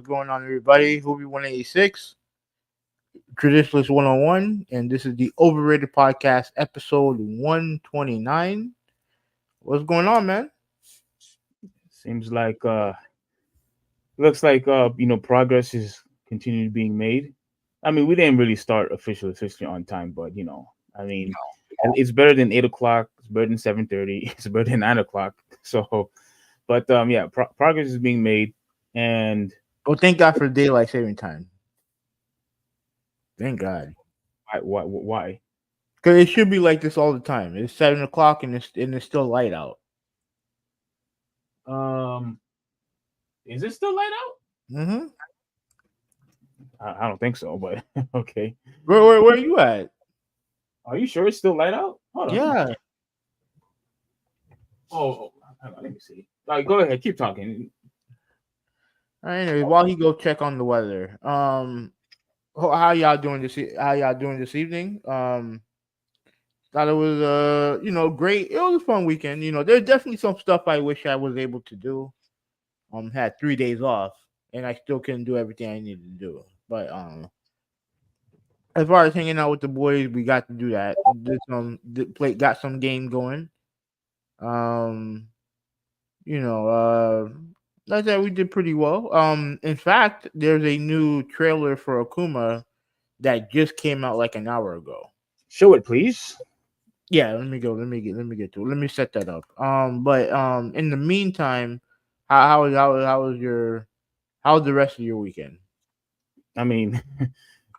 going on, everybody? Hoopy 186, Traditionalist 101, and this is the Overrated Podcast, episode 129. What's going on, man? Seems like looks like progress is continuing being made. I mean, we didn't really start officially on time, but I mean, it's better than 8 o'clock. It's better than 7:30. It's better than 9 o'clock. So, but yeah, progress is being made, and Well, thank God for daylight saving time. Thank God. why? Because it should be like this all the time. It's 7 o'clock and it's still light out. Is it still light out? Mm-hmm. I don't think so, but okay. Where are you at? Are you sure it's still light out? Hold on. Yeah. Oh, hang on, let me see. All right, go ahead, keep talking. Anyway, while he go check on the weather, how y'all doing this? How y'all doing this evening? Thought it was great. It was a fun weekend. There's definitely some stuff I wish I was able to do. Had 3 days off, and I still couldn't do everything I needed to do. But as far as hanging out with the boys, we got to do that. Got some game going. Like that, we did pretty well. In fact, there's a new trailer for Akuma that just came out like an hour ago. Show it, please. Yeah, let me get to it. Let me set that up. But in the meantime, how was the rest of your weekend? I mean,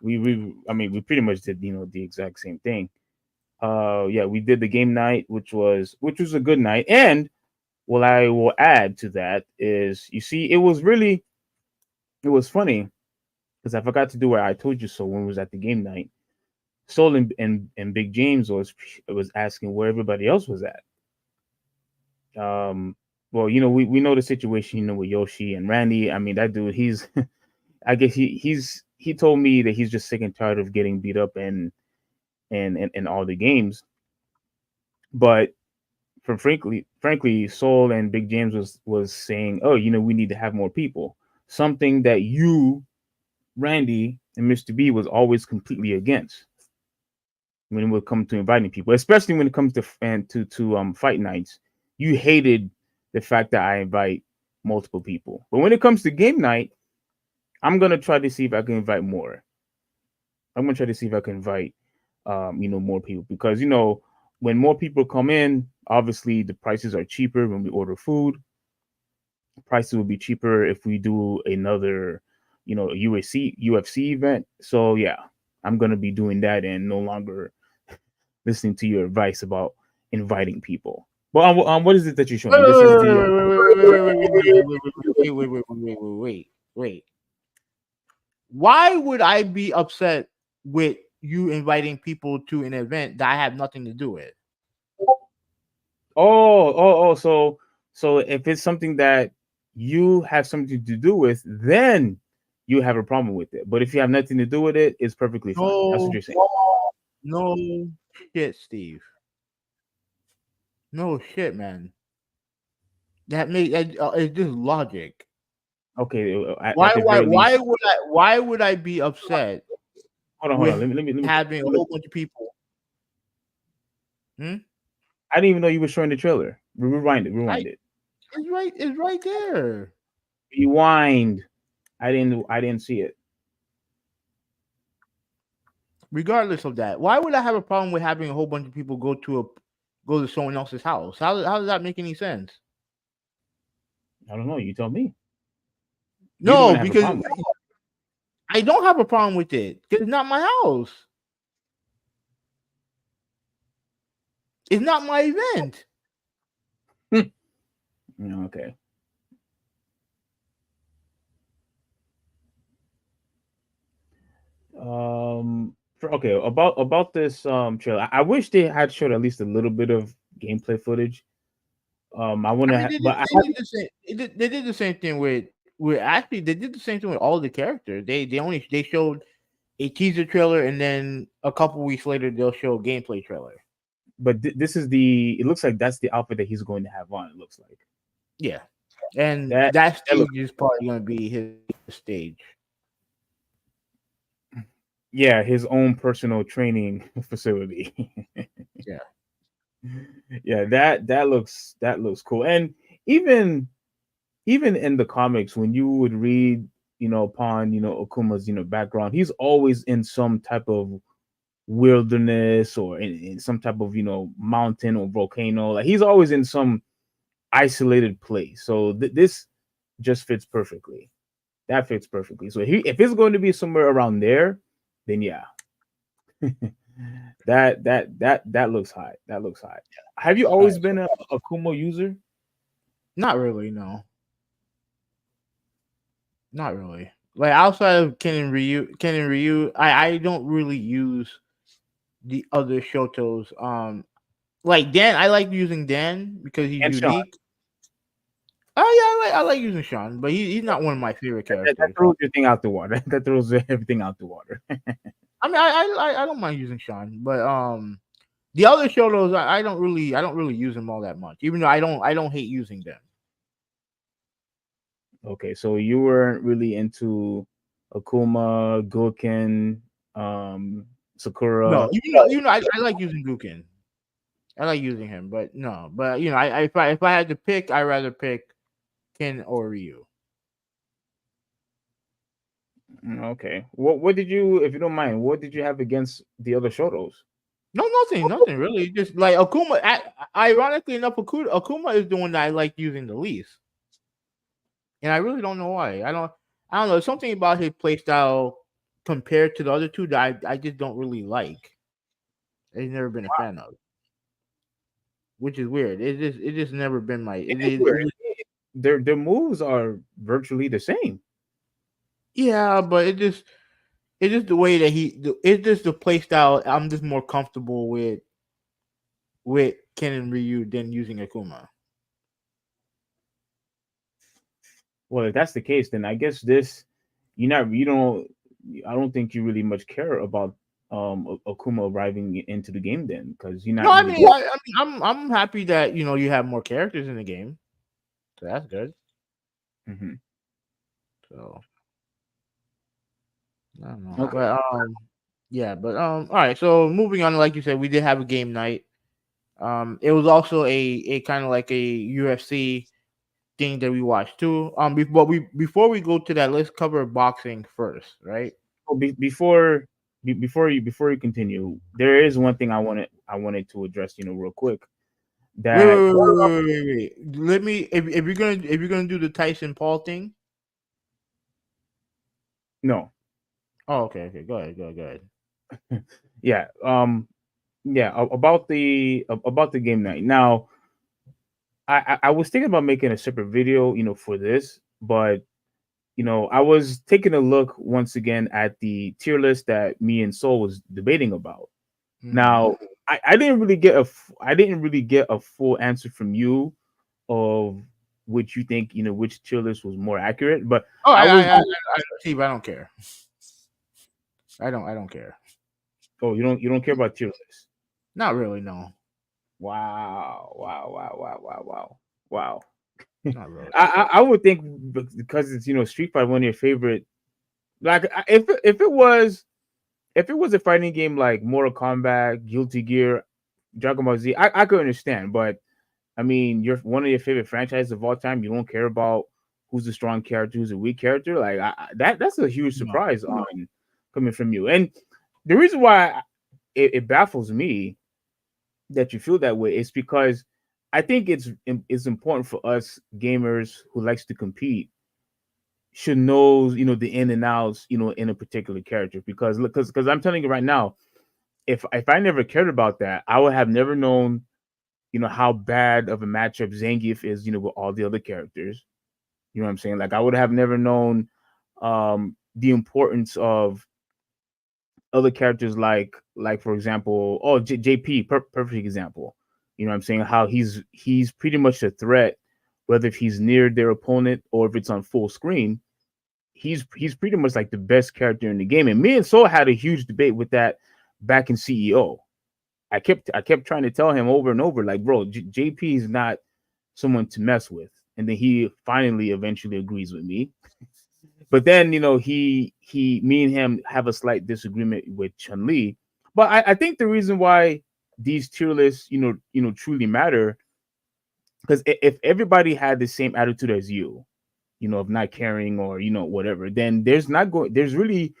we pretty much did the exact same thing. Yeah, we did the game night, which was a good night. And what I will add to that is, you see, it was funny because I forgot to do what I told you so when we was at the game night. Soul and Big James was asking where everybody else was at. Well, we know the situation, with Yoshi and Randy. I mean, that dude, he's I guess he told me that he's just sick and tired of getting beat up in all the games. But frankly, Soul and Big James was saying, oh, we need to have more people. Something that you, Randy, and Mr. B was always completely against when it would come to inviting people, especially when it comes to fight nights. You hated the fact that I invite multiple people. But when it comes to game night, I'm gonna try to see if I can invite more. I'm gonna try to see if I can invite more people, because when more people come in, obviously the prices are cheaper when we order food. Prices will be cheaper if we do another UFC event. So yeah, I'm gonna be doing that and no longer listening to your advice about inviting people. Well, what is it that you're showing? Wait. Why would I be upset with you inviting people to an event that I have nothing to do with? So if it's something that you have something to do with, then you have a problem with it. But if you have nothing to do with it, it's perfectly fine. That's what you're saying. No shit, Steve. No shit, man. It's just logic. Okay. Why would I be upset? Hold on. Let me having a whole bunch of people. I didn't even know you were showing the trailer. Rewind it. It's right there. Rewind. I didn't see it. Regardless of that, why would I have a problem with having a whole bunch of people go to someone else's house? How does that make any sense? I don't know. You tell me. No, because I don't have a problem with it. Because it's not my house. It's not my event. Okay. About this trailer, I wish they had showed at least a little bit of gameplay footage. I want to, they did the same thing with actually they did the same thing with all the characters. They showed a teaser trailer, and then a couple weeks later they'll show a gameplay trailer. But this is it looks like that's the outfit that he's going to have on. It looks like. Yeah. and That that that stage looks is probably going to be his stage. yeah, his own personal training facility. Yeah. Yeah, that looks cool. And even even in the comics, when you would read, upon Akuma's background, he's always in some type of wilderness or in some type of mountain or volcano. Like he's always in some isolated place. So this just fits perfectly. That fits perfectly. So if it's going to be somewhere around there, then yeah, that looks high. That looks high. Have you All right. always been a Akuma user? Not really, no. Not really. Like outside of Ken and Ryu, I don't really use the other Shotos. Like Dan, I like using Dan because he's And Sean, unique. Oh yeah, I like using Sean, but he's not one of my favorite that characters. throws your thing out the water. That throws everything out the water. I mean, I don't mind using Sean, but the other Shotos I don't really use them all that much. Even though I don't hate using them. Okay, so you weren't really into Akuma, Gurken, No, Sakura. I like using Guken. I like using him, but no, but if I had to pick, I'd rather pick Ken or Ryu. Okay, what did you, if you don't mind, what did you have against the other Shotos? No, nothing really. Just like Akuma. Ironically enough, Akuma is the one that I like using the least, and I really don't know why. I don't know. Something about his playstyle compared to the other two that I just don't really like. I've never been a fan of, which is weird. It just never been my. It is weird. Their moves are virtually the same. Yeah, but it's just the way that it's just the play style. I'm just more comfortable with Ken and Ryu than using Akuma. Well, if that's the case, then I guess this you don't I don't think you really much care about Akuma arriving into the game then, because you're No, not really. I mean I'm happy that you have more characters in the game, so that's good. Mhm. So I don't know, Okay. but yeah, but all right. So moving on, like you said, we did have a game night. It was also a kind of like a UFC thing that we watched too. Before we go to that, let's cover boxing first, right? Oh, before you continue, there is one thing I wanted to address, real quick. That Wait. Let me if you're gonna do the Tyson Paul thing. no, Oh, okay. Go ahead. yeah, yeah, about the game night. Now, I was thinking about making a separate video, for this, but I was taking a look once again at the tier list that me and Soul was debating about. Mm. Now, I didn't really get a full answer from you of which you think which tier list was more accurate. But Oh, I was Steve, I don't care. I don't care. oh you don't care about tier lists. Not really, no. Wow, wow, wow, wow, wow, wow, wow. Not really. I would think because it's Street Fighter, one of your favorite. Like if it was a fighting game like Mortal Kombat, Guilty Gear, Dragon Ball Z, I could understand. But I mean, you're one of your favorite franchises of all time. You don't care about who's a strong character, who's a weak character. Like that's a huge No. surprise on coming from you. And the reason why it baffles me that you feel that way is because I think it's important for us gamers who likes to compete should know the in and outs in a particular character, because look, because I'm telling you right now, if I never cared about that, I would have never known how bad of a matchup Zangief is with all the other characters. You know what I'm saying? Like I would have never known the importance of other characters, like for example, JP, perfect example. You know what I'm saying? How he's pretty much a threat, whether if he's near their opponent or if it's on full screen. He's pretty much like the best character in the game. And me and Soul had a huge debate with that back in CEO. I kept trying to tell him over and over, like, bro, JP is not someone to mess with. and then he finally eventually agrees with me. But then, me and him have a slight disagreement with Chun-Li. But I think the reason why these tier lists, truly matter, because if everybody had the same attitude as you, of not caring or whatever, then there's really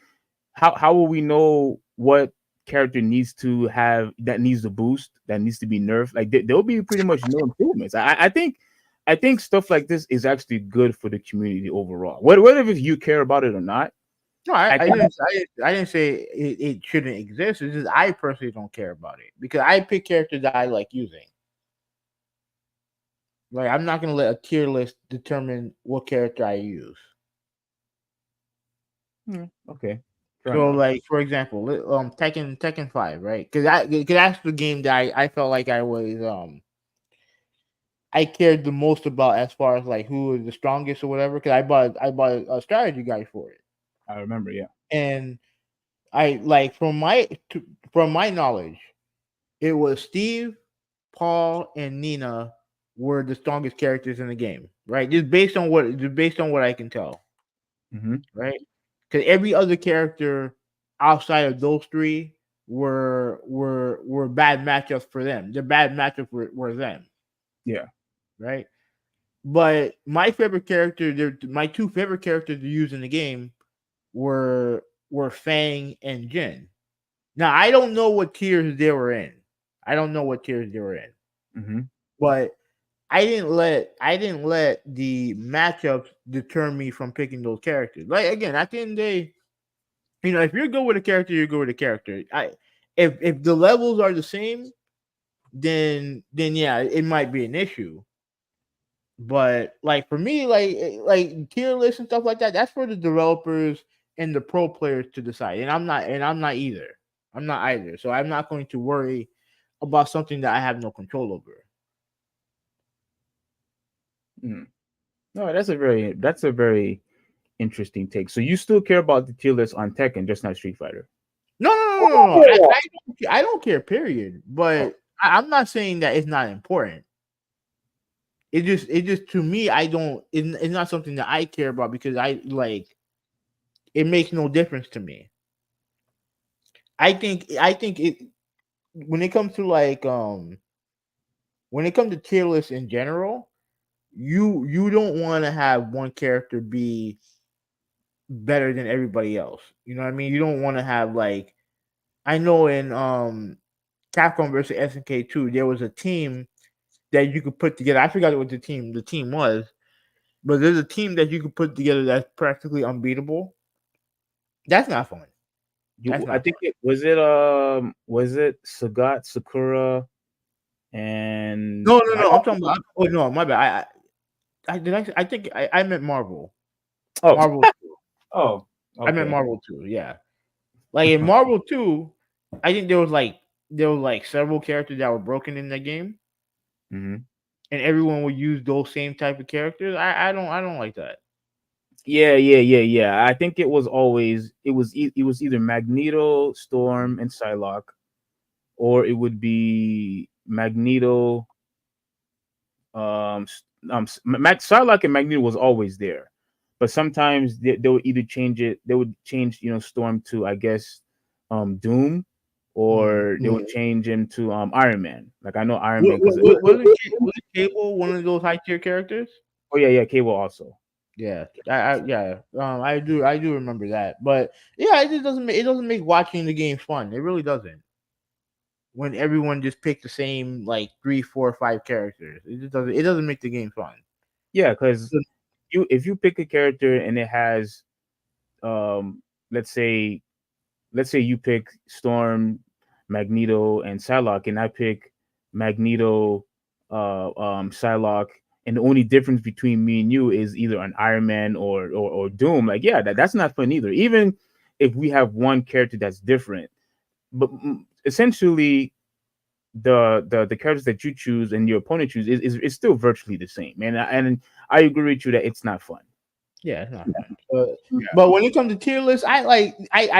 how will we know what character needs to have, that needs to boost, that needs to be nerfed? Like there'll be pretty much no improvements. I think stuff like this is actually good for the community overall. Whether if you care about it or not. No, I didn't say it shouldn't exist. It's just I personally don't care about it because I pick characters that I like using. Like I'm not gonna let a tier list determine what character I use. Okay. So, like for example, Tekken 5, right? Because that's the game that I felt like I cared the most about as far as like who is the strongest or whatever. Because I bought a strategy guide for it. I remember, yeah. And I like from my knowledge, it was Steve, Paul, and Nina were the strongest characters in the game, right? Just based on what I can tell, right? Because every other character outside of those three were bad matchups for them. The bad matchups were them. Yeah. Right. But my favorite character, my two favorite characters to use in the game were Fang and Jin. Now I don't know what tiers they were in. But I didn't let the matchups deter me from picking those characters. Like again, at the end of the day, if you're good with a character, you're good with a character. If the levels are the same, then yeah, it might be an issue. But like for me, like tier lists and stuff like that, that's for the developers and the pro players to decide. And I'm not either. I'm not either. So I'm not going to worry about something that I have no control over. No, that's a very interesting take. So you still care about the tier list on Tekken, just not Street Fighter? No. I don't care, period. But I'm not saying that it's not important. It just to me, it's not something that I care about because it makes no difference to me. I think it when it comes to tier lists in general, you don't want to have one character be better than everybody else. You know what I mean? You don't want to have like, I know in Capcom versus SNK 2, there was a team that you could put together. I forgot what the team was, but there's a team that you could put together that's practically unbeatable. That's not fun. I think it was Sagat, Sakura, and no. I'm talking about. Oh no, my bad. I think I meant Marvel. Oh, Marvel 2. Oh, okay. I meant Marvel 2. Yeah, like in Marvel 2, I think there was like several characters that were broken in that game, and everyone would use those same type of characters. I don't like that. Yeah. I think it was either Magneto, Storm, and Psylocke, or it would be Magneto. Psylocke and Magneto was always there, but sometimes they would either change it. They would change, Storm to, I guess, Doom, or they would change him to Iron Man. Like I know Iron Man. Was Cable one of those high tier characters? Oh yeah, Cable also. Yeah, I do remember that, but yeah, it doesn't make watching the game fun. It really doesn't. When everyone just picked the same like 3, 4, 5 characters, it doesn't make the game fun. Yeah, because if you pick a character and it has, let's say you pick Storm, Magneto, and Psylocke, and I pick Magneto, Psylocke, and the only difference between me and you is either an Iron Man or Doom. Like, yeah, that's not fun either. Even if we have one character that's different, but essentially the characters that you choose and your opponent chooses is still virtually the same. And I agree with you that it's not fun. Yeah, it's not fun. But when it comes to tier lists, I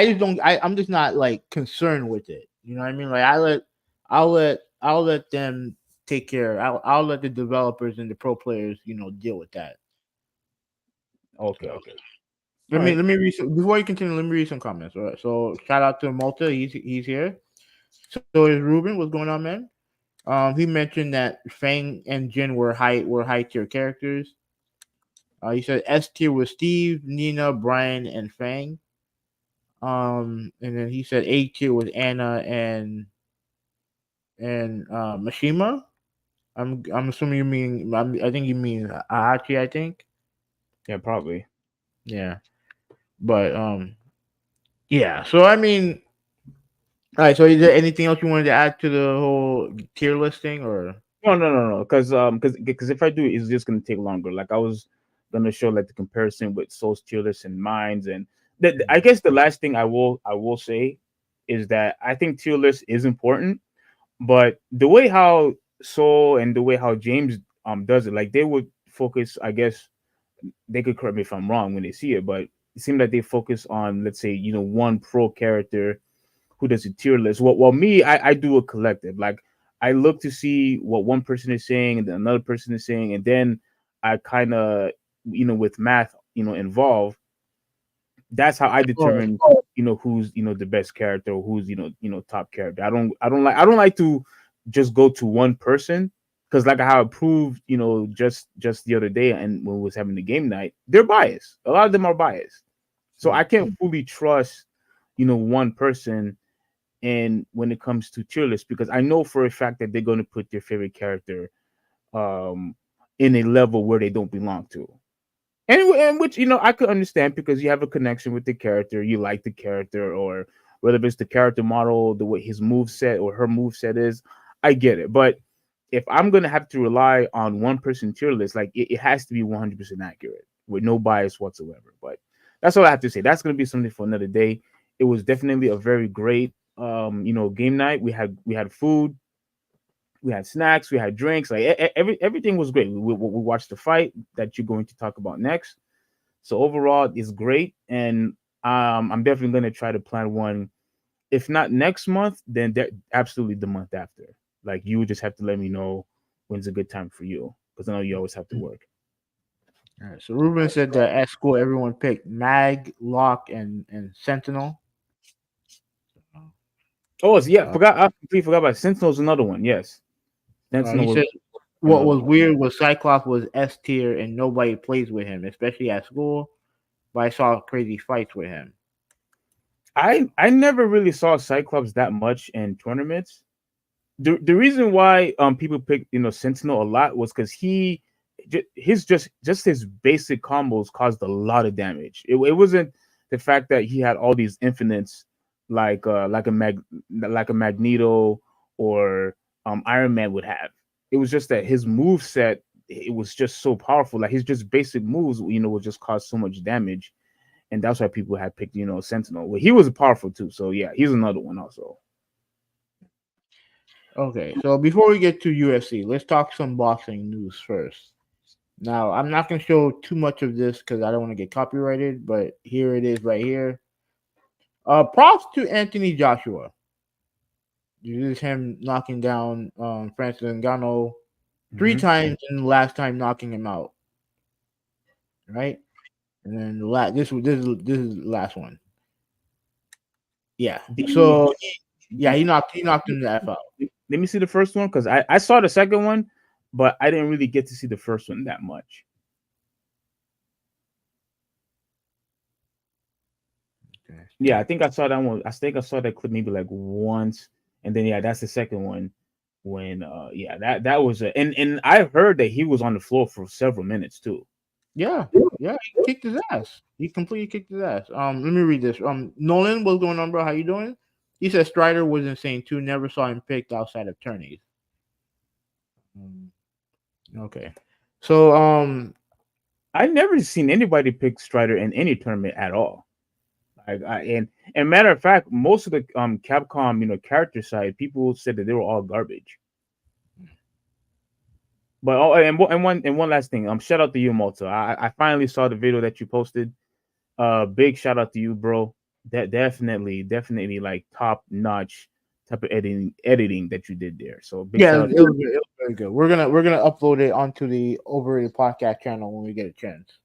just don't. I'm just not like concerned with it. You know what I mean? Like I'll let them take care. I'll let the developers and the pro players, deal with that. Okay. So Okay. let All me right. let me read some, before you continue. Let me read some comments. All right. So shout out to Malta. He's here. So is Ruben. What's going on, man? He mentioned that Fang and Jin were high tier characters. He said S tier was Steve, Nina, Brian, and Fang. And then he said A tier was Anna and Mashima. I'm assuming you mean I think you mean Ahachi. I think. Yeah, probably. Yeah, but yeah. So I mean, all right. So is there anything else you wanted to add to the whole tier listing, or? No. Because if I do, it's just gonna take longer. Like I was gonna show like the comparison with Soul's tier list and mines, and I guess the last thing I will say is that I think tier list is important, but the way how Soul and the way how James does it, like they would focus. I guess they could correct me if I'm wrong when they see it, but it seemed like they focus on, let's say, one pro character who does a tier list. Well, me, I do a collective. Like I look to see what one person is saying and then another person is saying, and then I kind of, with math, involved. That's how I Oh, determine, who's the best character, or who's top character. I don't like to just go to one person because like how I proved, just the other day and when we was having the game night, they're biased. A lot of them are biased, so I can't fully trust, one person. And when it comes to tier lists, because I know for a fact that they're going to put their favorite character um in a level where they don't belong to. And which I could understand because you have a connection with the character, you like the character, or whether it's the character model, the way his move set or her move set is, I get it. But if I'm gonna have to rely on one person tier list, like it has to be 100% accurate with no bias whatsoever. But that's all I have to say. That's gonna be something for another day. It was definitely a very great game night. We had food, we had snacks, we had drinks, like everything was great. We watched the fight that you're going to talk about next. So overall, it's great, and I'm definitely going to try to plan one. If not next month, then absolutely the month after. Like you would just have to let me know when's a good time for you, because I know you always have to work. all right. So Ruben said that at school everyone picked Mag, Lock, and Sentinel. Oh, so yeah, Uh, I completely forgot about Sentinel's another one. Yes, Sentinel he was said what another was one. weird was Cyclops was S tier and nobody plays with him, especially at school. But I saw crazy fights with him. I never really saw Cyclops that much in tournaments. The reason why people picked Sentinel a lot was because his just his basic combos caused a lot of damage. It wasn't the fact that he had all these infinites like a Magneto or Iron Man would have. It was just that his move set, it was just so powerful. Like his just basic moves would just cause so much damage, and that's why people had picked Sentinel. Well, he was powerful too, so yeah, he's another one also. Okay, so before we get to UFC, let's talk some boxing news first. Now, I'm not going to show too much of this because I don't want to get copyrighted, but here it is right here. Props to Anthony Joshua. This is him knocking down Francis Ngannou three Hmm. times, and the last time knocking him out, right? And then this is the last one. Yeah. The So yeah, he knocked him the F out. Let me see the first one because I saw the second one, but I didn't really get to see the first one that much. Okay. Yeah, I think I saw that one. I think I saw that clip maybe like once, and then yeah, that's the second one when yeah, that was and I heard that he was on the floor for several minutes too. Yeah, yeah, he kicked his ass. He completely kicked his ass. Let me read this. Nolan, what's going on, bro? How you doing? He said Strider was insane too. Never saw him picked outside of tourneys. Mm, okay, so I never seen anybody pick Strider in any tournament at all. Like and matter of fact, most of the Capcom character side people said that they were all garbage. But and one last thing. Shout out to you, Malta. I finally saw the video that you posted. Big shout out to you, bro. That definitely like top notch type of editing that you did there. So big Yeah, shout out. it was good. It was very good. We're gonna upload it onto the Overrated Podcast channel when we get a chance.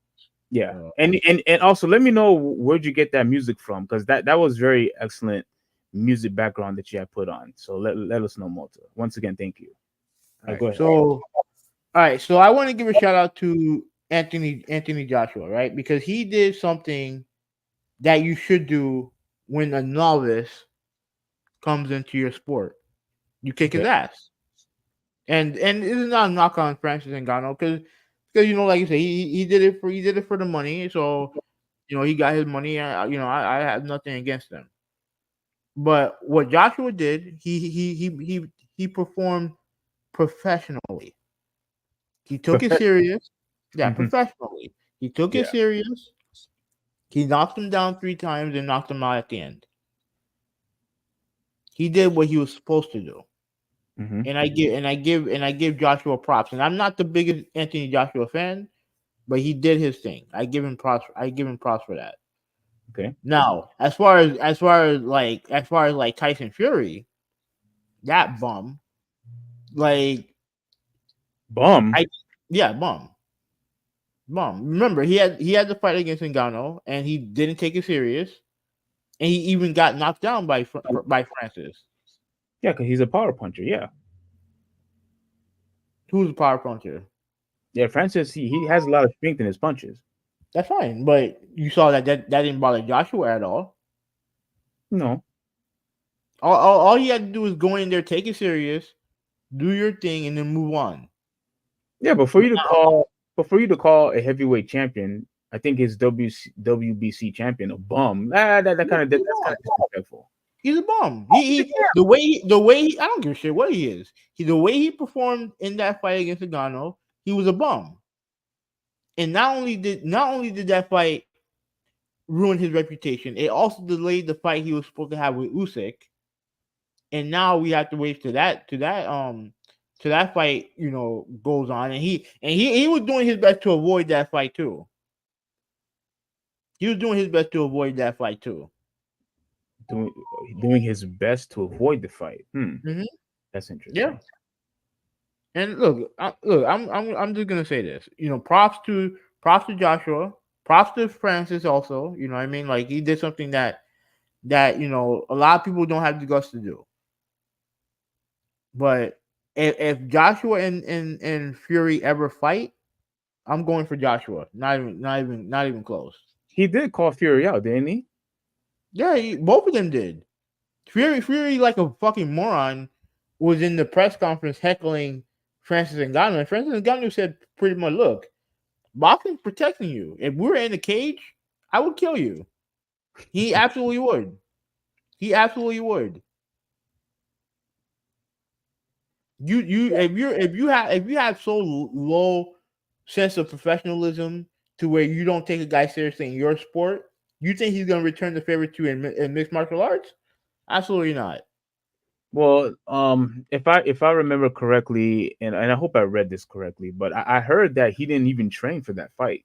Yeah, So, and also let me know where'd you get that music from, because that was very excellent music background that you had put on. So let us know, Malta. Once again, thank you. all right. Go ahead. So, all right. So I want to give a shout out to Anthony Joshua, right? Because he did something that you should do when a novice comes into your sport. You kick his Okay. ass. And this is not a knock on Francis Ngannou because like you say, he did it for the money. So he got his money. I have nothing against him. But what Joshua did, he performed professionally. He took it Profe- serious. Yeah, Mhm. professionally. He took it Yeah. serious. He knocked him down 3 times and knocked him out at the end. He did what he was supposed to do. Hmm. And I give Joshua props. And I'm not the biggest Anthony Joshua fan, but he did his thing. I give him props. I give him props for that. Okay. Now, as far as Tyson Fury, that bum, like Bum. I yeah, bum. Remember, he had the fight against Ngannou, and he didn't take it serious, and he even got knocked down by Francis, Yeah, because he's a power puncher. Yeah. who's a power puncher. Yeah. Francis, he has a lot of strength in his punches. That's fine, but you saw that didn't bother Joshua at all. No. All you had to do was go in there, take it serious, do your thing, and then move on. Yeah, but for you to call a heavyweight champion, I think his WBC champion a bum. That's kind of disrespectful. He's a bum. He the way I don't give a shit what he is. The way he performed in that fight against Ngannou, he was a bum. And not only did that fight ruin his reputation, it also delayed the fight he was supposed to have with Usyk. And now we have to wait to that fight, goes on. And he was doing his best to avoid that fight too. He was doing his best to avoid that fight too. Doing doing his best to avoid the fight. Hmm. That's Yeah. interesting. And I'm just gonna say this. Props to Joshua. Props to Francis also. You know what I mean? Like he did something that a lot of people don't have the guts to do. But if Joshua and Fury ever fight, I'm going for Joshua. Not even close. He did call Fury out, didn't he? Yeah, both of them did. Fury, like a fucking moron, was in the press conference heckling Francis Ngannou. And Francis Ngannou said pretty much, "Look, boxing's protecting you. If we were in a cage, I would kill you." He absolutely would. He absolutely would. If you have so low sense of professionalism to where you don't take a guy seriously in your sport, you think he's gonna return the favor to you in mixed martial arts? Absolutely not. Well, if I remember correctly, and I hope I read this correctly, but I heard that he didn't even train for that fight.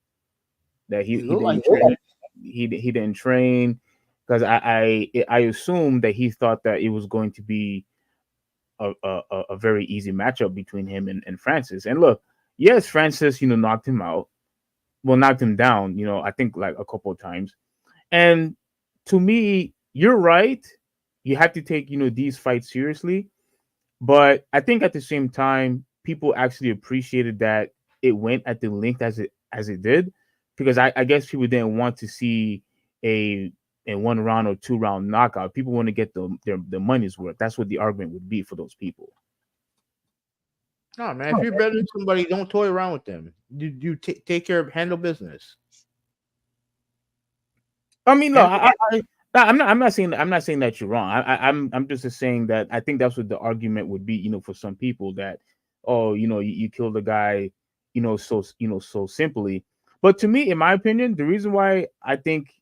That He he looked like didn't train. he didn't train, because I assumed that he thought that it was going to be a very easy matchup between him and Francis. And look, yes, Francis, knocked him out. Well, knocked him down. I think like a couple of times. And to me, you're right. You have to take these fights seriously. But I think at the same time, people actually appreciated that it went at the length as it did, because I guess people didn't want to see a 1 round or 2 round knockout. People want to get their money's worth. That's what the argument would be for those people. No, man. If you're better than somebody, don't toy around with them. You take care of handle business. I mean, look, Handle, I'm not saying that you're wrong. I'm just saying that I think that's what the argument would be. For some people that, oh, you killed the guy, so simply. But to me, in my opinion, the reason why I think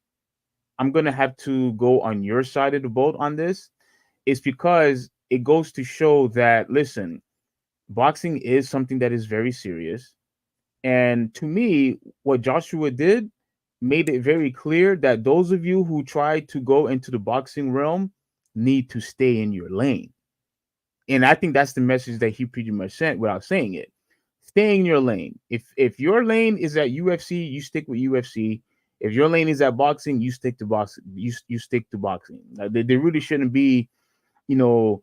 I'm gonna have to go on your side of the boat on this is because it goes to show that, listen, boxing is something that is very serious. And to me, what Joshua did made it very clear that those of you who try to go into the boxing realm need to stay in your lane. And I think that's the message that he pretty much sent without saying it. Stay in your lane. If your lane is at UFC, you stick with UFC. If your lane is at boxing, you stick to boxing. You stick to boxing. Like, there really shouldn't be, a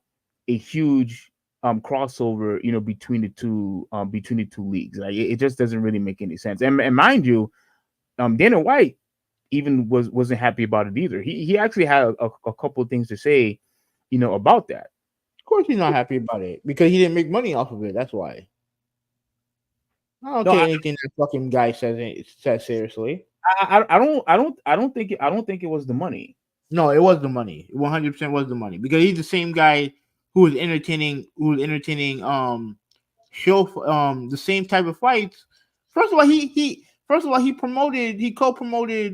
huge crossover, between the two leagues. Like, it just doesn't really make any sense. And mind you, Dana White even wasn't happy about it either. He actually had a couple of things to say, about that. Of course, he's not happy about it because he didn't make money off of it. That's why. I don't take anything that fucking guy says seriously. I don't think it was the money. No, it was the money. 100% was the money because he's the same guy who was entertaining show the same type of fights. First of all, he co-promoted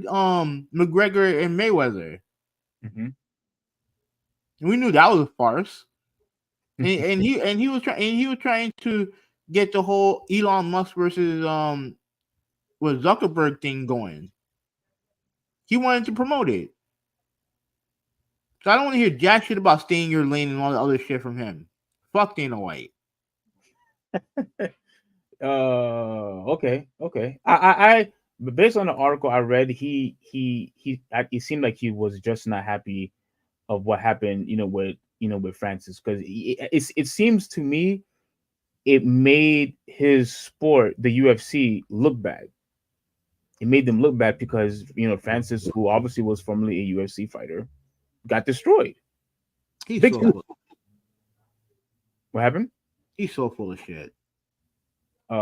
McGregor and Mayweather. Mm-hmm. And we knew that was a farce. and he was trying to get the whole Elon Musk versus Zuckerberg thing going. He wanted to promote it. So I don't want to hear jack shit about staying in your lane and all the other shit from him. Fuck Dana White. Okay. I based on the article I read, he it seemed like he was just not happy of what happened, with Francis, because it seems to me it made his sport, the UFC, look bad. It made them look bad because Francis, who obviously was formerly a UFC fighter, got destroyed. He's so full. What happened? He's so full of shit. He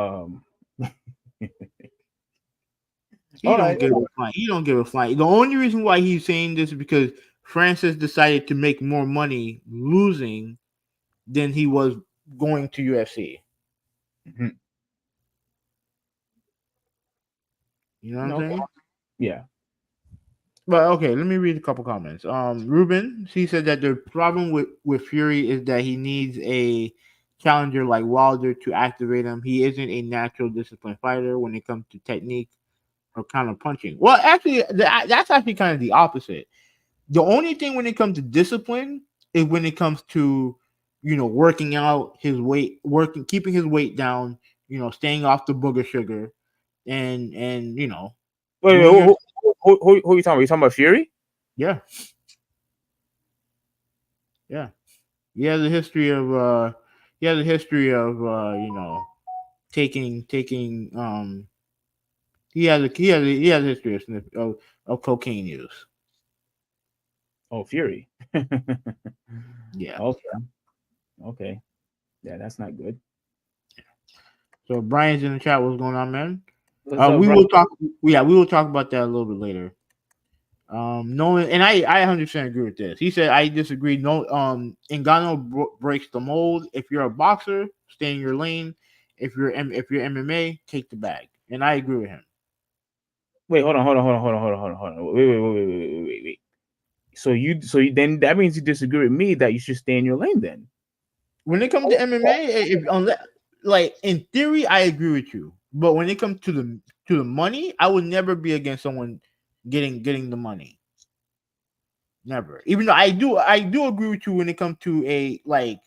don't give a flying. The only reason why he's saying this is because Francis decided to make more money losing than he was going to UFC. Mm-hmm. You know what I'm saying? Yeah. But okay, let me read a couple comments. Ruben, he said that the problem with Fury is that he needs a challenger like Wilder to activate him. He isn't a natural disciplined fighter when it comes to technique or counter punching. Well, actually, that's actually kind of the opposite. The only thing when it comes to discipline is when it comes to, working out his weight, keeping his weight down, staying off the booger sugar, and Wait, who are you talking about? You talking about Fury? Yeah. Yeah. He has a history of taking he has a history of cocaine use. Oh, Fury. Yeah. Okay. Yeah, that's not good. So Brian's in the chat. What's going on, man? We will talk. Yeah, we will talk about that a little bit later. Nolan, and I 100% agree with this. He said I disagree. No, Ngannou breaks the mold. If you're a boxer, stay in your lane. If you're MMA, take the bag. And I agree with him. Wait, hold on. Wait. So then that means you disagree with me that you should stay in your lane then. When it comes to MMA, like in theory, I agree with you. But when it comes to the money, I would never be against someone getting the money. Never. Even though I do agree with you when it comes to if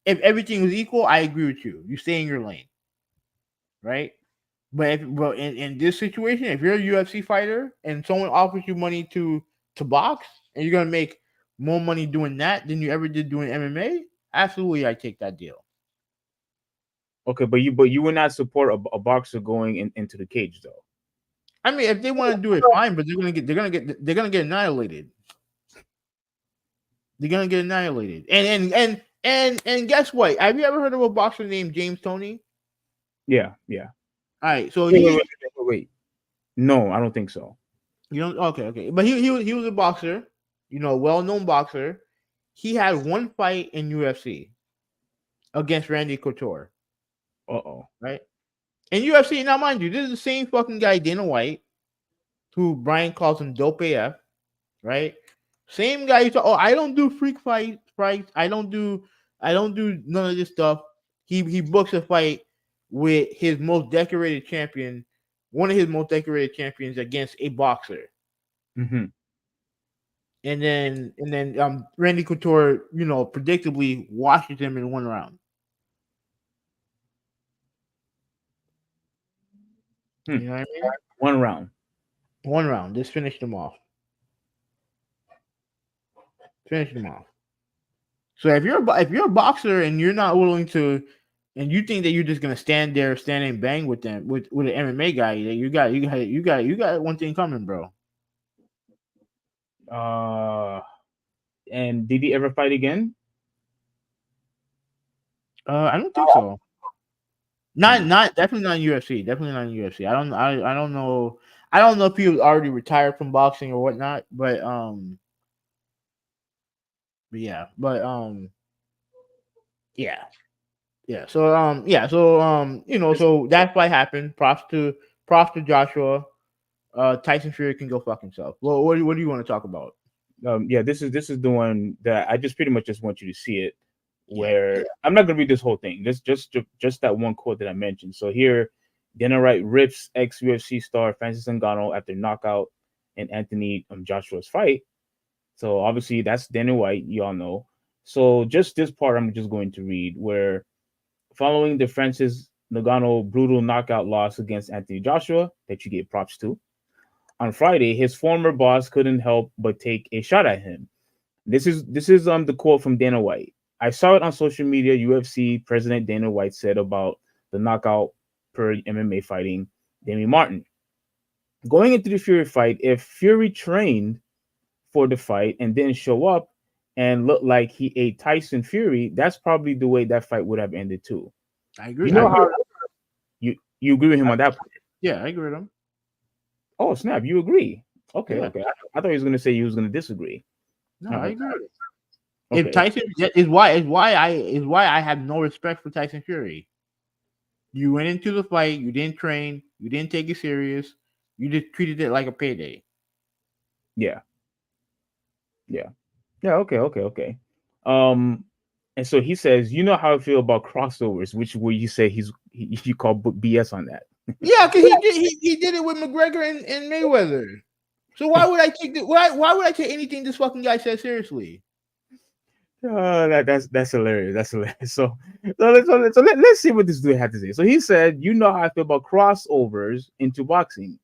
everything was equal, I agree with you. You stay in your lane. Right? But in this situation, if you're a UFC fighter and someone offers you money to box and you're gonna make more money doing that than you ever did doing MMA, absolutely I take that deal. Okay, but you would not support a boxer going into the cage though. I mean, if they want to do it, fine, but they're gonna get annihilated. They're gonna get annihilated. And guess what? Have you ever heard of a boxer named James Toney? Yeah. All right, so wait. No, I don't think so. You don't? Okay. But he was a boxer, well-known boxer. He had one fight in UFC against Randy Couture. Right? In UFC, now mind you, this is the same fucking guy, Dana White, who Brian calls him Dope AF, right? Same guy. I don't do freak fights. I don't do none of this stuff. He books a fight with his most decorated champion, one of his most decorated champions against a boxer. Mm-hmm. and then Randy Couture, predictably washes him in 1 round. You know what I mean? 1 round. 1 round, just finished him off. Finished him off. So if you're a boxer and you're not willing to, and you think that you're just gonna stand and bang with them with an MMA guy, you got one thing coming, bro. And did he ever fight again? I don't think so. Not definitely not in UFC. Definitely not in UFC. I don't know. I don't know if he was already retired from boxing or whatnot, but yeah. Yeah. So that's what happened. Props to Joshua. Tyson Fury can go fuck himself. Well, what do you want to talk about? This is the one that I just pretty much just want you to see it. Where I'm not gonna read this whole thing. Just that one quote that I mentioned. So here, Dana White rips ex UFC star Francis Ngannou after knockout in Anthony Joshua's fight. So obviously that's Dana White, you all know. So just this part I'm just going to read, where following the Francis Ngannou brutal knockout loss against Anthony Joshua, that you gave props to, on Friday, his former boss couldn't help but take a shot at him. This is the quote from Dana White. I saw it on social media. UFC President Dana White said about the knockout per MMA fighting Demi Martin. Going into the Fury fight, if Fury trained for the fight and didn't show up and looked like he ate Tyson Fury, that's probably the way that fight would have ended too. I agree. You know how you agree with him on that point? Yeah, I agree with him. Oh snap! You agree? Okay. I thought he was going to say he was going to disagree. No, I agree. Okay. If Tyson is why I have no respect for Tyson Fury. You went into the fight, you didn't train, you didn't take it serious, you just treated it like a payday. Yeah. Okay. And so he says, you know how I feel about crossovers, which where you say you call BS on that. Yeah, because he did it with McGregor and Mayweather. So why would I take why would I take anything this fucking guy says seriously? That's hilarious. That's hilarious. So let's see what this dude had to say. So he said, you know how I feel about crossovers into boxing.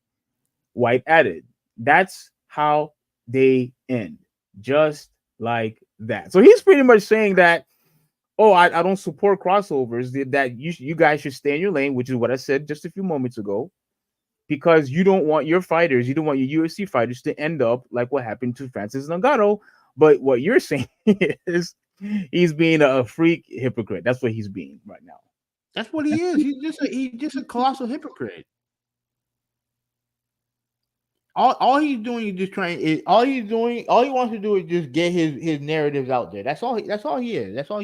White added, that's how they end. Just like that. So he's pretty much saying that, oh, I don't support crossovers, that you guys should stay in your lane, which is what I said just a few moments ago, because you don't want your UFC fighters to end up like what happened to Francis Ngannou. But what you're saying is he's being a freak hypocrite. That's what he's being right now. That's what he is. He's just a colossal hypocrite. All he's doing is just trying. All he wants to do is just get his narratives out there. That's all he is. That's all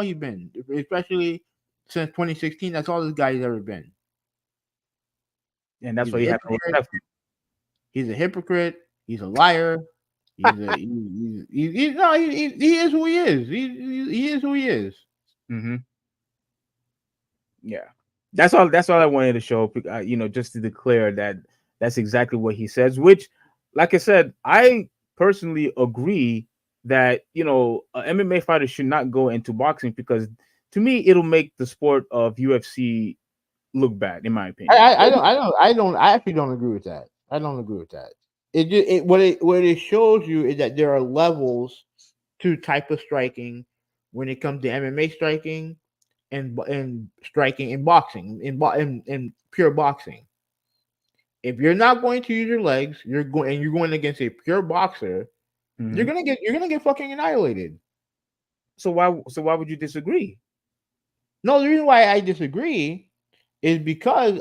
he's been. Especially since 2016. That's all this guy's ever been. And that's why he has no respect. He's a hypocrite. He's a liar. He is who he is. He is who he is. Mm-hmm. Yeah, that's all I wanted to show. Just to declare that that's exactly what he says. Which, like I said, I personally agree that an MMA fighter should not go into boxing, because to me it'll make the sport of UFC look bad, in my opinion. I actually don't agree with that. I don't agree with that. What it shows you is that there are levels to type of striking when it comes to MMA striking and striking in boxing, in pure boxing. If you're not going to use your legs, you're going against a pure boxer, mm-hmm. you're gonna get fucking annihilated. So why would you disagree? No, the reason why I disagree is because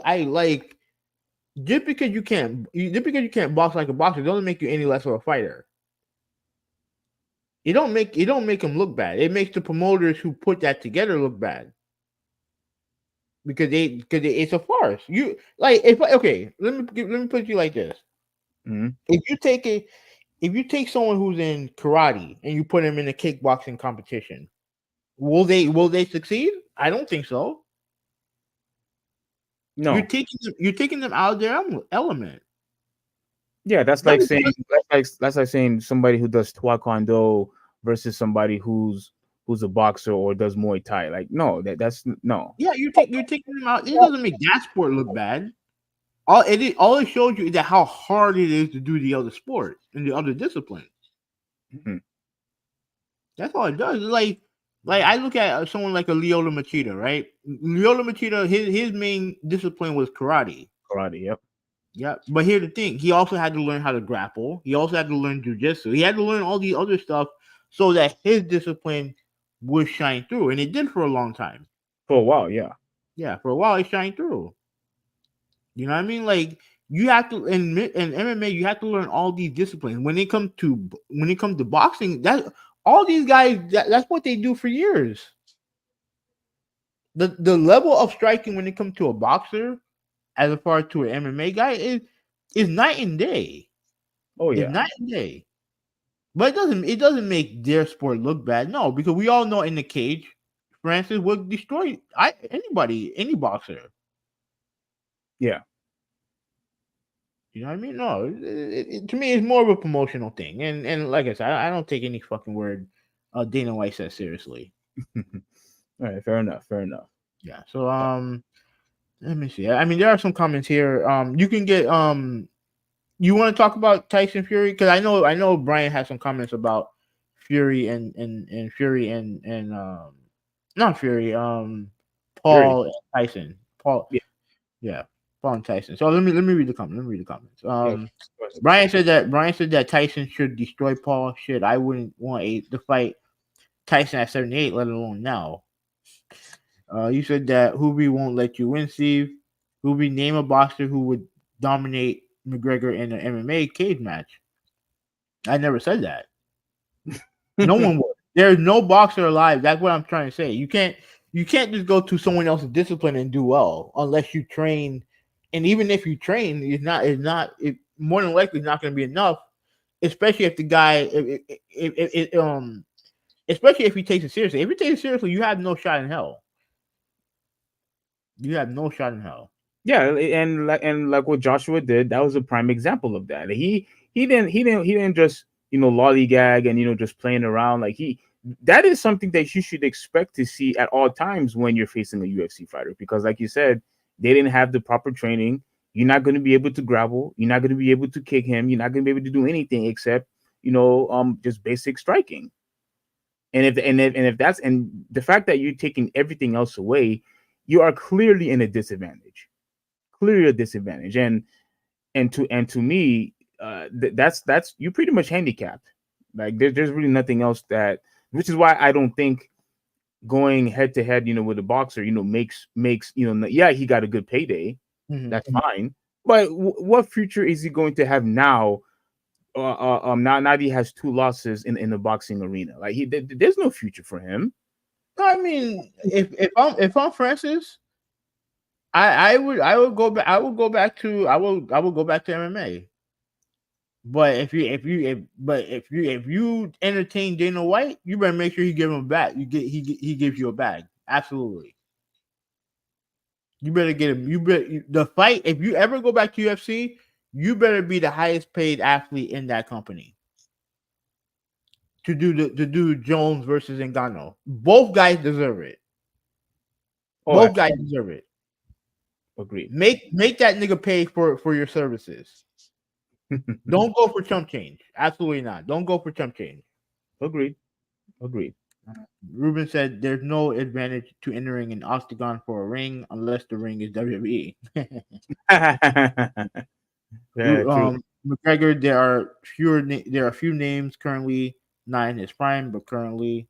just because you can't box like a boxer doesn't make you any less of a fighter. It don't make them look bad. It makes the promoters who put that together look bad. Because it's a farce. Let me put you like this. Mm-hmm. If you take someone who's in karate and you put them in a kickboxing competition, will they succeed? I don't think so. No, you're taking them out of their element. Yeah, that's Let like me saying that's like saying somebody who does taekwondo versus somebody who's a boxer or does Muay Thai. Like, no, that's no. Yeah, you're taking them out. It doesn't make that sport look bad. All it shows you is that how hard it is to do the other sport and the other discipline. Mhm. That's all it does. It's like I look at someone like a Lyoto Machida, right? Lyoto Machida, his main discipline was karate. Karate. Yep. Yeah, but here's the thing: he also had to learn how to grapple. He also had to learn jujitsu. He had to learn all the other stuff so that his discipline would shine through, and it did for a long time. For a while, yeah. Yeah, for a while it shined through. You know what I mean? Like you have to in MMA, you have to learn all these disciplines. When it comes to boxing, that all these guys that's what they do for years. The level of striking when it comes to a boxer as far to an MMA guy is night and day. Oh It's yeah. night and day. But it doesn't make their sport look bad. No, because we all know in the cage, Francis would destroy any boxer. Yeah. You know what I mean? No, to me, it's more of a promotional thing. And like I said, I don't take any fucking word Dana White says seriously. All right. Fair enough. Fair enough. Yeah. So let me see. I mean, there are some comments here. You can get You want to talk about Tyson Fury? Because I know Brian has some comments about Fury and Fury and not Fury Fury. Paul and Tyson. Paul, Yeah. yeah, Paul and Tyson. So let me read the comments. Yeah. Go ahead. Brian said that Tyson should destroy Paul. Shit, I wouldn't want to fight Tyson at 78, let alone now. You said that Hubi won't let you win, Steve. Hubi, name a boxer who would dominate McGregor in an MMA cage match. I never said that. No one would. There's no boxer alive. That's what I'm trying to say. You can't just go to someone else's discipline and do well unless you train. And even if you train, it more than likely not going to be enough. Especially if the guy, especially if he takes it seriously. If he takes it seriously, you have no shot in hell. You have no shot in hell. Yeah, and like what Joshua did, that was a prime example of that. He didn't just lollygag and just playing around. Like that is something that you should expect to see at all times when you're facing a UFC fighter, because like you said, they didn't have the proper training. You're not going to be able to grapple. You're not going to be able to kick him. You're not going to be able to do anything except just basic striking. And the fact that you're taking everything else away, you are clearly in a disadvantage. Clearly a disadvantage. And to me, that's you pretty much handicapped. Like there's really nothing else which is why I don't think going head to head, with a boxer, makes yeah, he got a good payday. Mhm. That's fine. But what future is he going to have now? Now that he has 2 losses in the boxing arena, like there's no future for him. I mean, if I'm Francis, I would go back. I will go back to MMA. But if you entertain Dana White, you better make sure you give him a bag. He gives you a bag. Absolutely. You better get him. The fight. If you ever go back to UFC, you better be the highest paid athlete in that company. To do Jones versus Ngannou. Both guys deserve it. Oh, Both guys deserve it. agreed. Make that nigga pay for your services. Don't go for chump change. Absolutely not. Don't go for chump change. Agreed. Ruben said there's no advantage to entering an octagon for a ring unless the ring is WWE. True. McGregor, there are few names currently not in his prime, but currently.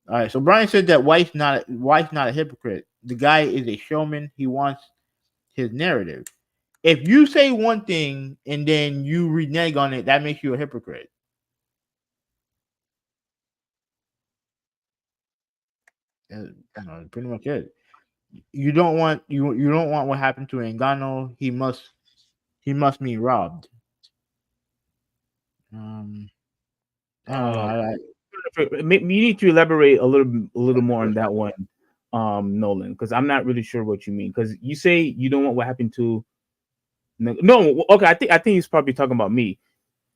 All right. So Brian said that White's not a hypocrite. The guy is a showman. He wants his narrative. If you say one thing and then you renege on it, that makes you a hypocrite. That's pretty much it. You don't want what happened to Ngannou. He must mean robbed. I don't know. You need to elaborate a little more on that one, Nolan, because I'm not really sure what you mean. Because you say you don't want what happened to No, okay. I think he's probably talking about me.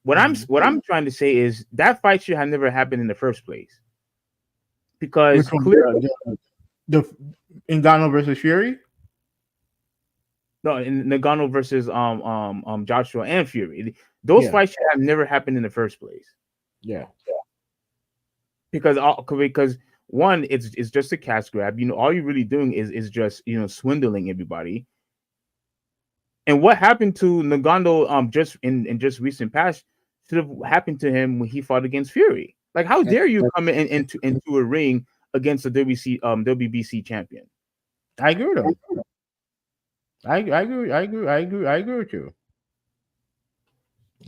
What Mhm. I'm trying to say is that fight should have never happened in the first place Which because one? clearly The Ngannou versus Fury. no, in Nagano versus Joshua and Fury, those Yeah, fights should have never happened in the first place yeah. because one, it's just a cash grab. All you're really doing is just swindling everybody. And what happened to Nagano just in just recent past should have happened to him when he fought against Fury. Like, how And dare you come into a ring against a WBC champion? I agree with him. I agree. I agree. I agree. I agree with you.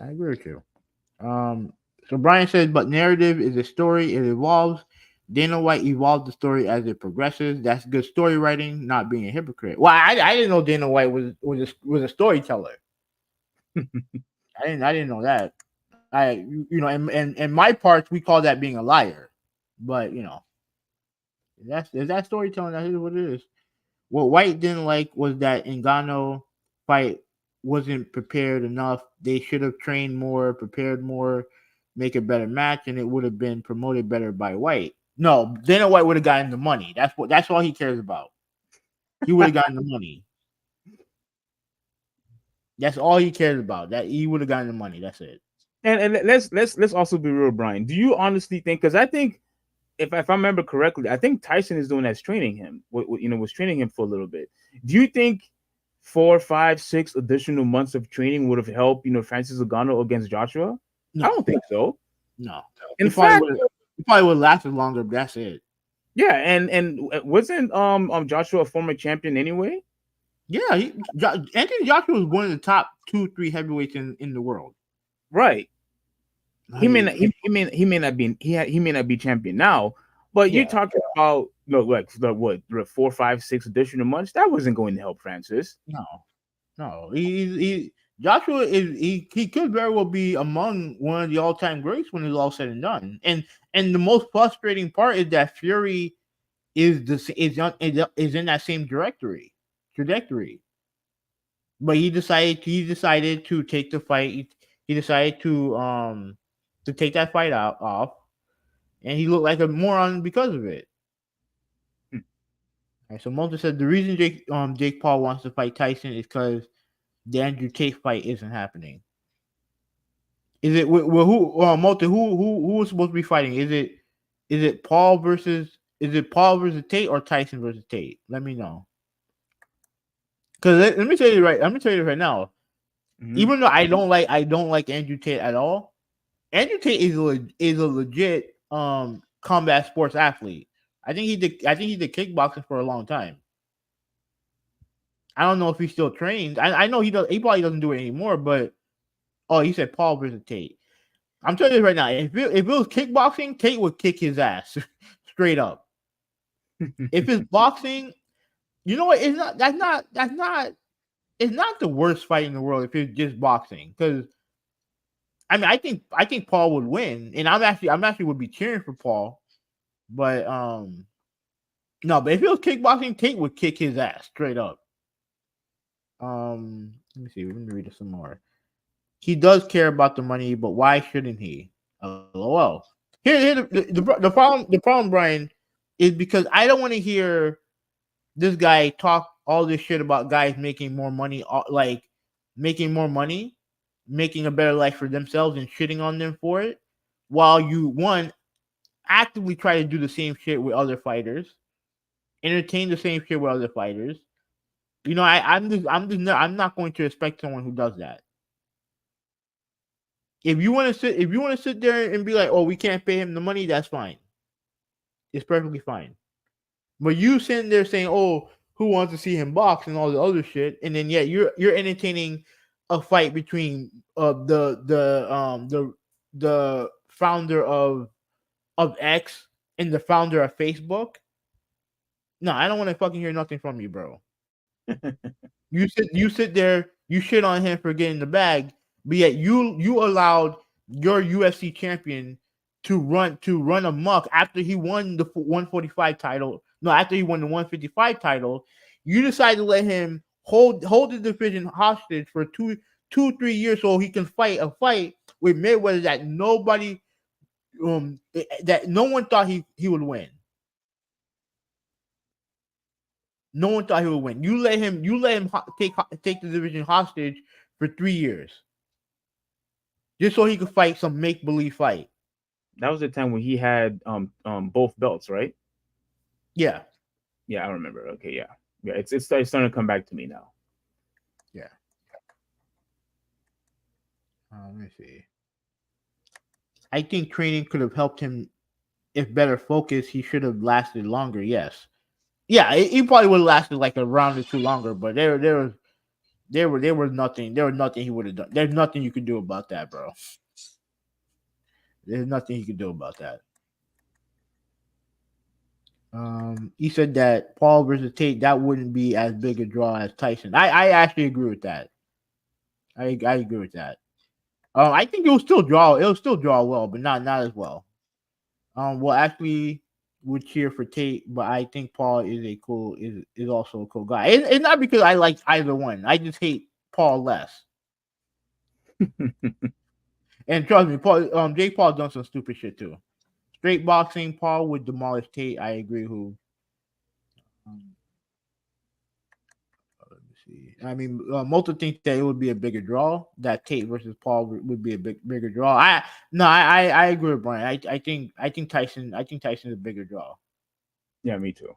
I agree with you. So Brian says, but narrative is a story. It evolves. Dana White evolved the story as it progresses. That's good story writing, not being a hypocrite. Well, I didn't know Dana White was a storyteller. I didn't know that. In my parts we call that being a liar. But that's storytelling. That is what it is. What White didn't like was that Ngannou fight wasn't prepared enough. They should have trained more, prepared more, make a better match, and it would have been promoted better by White. No, Dana White would have gotten the money. That's all he cares about. He would have gotten the money. That's all he cares about. That he would have gotten the money. That's it. And let's also be real, Brian. Do you honestly think? Because I think if I remember correctly, I think Tyson is the one that's training him. Was training him for a little bit. Do you think 4, 5, 6 additional months of training would have helped Francis Ngannou against Joshua? I No, don't think so. no. In fact, He probably would have lasted longer, but that's it. yeah, and wasn't Joshua a former champion anyway? Yeah, Anthony Joshua was one of the top 2-3 heavyweights in the world. Right. He may Like, not. He may not be. He may not be champion now. But you're yeah, talking about like what 4, 5, 6 additional months. That wasn't going to help Francis. no. He Joshua he could very well be among one of the all-time greats when it's all said and done. And the most frustrating part is that Fury is in that same trajectory. But he decided to take the fight. He decided to take that fight off, and he looked like a moron because of it. All right, so Multa said the reason Jake Paul wants to fight Tyson is because the Andrew Tate fight isn't happening. Is it who Multa who was supposed to be fighting? Is it Paul versus Tate or Tyson versus Tate? Let me know. Because let me tell you right. Let me tell you right now. Mm-hmm. Even though I don't like Andrew Tate at all, Andrew Tate is a legit combat sports athlete. I think he did kickboxing for a long time. I don't know if he still trains. I know he does. He probably doesn't do it anymore. But he said Paul versus Tate. I'm telling you right now, if it was kickboxing, Tate would kick his ass straight up. If it's boxing, you know what? It's not. It's not the worst fight in the world if it's just boxing. Because I think Paul would win, and I'm actually would be cheering for Paul. But no. But if it was kickboxing, Tate would kick his ass straight up. Let me see. Let me read it some more. He does care about the money, but why shouldn't he? LOL. Here the problem. The problem, Brian, is because I don't want to hear this guy talk all this shit about guys making more money, making a better life for themselves, and shitting on them for it, while you actively try to do the same shit with other fighters, entertain the same shit with other fighters. I'm not going to respect someone who does that. If you want to sit there and be like, oh, we can't pay him the money, that's fine. It's perfectly fine. But you sitting there saying, oh, who wants to see him box and all the other shit, and then you're entertaining a fight between the founder of X and the founder of Facebook. No, I don't want to fucking hear nothing from you, bro. You sit there, you shit on him for getting the bag, but yet you allowed your UFC champion to run amok after he won the 145 title. No, after he won the 155 title, you decided to let him hold the division hostage for 3 years so he can fight a fight with Mayweather that that no one thought he would win. No one thought he would win. You let him take the division hostage for 3 years just so he could fight some make believe fight. That was the time when he had both belts, right? Yeah. Yeah, I remember. Okay, yeah. Yeah, it's starting to come back to me now. Yeah. Let me see. I think training could have helped him. If better focus, he should have lasted longer. Yes. Yeah, he probably would have lasted like a round or two longer, but there was nothing he would have done. There's nothing you could do about that, bro. There's nothing he could do about that. He said that Paul versus Tate, that wouldn't be as big a draw as Tyson. I actually agree with that. I agree with that. I think it'll still draw well, but not as well. Well, actually would cheer for Tate, but I think Paul is also a cool guy. It's not because I like either one. I just hate Paul less. And trust me, Jake Paul done some stupid shit too. Straight boxing, Paul would demolish Tate. I agree. Let me see. I mean, Moto thinks that it would be a bigger draw. That Tate versus Paul would be a bigger draw. I agree with Brian. I think Tyson. I think Tyson's a bigger draw. Yeah, me too.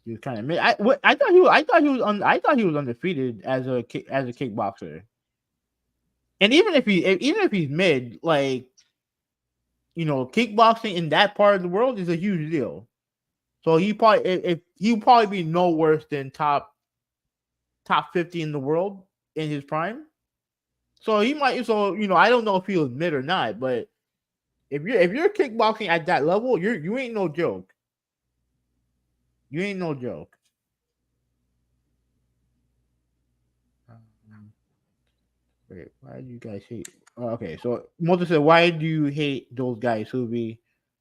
He was kind of mid. I thought he was undefeated as a kickboxer. And even if he's mid, like, kickboxing in that part of the world is a huge deal. So he'll probably be no worse than top 50 in the world in his prime. So he might. So I don't know if he'll admit or not, but if you're kickboxing at that level, you ain't no joke. You ain't no joke. Wait, why do you guys hate? Oh, okay, so Moto said, "Why do you hate those guys who be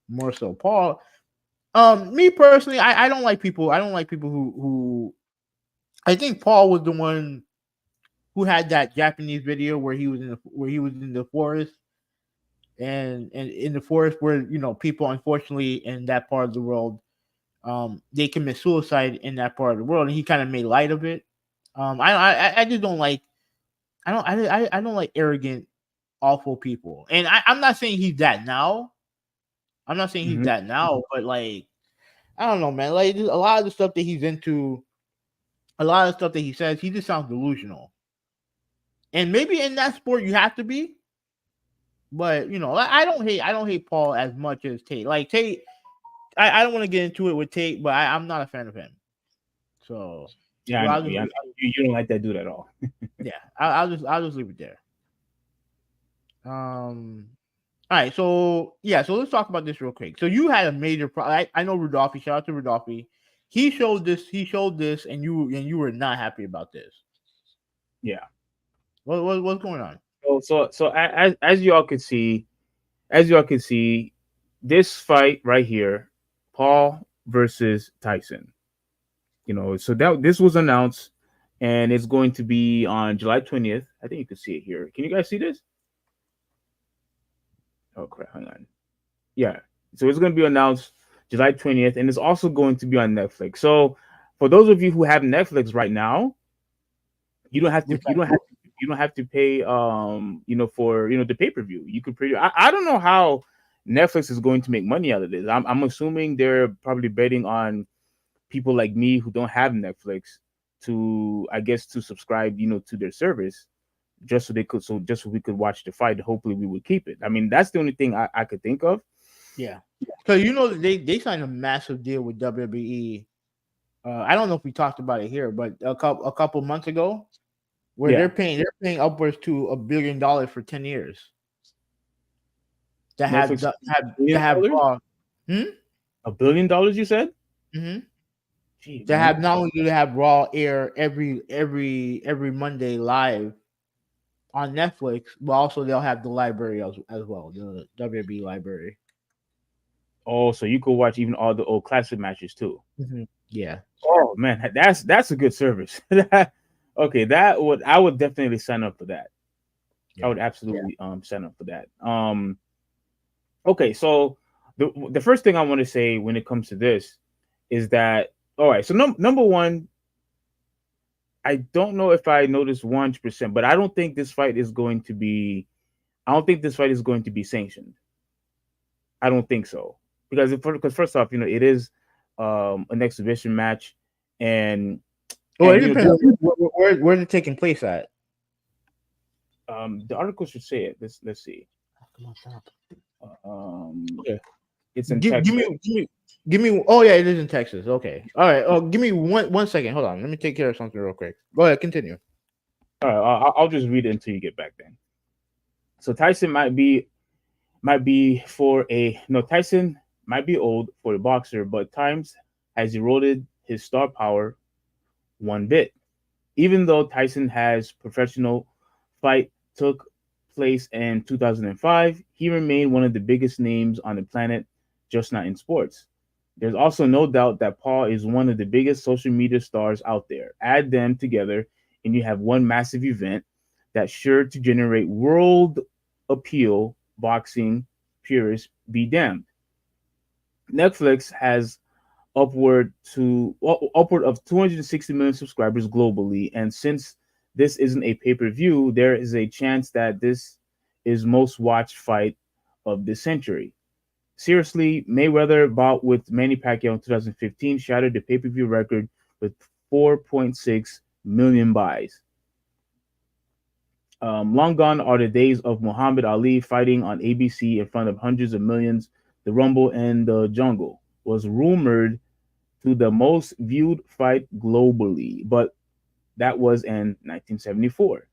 more so Paul?" Me personally, I don't like people. I don't like people who. I think Paul was the one who had that Japanese video where he was in the forest, and in the forest where people unfortunately in that part of the world, they commit suicide in that part of the world, and he kind of made light of it. I just don't like. I don't like arrogant, awful people, and I'm not saying he's that now. I'm not saying he's that now, but like, I don't know, man. Like, a lot of the stuff that he's into, a lot of the stuff that he says, he just sounds delusional. And maybe in that sport you have to be, but I don't hate Paul as much as Tate. Like Tate, I don't want to get into it with Tate, but I'm not a fan of him. So yeah, I know. You don't like that dude at all. Yeah, I'll just leave it there. All right, so let's talk about this real quick. So you had a major problem. I know Rudolphy. Shout out to Rudolphy. He showed this, and you were not happy about this. Yeah. What's going on? So as you all can see, this fight right here, Paul versus Tyson. So this was announced, and it's going to be on July 20th. I think you can see it here. Can you guys see this? Oh crap! Hang on. Yeah. So it's going to be announced July 20th, and it's also going to be on Netflix. So for those of you who have Netflix right now, you don't have to pay for the pay-per-view. You could I don't know how Netflix is going to make money out of this. I'm assuming they're probably betting on people like me who don't have Netflix to subscribe to their service just so we could watch the fight. Hopefully we would keep it. I mean, that's the only thing I could think of. Yeah. So they signed a massive deal with WWE. I don't know if we talked about it here, but a couple months ago, where they're paying upwards to $1 billion for 10 years. To have Raw. $1 billion, you said? Mm-hmm. Gee, to have not only do they have Raw air every Monday live on Netflix, but also they'll have the library as well, the WWE library. Oh, so you could watch even all the old classic matches too. Mm-hmm. Yeah. Oh man, that's a good service. Okay, I would definitely sign up for that. I Yeah. would absolutely sign up for that. Okay, so the first thing I want to say when it comes to this is that all right. So number one, I don't know if I noticed 100%, but I don't think this fight is going to be. I don't think this fight is going to be sanctioned. I don't think so because first off, it is an exhibition match, and Well, and it depends on where's it taking place at. the article should say it. Let's see. Come on, stop. Um, Okay. it's in Give, Texas. give me. Oh yeah, it is in Texas. Okay. All right. Oh, give me one second. Hold on. Let me take care of something real quick. Go ahead. Continue. All right, I'll just read it until you get back then. So Tyson Tyson might be old for a boxer, but times has eroded his star power one bit. Even though Tyson has professional fight took place in 2005, he remained one of the biggest names on the planet, just not in sports. There's also no doubt that Paul is one of the biggest social media stars out there. Add them together, and you have one massive event that's sure to generate world appeal. Boxing purists be damned. Netflix has upward of 260 million subscribers globally, and since this isn't a pay-per-view, there is a chance that this is most watched fight of the century. Seriously, Mayweather bout with Manny Pacquiao in 2015 shattered the pay-per-view record with 4.6 million buys. Long gone are the days of Muhammad Ali fighting on ABC in front of hundreds of millions. The Rumble in the Jungle was rumored to the most viewed fight globally, but that was in 1974.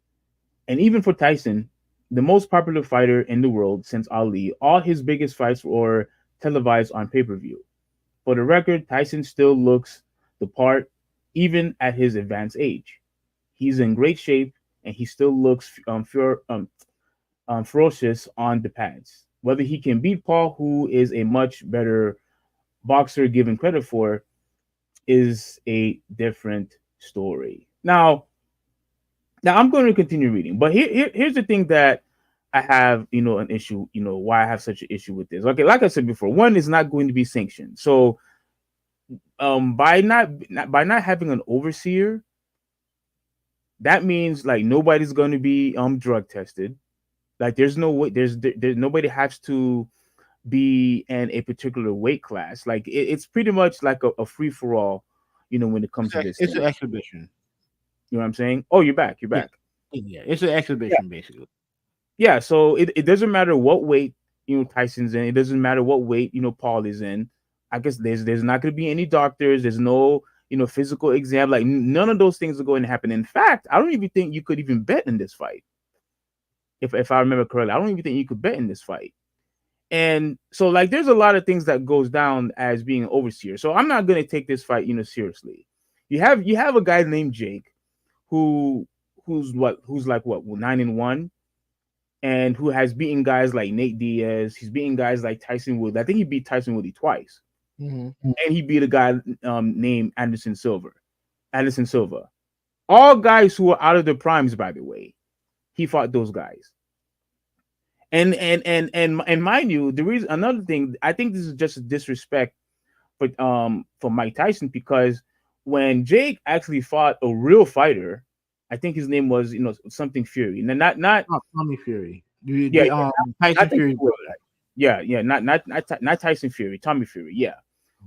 And even for Tyson, the most popular fighter in the world since Ali, all his biggest fights were televised on pay-per-view. For the record, Tyson still looks the part even at his advanced age. He's in great shape and he still looks ferocious on the pads. Whether he can beat Paul, who is a much better boxer given credit for, is a different story. Now I'm going to continue reading, but here's the thing that I have, an issue, why I have such an issue with this. Okay, like I said before, one is not going to be sanctioned. So, by not having an overseer, that means like nobody's going to be drug tested. Like there's no way, there's nobody has to be in a particular weight class. Like it's pretty much like a free for all, when it comes to this It's thing. an exhibition. You know what I'm saying? Oh, you're back. You're Yeah. back. Yeah. It's an exhibition, basically. Yeah. So it doesn't matter what weight Tyson's in. It doesn't matter what weight Paul is in. I guess there's not going to be any doctors. There's no physical exam. Like none of those things are going to happen. In fact, I don't even think you could even bet in this fight. If I remember correctly, I don't even think you could bet in this fight. And so like there's a lot of things that goes down as being an overseer. So I'm not going to take this fight seriously. You have a guy named Jake who's like what 9-1, and who has beaten guys like Nate Diaz. He's beaten guys like Tyson Wood. I think he beat Tyson Woodley twice, and he beat a guy named Anderson Silva. All guys who are out of their primes, by the way. He fought those guys. And mind you, the reason, another thing, I think this is just a disrespect for Mike Tyson, because when Jake actually fought a real fighter, I think his name was something Fury, and not Tommy Fury. Tyson Fury. Not Tyson Fury, Tommy Fury, yeah,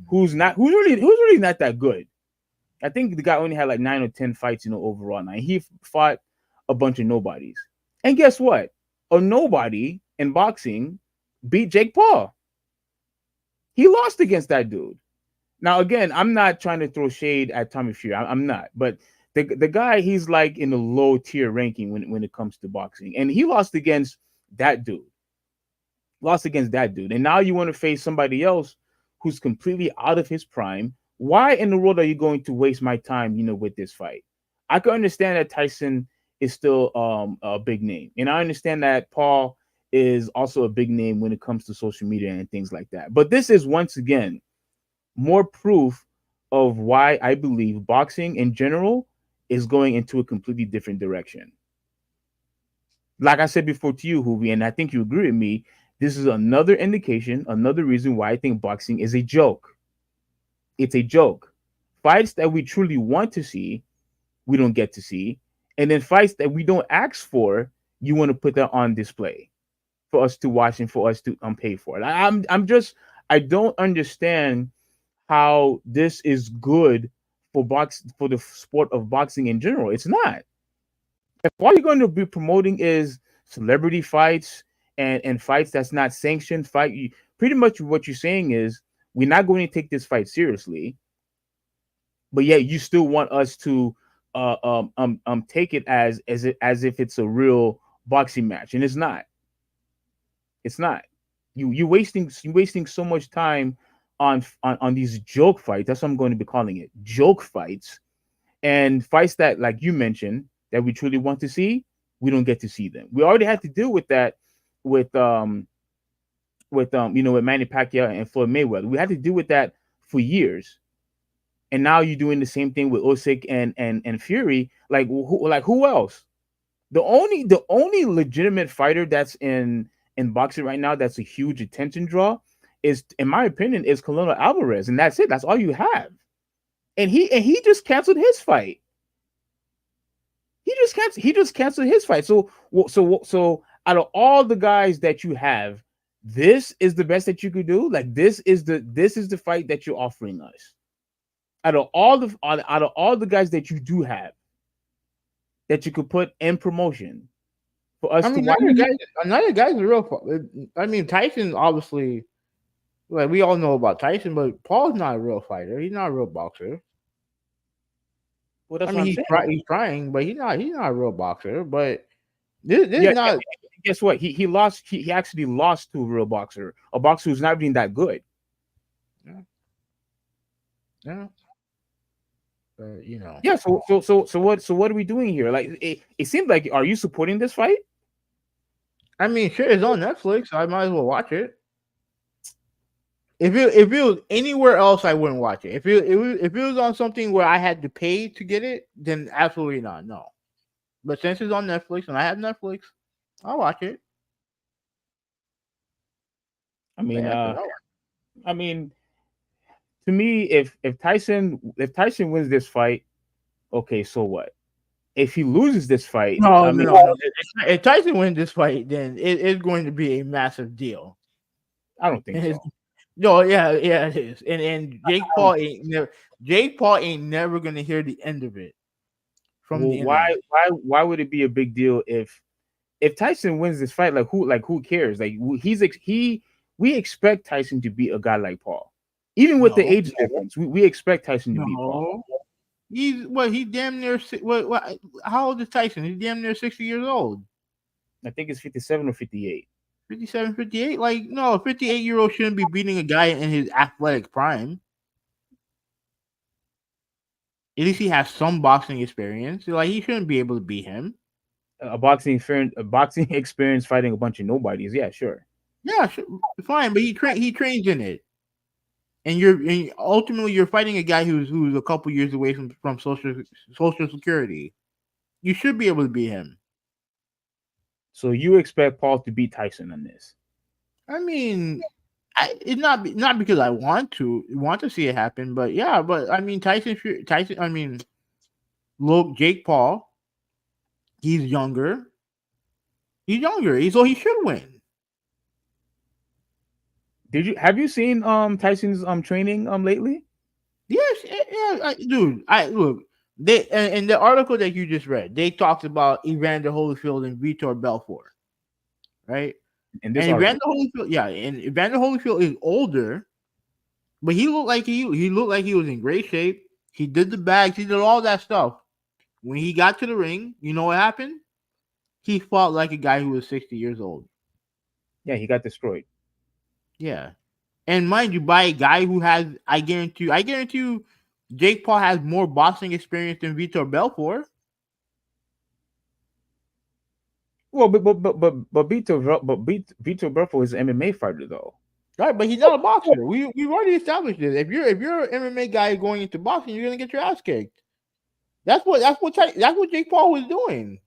who's really not that good. I think the guy only had like 9 or 10 fights, overall. Now he fought a bunch of nobodies, and guess what? A nobody in boxing beat Jake Paul. He lost against that dude. Now, again, I'm not trying to throw shade at Tommy Fury. I'm not. But the guy, he's like in the low tier ranking when it comes to boxing. And he lost against that dude. And now you want to face somebody else who's completely out of his prime. Why in the world are you going to waste my time, with this fight? I can understand that Tyson is still a big name. And I understand that Paul is also a big name when it comes to social media and things like that. But this is, once again, more proof of why I believe boxing in general is going into a completely different direction. Like I said before to you, Huvi, and I think you agree with me, this is another indication, another reason why I think boxing is a joke. It's a joke. Fights that we truly want to see, we don't get to see. And then fights that we don't ask for, you want to put that on display for us to watch and for us to pay for it. I don't understand how this is good for the sport of boxing in general. It's not. If all you're going to be promoting is celebrity fights and fights that's not sanctioned, pretty much what you're saying is we're not going to take this fight seriously, but yet you still want us to take it as if it's a real boxing match, and it's not. It's not. You wasting so much time on these joke fights. That's what I'm going to be calling it, joke fights, and fights that, like you mentioned, that we truly want to see. We don't get to see them. We already had to deal with that with with Manny Pacquiao and Floyd Mayweather. We had to deal with that for years, and now you're doing the same thing with Usyk and Fury. Like who else? The only legitimate fighter that's in boxing right now that's a huge attention draw is, in my opinion, is Canelo Alvarez, and that's it. That's all you have. And he just canceled his fight. He just canceled his fight. So out of all the guys that you have, this is the best that you could do. Like this is the fight that you're offering us. Out of all the guys that you do have, that you could put in promotion for us to watch. Another guy's a real. I mean, Tyson obviously, like we all know about Tyson, but Paul's not a real fighter. He's not a real boxer. Well, that's I mean, he's trying, but he's not a real boxer. But this is not. Guess what? He lost. He actually lost to a real boxer, a boxer who's not even that good. Yeah. You know. Yeah. So what are we doing here? Like it seems like, are you supporting this fight? I mean, sure, it's on Netflix. So I might as well watch it. If it was anywhere else, I wouldn't watch it. If it was on something where I had to pay to get it, then absolutely not. No. But since it's on Netflix and I have Netflix, I'll watch it. I mean, to me, if Tyson wins this fight, okay, so what? If he loses this fight, no. If Tyson wins this fight, then it's going to be a massive deal. I don't think so. No, yeah, it is. And Jake Paul ain't never gonna hear the end of it. Why would it be a big deal if Tyson wins this fight? Like who cares? Like we expect Tyson to beat a guy like Paul, even with the age difference. We expect Tyson to beat Paul. He's damn near what? How old is Tyson? He's damn near 60 years old. I think it's 57 or 58. 57, 58? Like, no, a 58-year-old shouldn't be beating a guy in his athletic prime. At least he has some boxing experience. Like, he shouldn't be able to beat him. A boxing experience fighting a bunch of nobodies. Yeah, sure. Yeah, fine, but he trains in it. And ultimately you're fighting a guy who's a couple years away from social security. You should be able to beat him. So you expect Paul to beat Tyson on this? I mean, it's not because I want to see it happen, but yeah. But I mean, Tyson. I mean, look, Jake Paul. He's younger. So he should win. Have you seen Tyson's training lately? Yes, yeah, dude. Look. They in the article that you just read, they talked about Evander Holyfield and Vitor Belfort, right? And Evander Holyfield is older, but he looked like he was in great shape. He did the bags, he did all that stuff. When he got to the ring, you know what happened? He fought like a guy who was 60 years old. Yeah, he got destroyed. Yeah, and mind you, by a guy who has, I guarantee you, Jake Paul has more boxing experience than Vitor Belfort. Well, but Vitor Belfort is an MMA fighter though. Right, but he's not a boxer. We've already established this. If you're an MMA guy going into boxing, you're gonna get your ass kicked. That's what Jake Paul was doing.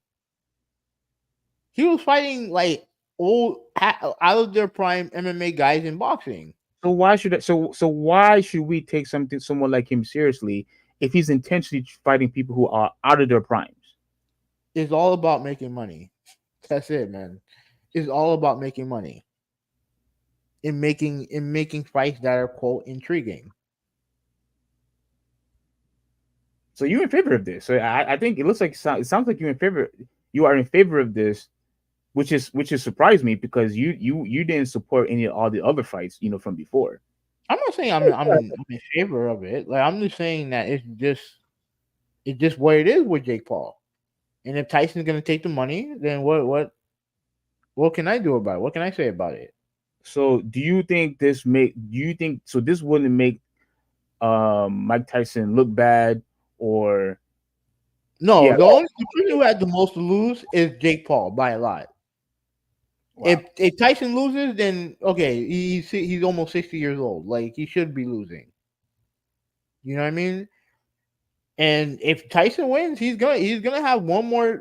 He was fighting like old out of their prime MMA guys in boxing. So why should why should we take someone like him seriously if he's intentionally fighting people who are out of their primes? It's all about making money. That's it, man. It's all about making money. In making fights that are quote intriguing. So you're in favor of this. So I think it looks like it sounds like you're in favor. You are in favor of this, which is surprised me because you didn't support any of all the other fights from before. I'm not saying I'm in favor of it. Like I'm just saying that it's just what it is with Jake Paul. And if Tyson's gonna take the money, then what can I do about it? What can I say about it? So do you think this wouldn't make Mike Tyson look bad or No, the person who had the most to lose is Jake Paul by a lot. Wow. If Tyson loses, then okay, he's almost 60 years old. Like he should be losing. You know what I mean? And if Tyson wins, he's gonna have one more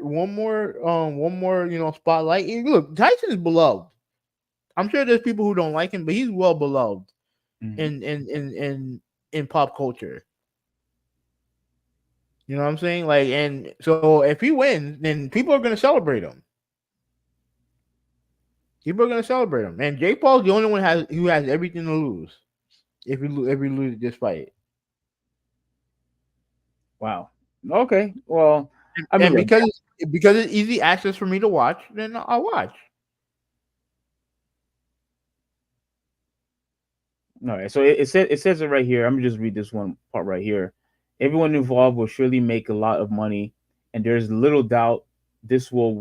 spotlight. And look, Tyson is beloved. I'm sure there's people who don't like him, but he's well beloved in pop culture. You know what I'm saying? Like, and so if he wins, then people are gonna celebrate him. People are gonna celebrate him. And Jake Paul's the only one who has everything to lose if he loses this fight. Wow. Okay. Well, I mean, because it's easy access for me to watch, then I'll watch. All right. So it says it right here. I'm gonna just read this one part right here. Everyone involved will surely make a lot of money, and there's little doubt this will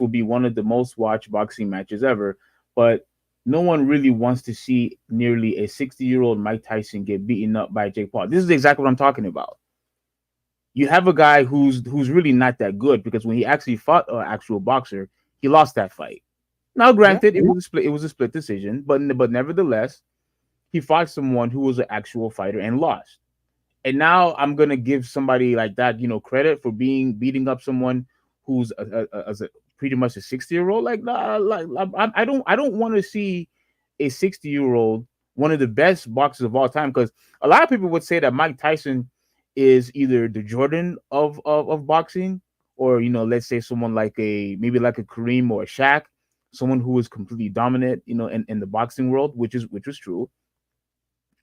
be one of the most watched boxing matches ever. But no one really wants to see nearly a 60-year-old Mike Tyson get beaten up by Jake Paul. This is exactly what I'm talking about. You have a guy who's really not that good because when he actually fought an actual boxer, he lost that fight. Now, granted, it was a split decision, but nevertheless, he fought someone who was an actual fighter and lost. And now I'm gonna give somebody like that, credit for beating up someone who's pretty much a 60-year-old. Like, I don't want to see a 60-year-old, one of the best boxers of all time, because a lot of people would say that Mike Tyson is either the Jordan of boxing, or let's say someone like maybe like a Kareem or a Shaq, someone who is completely dominant, in the boxing world, which was true.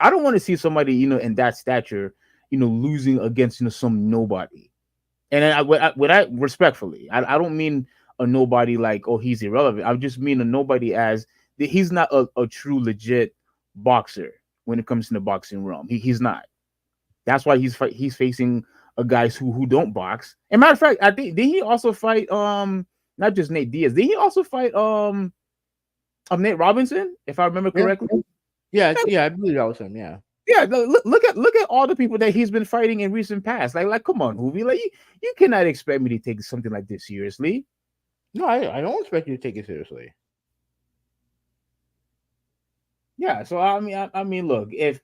I don't want to see somebody, in that stature, losing against, some nobody. And I respectfully, I don't mean a nobody like, oh, he's irrelevant. I just mean a nobody as he's not a true legit boxer when it comes to the boxing realm. He's not. That's why he's facing a guys who don't box. And matter of fact, I think did he also fight not just Nate Diaz? Did he also fight Nate Robinson, if I remember correctly? Yeah, I believe that was him. Yeah. Yeah, look at all the people that he's been fighting in recent past. Like come on, Hoovy. Like you cannot expect me to take something like this seriously. No, I don't expect you to take it seriously. Yeah, so I mean, look, if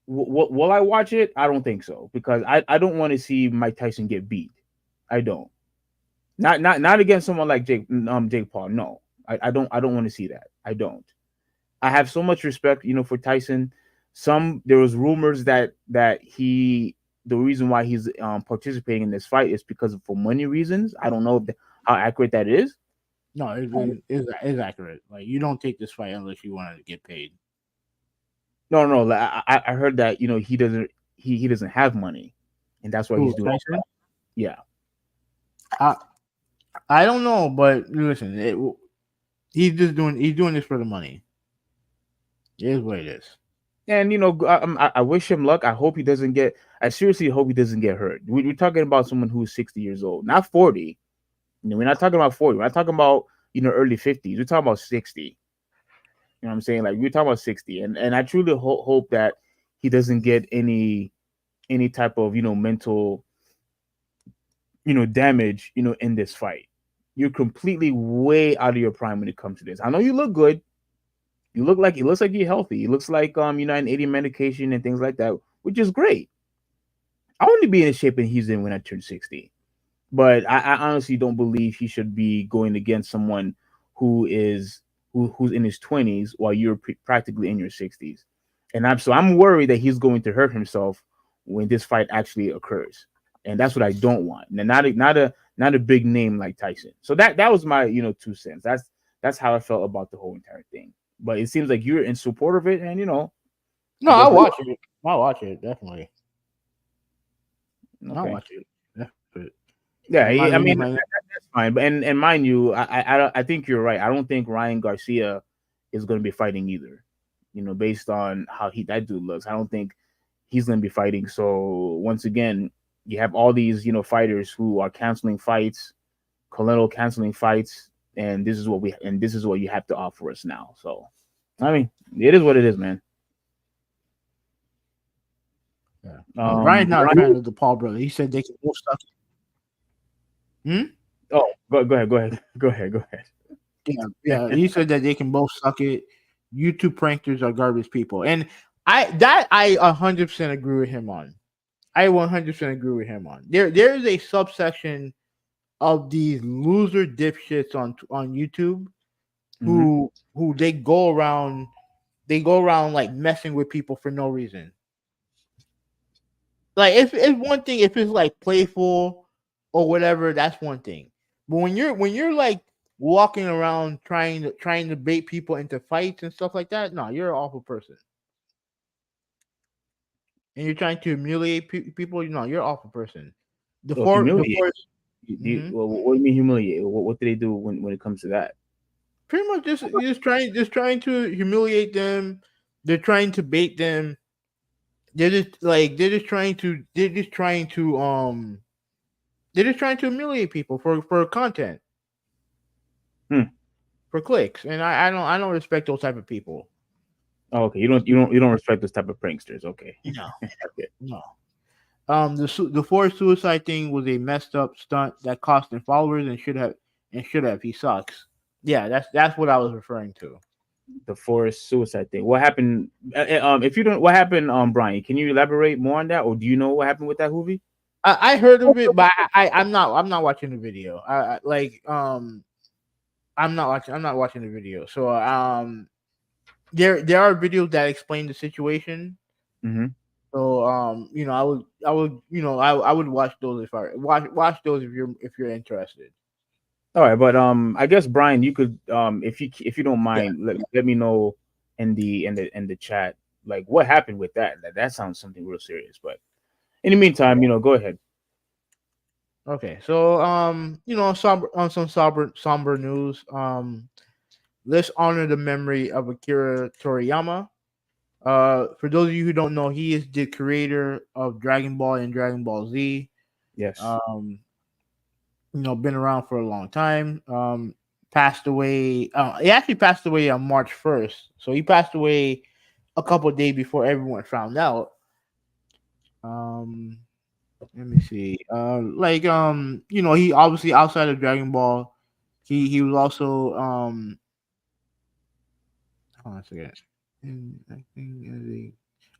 will I watch it? I don't think so, because I don't want to see Mike Tyson get beat. I don't. Not against someone like Jake Paul. No, I don't want to see that. I don't. I have so much respect, for Tyson. There was rumors that the reason why he's participating in this fight is because for money reasons. I don't know how accurate that is. No, it is accurate. Like, you don't take this fight unless you want to get paid. No. I heard that he doesn't have money, and that's why he's doing it. Yeah. I don't know, but listen, he's doing this for the money. It is what it is. And I wish him luck. I seriously hope he doesn't get hurt. We're talking about someone who's 60 years old, not 40. We're not talking about 40. We're not talking about early 50s. We're talking about 60. You know what I'm saying? Like, we're talking about 60. And I truly hope that he doesn't get any type of mental damage in this fight. You're completely way out of your prime when it comes to this. I know you look good. You look like, it looks like you're healthy. It looks like you're not eating medication and things like that, which is great. I want to be in the shape that he's in when I turn 60. But I honestly don't believe he should be going against someone who is who's in his 20s while you're practically in your 60s. And I'm worried that he's going to hurt himself when this fight actually occurs. And that's what I don't want. And not a big name like Tyson. So that was my 2 cents. That's how I felt about the whole entire thing. But it seems like you're in support of it, and No, I guess I'll watch it. I'll watch it definitely. I'll okay. watch it. Definitely. Yeah, I'm not I losing mean my. that's fine. But and mind you, I think you're right. I don't think Ryan Garcia is going to be fighting either. Based on how that dude looks, I don't think he's going to be fighting. So once again, you have all these fighters who are canceling fights, Canelo canceling fights, and this is what you have to offer us now. So I mean, it is what it is, man. Yeah. Brian's not a fan of the Paul brother. He said they can both suck it. Hmm? Oh, go ahead. Yeah. He said that they can both suck it. YouTube pranksters are garbage people, and I 100% agree with him on. I 100% agree with him on. There is a subsection of these loser dipshits on YouTube who they go around like messing with people for no reason. Like it's one thing if it's like playful or whatever, that's one thing. But when you're like walking around trying to bait people into fights and stuff like that, no, you're an awful person. And you're trying to humiliate people, you're an awful person. The So four the humiliate. force Well, what do you mean humiliate? What do they do when it comes to that? pretty much just trying to humiliate them. They're trying to bait them. They're just trying to humiliate people for content, Hmm. for clicks, and I don't respect those type of people. Oh, okay, you don't respect those type of pranksters. Okay. No, Okay. no. The forced suicide thing was a messed up stunt that cost him followers and should have. He sucks. Yeah, that's what I was referring to. The forced suicide thing. What happened? If you don't, what happened? Brian, can you elaborate more on that, or do you know what happened with that movie? I heard of it, but I'm not watching the video. I'm not watching the video. So there are videos that explain the situation. Mm-hmm. So I would watch those if I watch those if you're interested. All right, but I guess Brian, you could if you don't Yeah. mind, let me know in the chat like what happened with that. That sounds something real serious. But in the meantime, go ahead. Okay. So somber news. Let's honor the memory of Akira Toriyama. For those of you who don't know, he is the creator of Dragon Ball and Dragon Ball Z. Yes. Been around for a long time. Passed away. He actually passed away on March 1st. So he passed away a couple of days before everyone found out. Let me see. He obviously outside of Dragon Ball, he was also hold on a second.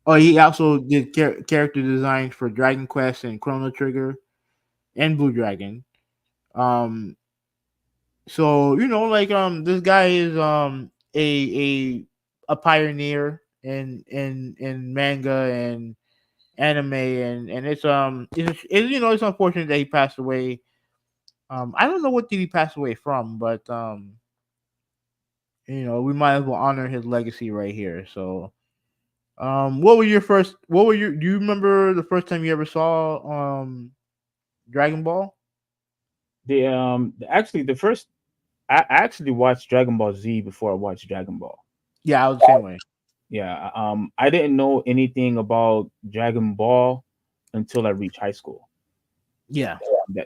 Oh, he also did character designs for Dragon Quest and Chrono Trigger and Blue Dragon. So this guy is a pioneer in manga and anime, and it's unfortunate that he passed away. I don't know what did he pass away from, but we might as well honor his legacy right here. So do you remember the first time you ever saw Dragon Ball? Actually the first I actually watched Dragon Ball Z before I watched Dragon Ball. Yeah, I was the same way. Yeah. I didn't know anything about Dragon Ball until I reached high school. Yeah,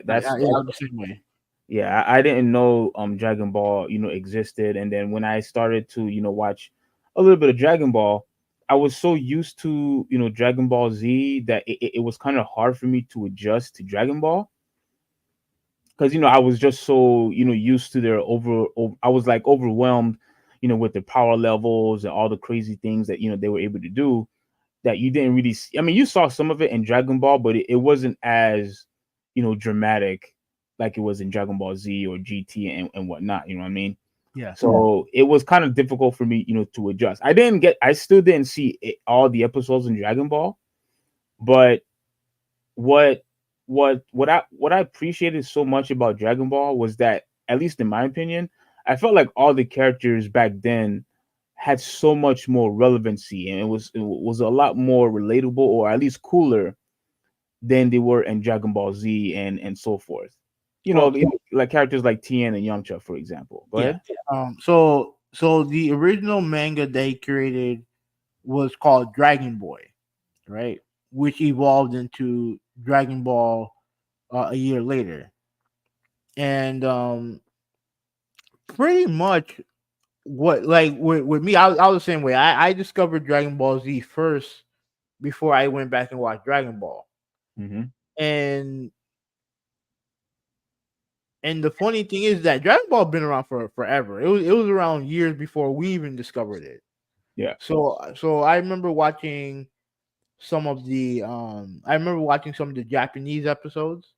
That's I was the same way. yeah. I didn't know Dragon Ball existed, and then when I started to watch a little bit of Dragon Ball, I was so used to Dragon Ball Z that it was kind of hard for me to adjust to Dragon Ball because I was just so used to their I was like overwhelmed with the power levels and all the crazy things that they were able to do, that you didn't really see. I mean, you saw some of it in Dragon Ball, but it wasn't as dramatic like it was in Dragon Ball Z or GT and whatnot. You know what I mean? Yeah. So it was kind of difficult for me, to adjust. I still didn't see all the episodes in Dragon Ball, but what what I appreciated so much about Dragon Ball was that, at least in my opinion, I felt like all the characters back then had so much more relevancy, and it was a lot more relatable, or at least cooler than they were in Dragon Ball Z and so forth. Well, Like characters like Tien and Yamcha, for example. Go yeah. ahead. So the original manga they created was called Dragon Boy, right? Which evolved into Dragon Ball a year later, and pretty much what like with me, I was the same way. I discovered Dragon Ball Z first before I went back and watched Dragon Ball, Hmm. and the funny thing is that Dragon Ball been around for forever. It was around years before we even discovered it. Yeah. So I remember watching some of the Japanese episodes,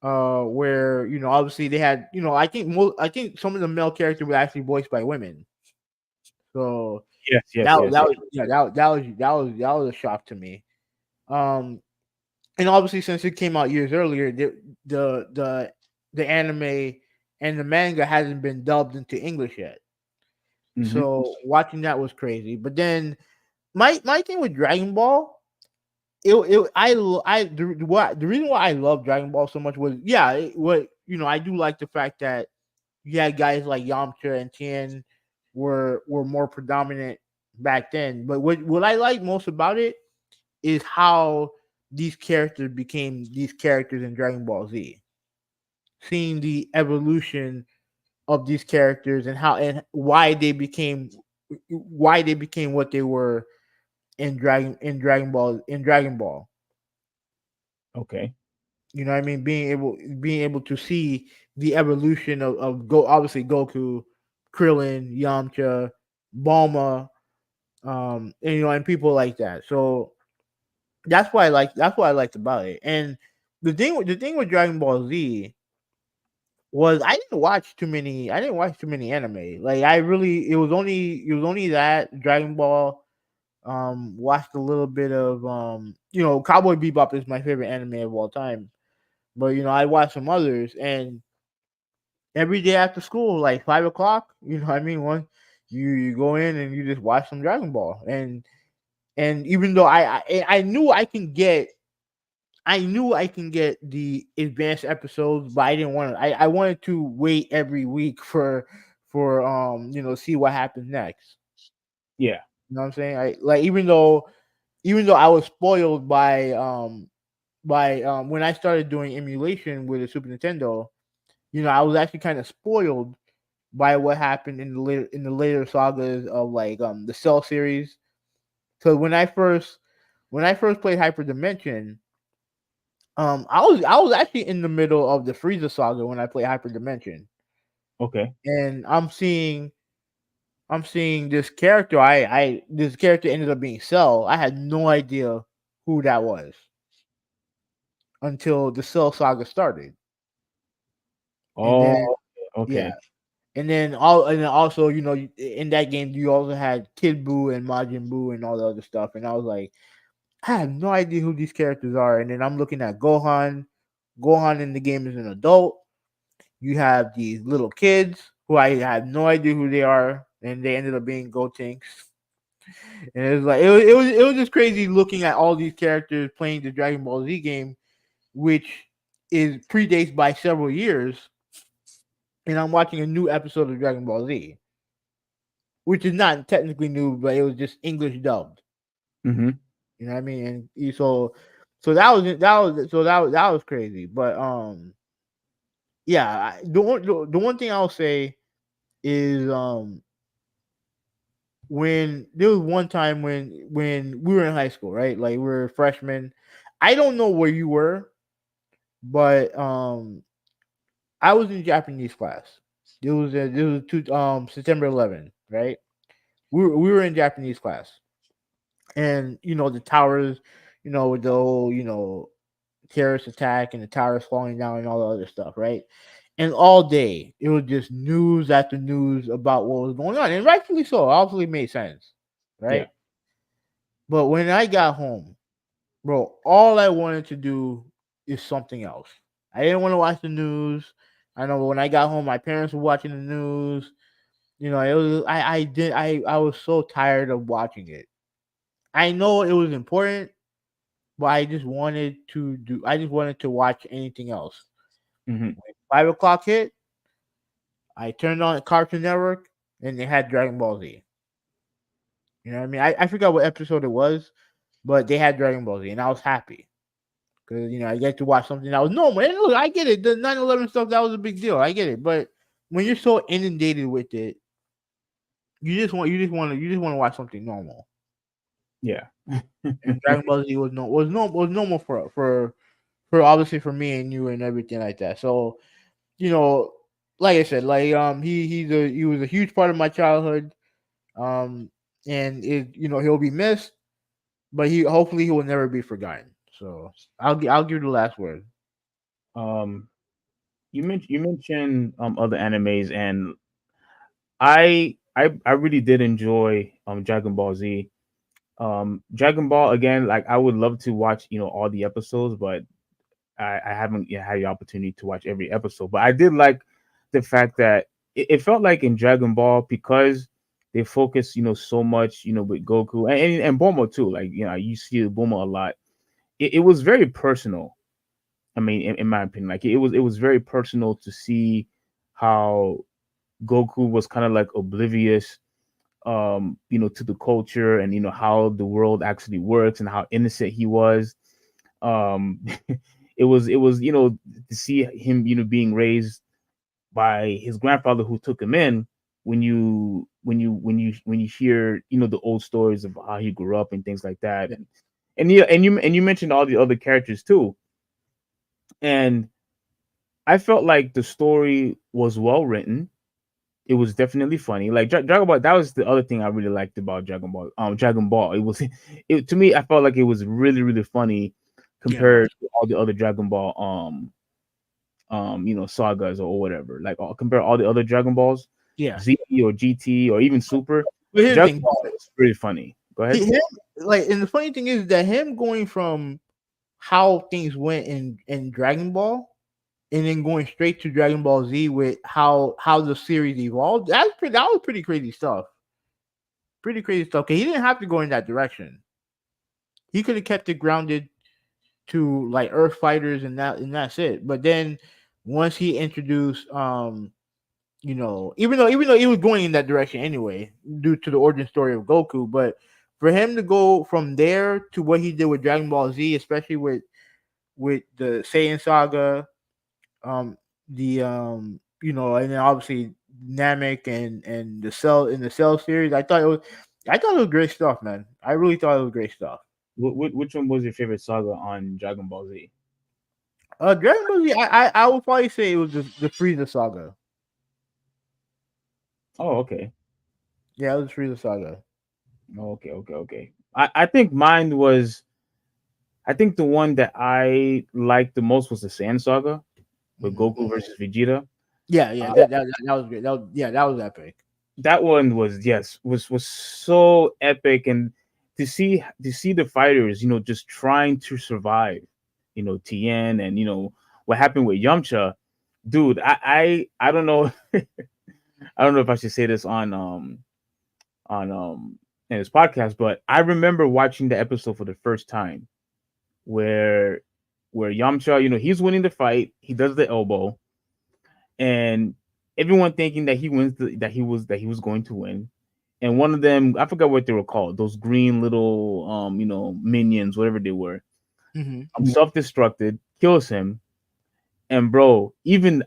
where obviously they had, I think some of the male characters were actually voiced by women. So Yes. Yes. that Yes. that was yeah that was a shock to me. Um, and obviously since it came out years earlier, the anime and the manga hasn't been dubbed into English yet. Hmm. So watching that was crazy. But then my thing with Dragon Ball, it I the reason why I love Dragon Ball so much was, I do like the fact that you had guys like Yamcha and Tien were more predominant back then. But what I like most about it is how these characters became these characters in Dragon Ball Z. Seeing the evolution of these characters and how and why they became what they were in Dragon Ball. Okay. You know what I mean? Being able to see the evolution of obviously Goku, Krillin, Yamcha, Bulma, and people like that. So that's what I liked about it. And the thing with Dragon Ball Z was I didn't watch too many anime. Like it was only that Dragon Ball. Watched a little bit of Cowboy Bebop is my favorite anime of all time. But I watched some others, and every day after school, like 5 o'clock, what I mean, one you go in and you just watch some Dragon Ball, and even though I knew I can get the advanced episodes, but I didn't want to. I wanted to wait every week for see what happens next. Yeah. You know what I'm saying? I like even though I was spoiled by when I started doing emulation with the Super Nintendo, I was actually kind of spoiled by what happened in the later sagas of like the Cell series. So when I first played Hyper Dimension, I was actually in the middle of the Frieza saga when I played Hyper Dimension, Okay. and I'm seeing this character. This character ended up being Cell. I had no idea who that was until the Cell saga started, and then Oh. yeah, Okay. and then also in that game you also had Kid Buu and Majin Buu and all the other stuff, and I was like, I have no idea who these characters are, and then I'm looking at Gohan. Gohan in the game is an adult. You have these little kids who I have no idea who they are, and they ended up being Gotenks. And it was like it was just crazy looking at all these characters playing the Dragon Ball Z game, which is predates by several years, and I'm watching a new episode of Dragon Ball Z, which is not technically new, but it was just English dubbed. Hmm. You know what I mean? And so that was crazy. But yeah, the one thing I'll say is when there was one time when we were in high school, right? Like we were freshmen. I don't know where you were, but I was in Japanese class. September 11th, right? We were in Japanese class, and the towers, with the whole terrorist attack and the towers falling down and all the other stuff, right? And all day it was just news after news about what was going on, and rightfully so. Obviously, made sense, Yeah. right? But when I got home, bro, all I wanted to do is something else. I didn't want to watch the news. I know when I got home, my parents were watching the news. It was I was so tired of watching it. I know it was important, but I just wanted to watch anything else. Hmm. 5 o'clock hit, I turned on Cartoon Network and they had Dragon Ball Z. You know what I mean? I forgot what episode it was, but they had Dragon Ball Z and I was happy. Because I get to watch something that was normal. And look, I get it. The 9/11 stuff, that was a big deal. I get it. But when you're so inundated with it, you just want to watch something normal. Yeah. And Dragon Ball Z was normal for obviously for me and you and everything like that. So, you know, like I said, like he was a huge part of my childhood. Um and he'll be missed, but he hopefully he will never be forgotten. So I'll give the last word. Um, you mentioned other animes, and I really did enjoy Dragon Ball Z. Dragon Ball again, like I would love to watch all the episodes, but I haven't yet had the opportunity to watch every episode. But I did like the fact that it felt like in Dragon Ball, because they focus so much with Goku and Bulma too. Like you see Bulma a lot. It was very personal. I mean, in my opinion, like it was very personal to see how Goku was kind of like oblivious, to the culture, and how the world actually works, and how innocent he was. Um, it was to see him being raised by his grandfather who took him in. When you hear the old stories of how he grew up and things like that, and you mentioned all the other characters too, and I felt like the story was well written. It was definitely funny. Like Dragon Ball, that was the other thing I really liked about Dragon Ball. Dragon Ball. It to me, I felt like it was really, really funny Yeah. compared to all the other Dragon Ball sagas or whatever. Like compare all the other Dragon Balls, Yeah. Z or GT or even Super. But here's the Dragon thing. Ball was pretty funny. Go ahead. Him, like, and the funny thing is that him going from how things went in Dragon Ball and then going straight to Dragon Ball Z with how the series evolved. That was pretty crazy stuff. Pretty crazy stuff. Cause he didn't have to go in that direction. He could have kept it grounded to like Earth fighters and that's it. But then once he introduced even though he was going in that direction anyway, due to the origin story of Goku, but for him to go from there to what he did with Dragon Ball Z, especially with the Saiyan saga, the and then obviously Namek and the Cell series, I thought it was great stuff, man. I really thought it was great stuff. Which one was your favorite saga on Dragon Ball Z? Dragon Ball Z, I would probably say it was the Frieza saga. Oh, okay. Yeah, it was Frieza saga. Okay, okay, okay. I think mine was. I think the one that I liked the most was the Sand Saga with Mhm. Goku versus Vegeta. Yeah, yeah, Uh, that was great. That was epic. that one was, yes, was so epic, and to see the fighters, just trying to survive, Tien, and what happened with Yamcha, dude. I don't know. I don't know if I should say this on in this podcast, but I remember watching the episode for the first time where Yamcha, he's winning the fight. He does the elbow, and everyone thinking that he wins that he was going to win. And one of them, I forgot what they were called, those green little minions, whatever they were, Hmm. self-destructed, kills him. And bro, even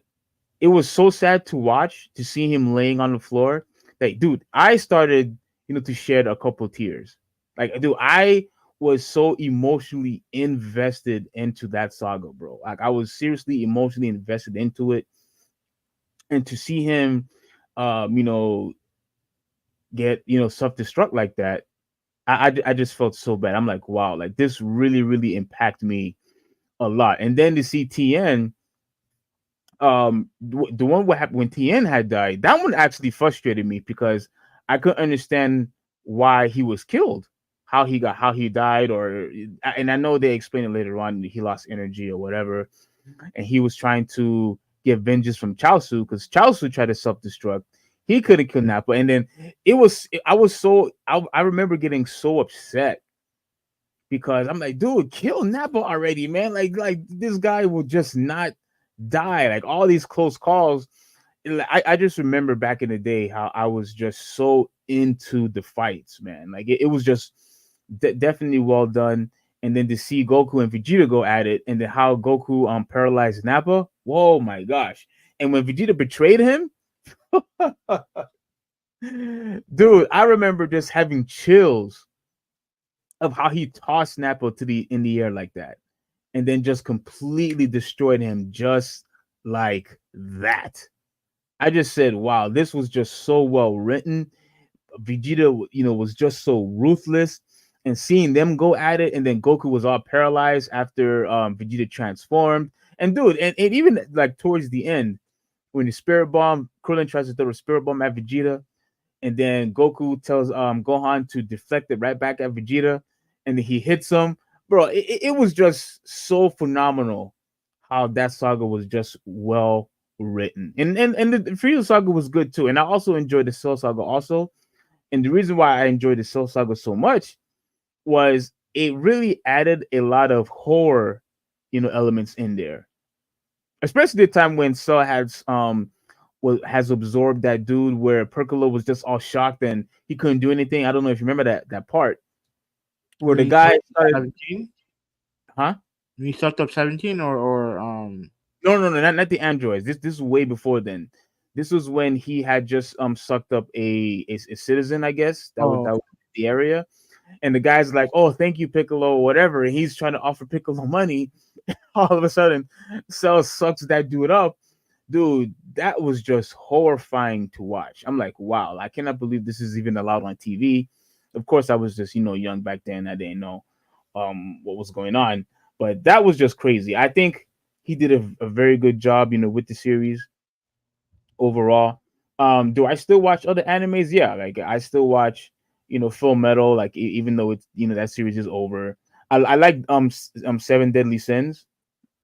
it was so sad to watch to see him laying on the floor. Like, dude, I started, to shed a couple tears. Like, dude, I was so emotionally invested into that saga, bro. Like, I was seriously emotionally invested into it. and to see him, you know, get self-destruct like that, I just felt so bad. I'm like, wow, like this really impacted me a lot. And then to see TN, the one what happened when TN had died, that one actually frustrated me because I couldn't understand why he was killed, how he died, or and I know they explain it later on. He lost energy or whatever, and he was trying to get vengeance from Chaosu because Chaosu tried to self-destruct. He couldn't kill Nappa, and then I remember getting so upset because I'm like, dude, kill Nappa already, man. Like this guy will just not die. Like all these close calls. I just remember back in the day how I was just so into the fights, man. Like it was just definitely well done. And then to see Goku and Vegeta go at it, and then how Goku paralyzed Nappa. Whoa, my gosh! And when Vegeta betrayed him, dude, I remember just having chills of how he tossed Nappa in the air like that, and then just completely destroyed him just like that. I just said, wow, this was just so well written. Vegeta, was just so ruthless, and seeing them go at it, and then Goku was all paralyzed after Vegeta transformed. And dude, and even like towards the end, when the spirit bomb, Krillin tries to throw a spirit bomb at Vegeta, and then Goku tells Gohan to deflect it right back at Vegeta, and then he hits him. Bro, it was just so phenomenal how that saga was just well written. And the Frieza saga was good too. And I also enjoyed the Cell saga also. And the reason why I enjoyed the Cell saga so much was it really added a lot of horror, elements in there. Especially the time when Cell has absorbed that dude where Piccolo was just all shocked and he couldn't do anything. I don't know if you remember that part where When the he guy sucked up started, 17? huh? When he sucked up 17 or No, not the androids. This is way before then. This was when he had just sucked up a citizen, I guess. That oh was the area. And the guy's like, "Oh, thank you, Piccolo," or whatever. And he's trying to offer Piccolo money. All of a sudden, Cell sucks that dude up. Dude, that was just horrifying to watch. I'm like, wow, I cannot believe this is even allowed on TV. Of course, I was just, young back then. I didn't know what was going on. But that was just crazy. I think he did a very good job, with the series overall. Do I still watch other animes? Yeah, like I still watch, Full Metal. Like even though it's that series is over, I like Seven Deadly Sins.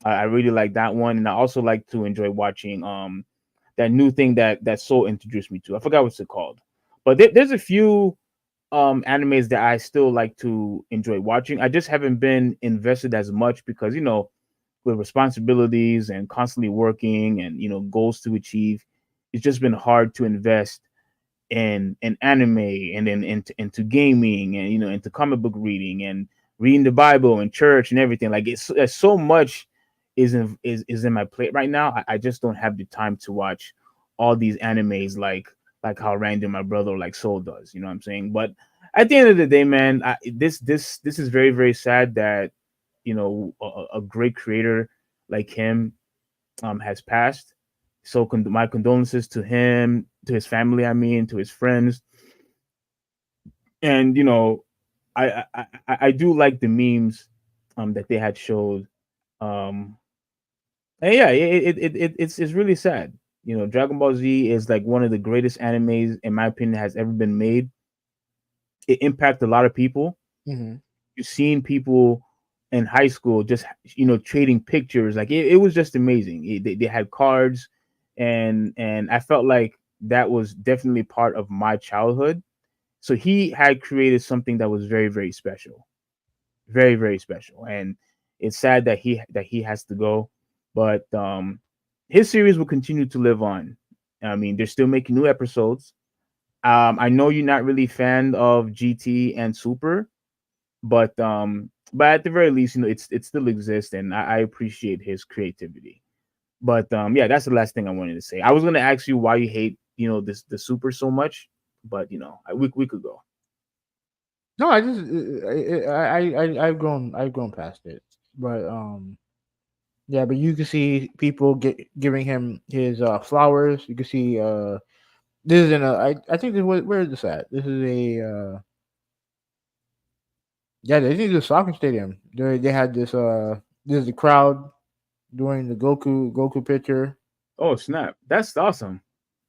I really like that one, and I also like to enjoy watching that new thing that Soul introduced me to. I forgot what's it called, but there's a few animes that I still like to enjoy watching. I just haven't been invested as much because with responsibilities and constantly working and goals to achieve, it's just been hard to invest in anime and then into gaming and into comic book reading and reading the Bible and church and everything. Like it's so much is in my plate right now. I just don't have the time to watch all these animes like how Randy, my brother, like Soul does. You know what I'm saying? But at the end of the day, man, this is very sad that a great creator like him has passed. So my condolences to him, to his family, I mean, to his friends, and I do like the memes that they had showed. Um, and yeah, it's really sad. Dragon Ball Z is like one of the greatest animes, in my opinion, has ever been made. It impacted a lot of people. mhm. You've seen people in high school just trading pictures. Like it was just amazing. They had cards, and I felt like that was definitely part of my childhood. So he had created something that was very special, very special, and it's sad that he has to go, but his series will continue to live on. I mean, they're still making new episodes. I know you're not really fan of GT and Super, but at the very least, it still exists, and I appreciate his creativity. But yeah, that's the last thing I wanted to say. I was gonna ask you why you hate the Super so much, but we could go. No, I, just, I've grown past it, but. Yeah, but you can see people giving him his flowers. You can see this is in a I think this where is this at? This is a yeah, this is a soccer stadium. They had this is the crowd doing the Goku picture. Oh snap! That's awesome.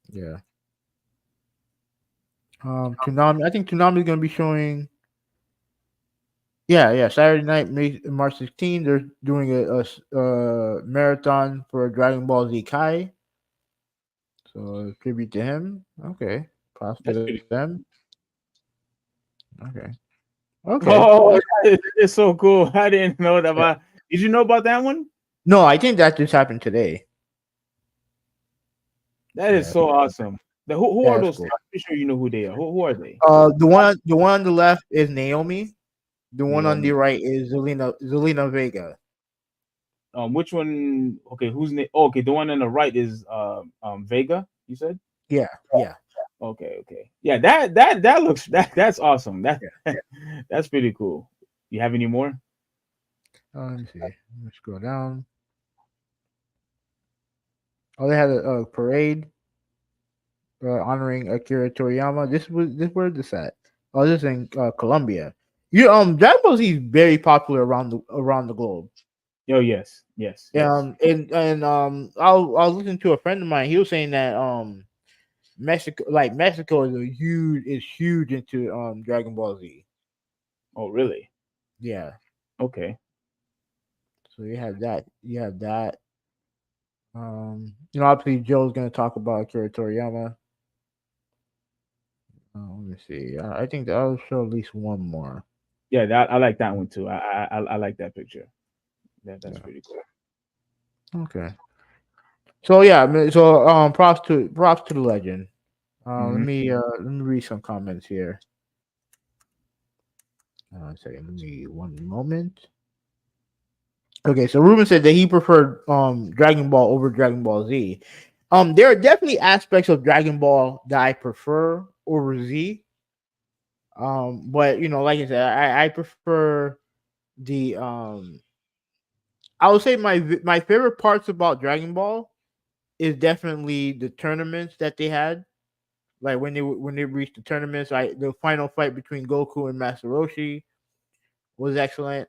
Yeah. Toonami. I think Toonami is gonna be showing. Yeah, Saturday night, March 16th. They're doing a marathon for Dragon Ball Z Kai. So tribute to him. Okay, props to That's them. pretty. Okay, okay. Oh, that is so cool! I didn't know that. Yeah. Did you know about that one? No, I think that just happened today. That is Yeah, so awesome. Who yeah, are that's those? cool. I'm pretty sure you know who they are. Who are they? The one on the left is Naomi. The one on the Naomi. right is Zelina Vega. Which one? Okay, who's name? Oh, okay, the one on the right is Vega. You said. Yeah, yeah, Okay, okay. Yeah, that looks that's awesome. That yeah. that's pretty cool. You have any more? Let me see. Let me scroll down. Oh, they had a parade honoring Akira Toriyama. This where this at? Oh, this is in Colombia. Dragon Ball Z is very popular around the globe. Oh yes, yes, yes. I was listening to a friend of mine. He was saying that Mexico is huge into Dragon Ball Z. Oh really? Yeah. Okay. So you have that. Obviously Joe's gonna talk about Akira Toriyama. Let me see. I think that I'll show at least one more. Yeah, that I like that one too. I like that picture. That's Yeah. pretty cool. Okay. So yeah, props to the legend. Hmm. Let me read some comments here. Second, let me one moment. Okay, so Ruben said that he preferred Dragon Ball over Dragon Ball Z. There are definitely aspects of Dragon Ball that I prefer over Z. But like I said, I prefer the I would say my favorite parts about Dragon Ball is definitely the tournaments that they had. Like when they reached the tournaments, the final fight between Goku and Master Roshi was excellent.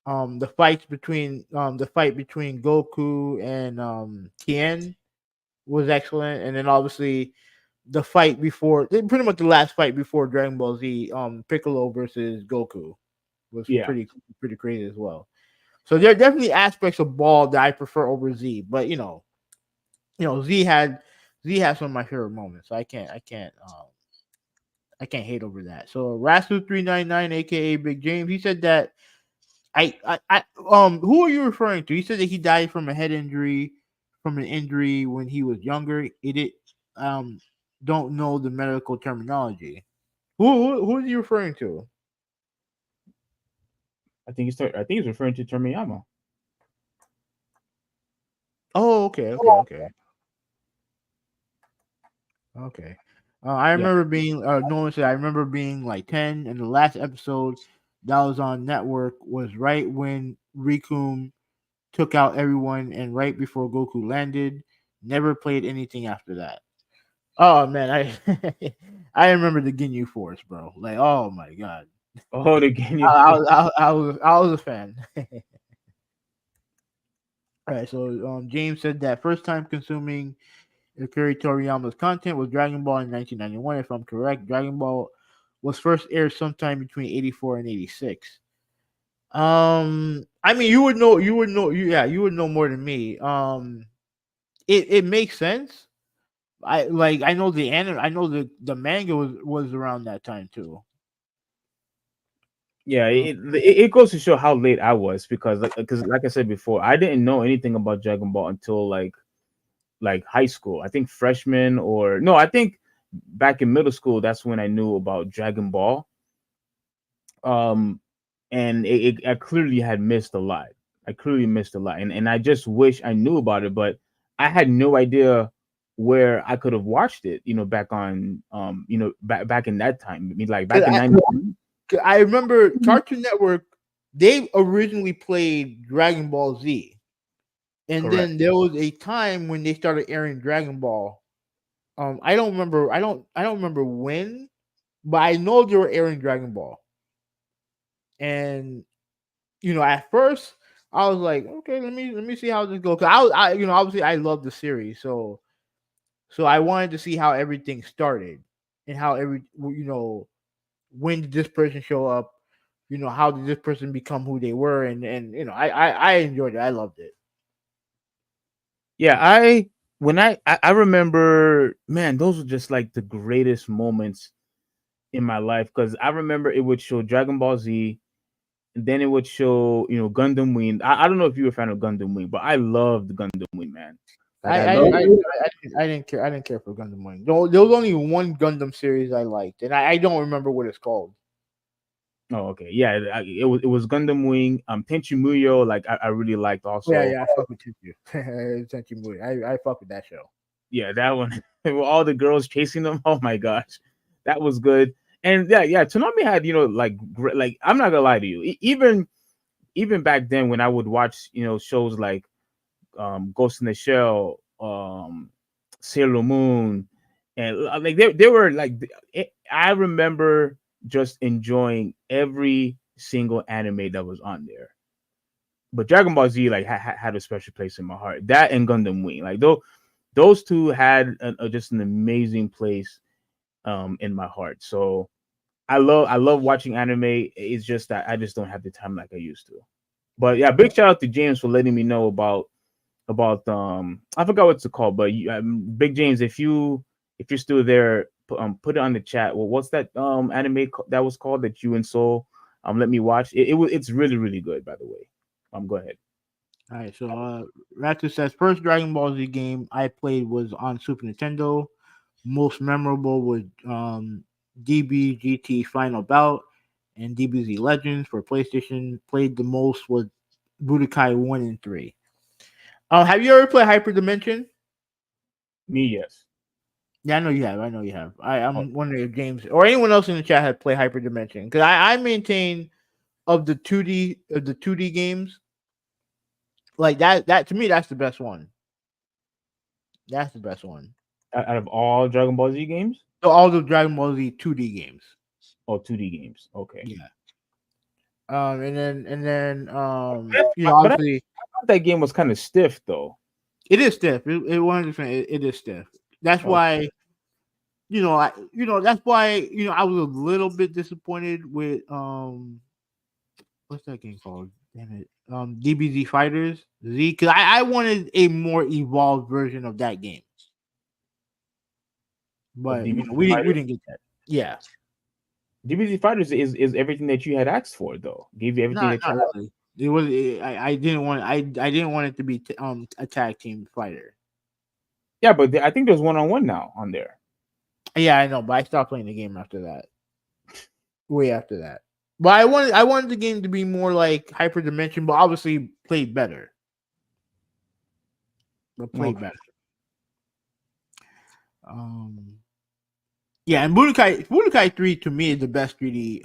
The fight between Goku and Tien was excellent, and then obviously the fight before, pretty much the last fight before Dragon Ball Z, Piccolo versus Goku was Yeah. pretty crazy as well. So there are definitely aspects of Ball that I prefer over Z, but Z had some of my favorite moments. So I can't hate over that. So Rasu399, aka Big James, he said that who are you referring to? He said that he died from a head injury from an injury when he was younger. Um don't know the medical terminology. Who is he referring to? I think he's referring to Toriyama. Oh, okay. I Yeah. remember being Nolan said I remember being like 10, and the last episode that was on network was right when Rikum took out everyone and right before Goku landed. Never played anything after that. Oh man, I I remember the Ginyu Force, bro. Like, oh my god, Oh, the Ginyu. I was a fan. All right, so James said that first time consuming Akira Toriyama's content was Dragon Ball in 1991. If I'm correct, Dragon Ball was first aired sometime between 84 and 86. I mean, you would know more than me. It makes sense. I know the anime, I know the manga was around that time too. Yeah, Uh, it goes to show how late I was because like I said before, I didn't know anything about Dragon Ball until like high school. I think freshman or no, I think back in middle school that's when I knew about Dragon Ball. Um, and I clearly had missed a lot. I clearly missed a lot, and I just wish I knew about it, but I had no idea where I could have watched it. Back on back in that time. I mean, like 'cause back in '92. I remember Cartoon Network. They originally played Dragon Ball Z. And Correct. then there was a time when they started airing Dragon Ball. I don't remember. I don't remember when, but I know they were airing Dragon Ball. And at first I was like, okay, let me see how this goes. Cause obviously I love the series, so I wanted to see how everything started and how when did this person show up, how did this person become who they were, and I enjoyed it. I loved it. Yeah, I remember, man, those were just like the greatest moments in my life because I remember it would show Dragon Ball Z, and then it would show Gundam Wing. I don't know if you were a fan of Gundam Wing, but I loved Gundam Wing, man. Like I I I, love. I, I didn't care. I didn't care for Gundam Wing. There was only one Gundam series I liked, and I don't remember what it's called. Oh, okay, yeah, it was Gundam Wing. Tenchi Muyo, like I really liked Yeah, also. yeah, I fuck with you. Senki Movie. I fuck with that show. Yeah, that one with all the girls chasing them. Oh my gosh, that was good. And yeah, Tsunami had like like I'm not gonna lie to you, even back then when I would watch shows like Ghost in the Shell, Sailor Moon, and like they were like I remember just enjoying every single anime that was on there. But Dragon Ball Z like had a special place in my heart. That and Gundam Wing, like those two had just an amazing place in my heart. So I love watching anime. It's just that I just don't have the time like I used to. But yeah, big shout out to James for letting me know about I forgot what's it called, but Big James, if you're still there, put it on the chat. Well, what's that anime that was called that you and Soul let me watch? It's really really good, by the way. Go ahead. All right, so Raptor says first Dragon Ball Z game I played was on Super Nintendo. Most memorable was DBGT Final Bout and DBZ Legends for PlayStation. Played the most was Budokai 1 and 3. Have you ever played Hyper Dimension? Me, yes. Yeah, I know you have. I know you have. Oh, I'm wondering if James or anyone else in the chat had played Hyper Dimension, because I maintain of the 2D games, like that to me that's the best one. That's the best one. out of all Dragon Ball Z games? So all the Dragon Ball Z 2D games. Oh, 2D games. Okay. Yeah. And then But I obviously thought that game was kind of stiff though. it is stiff. It 100%. It is stiff. That's Oh, why that's why I was a little bit disappointed with what's that game called? Damn it. DBZ Fighters Z, because I wanted a more evolved version of that game, of but DBZ we Fighters. didn't get that. Yeah, DBZ Fighters is everything that you had asked for though. Gave you everything that not you wanted. really. It was I didn't want I didn't want it to be a tag team fighter. Yeah, but I think there's one-on-one now on there. Yeah, I know, but I stopped playing the game after that. Way after that. But I wanted the game to be more like Hyper Dimension, but obviously played better. But played Okay. better. Um Yeah, and Budokai 3 to me is the best 3D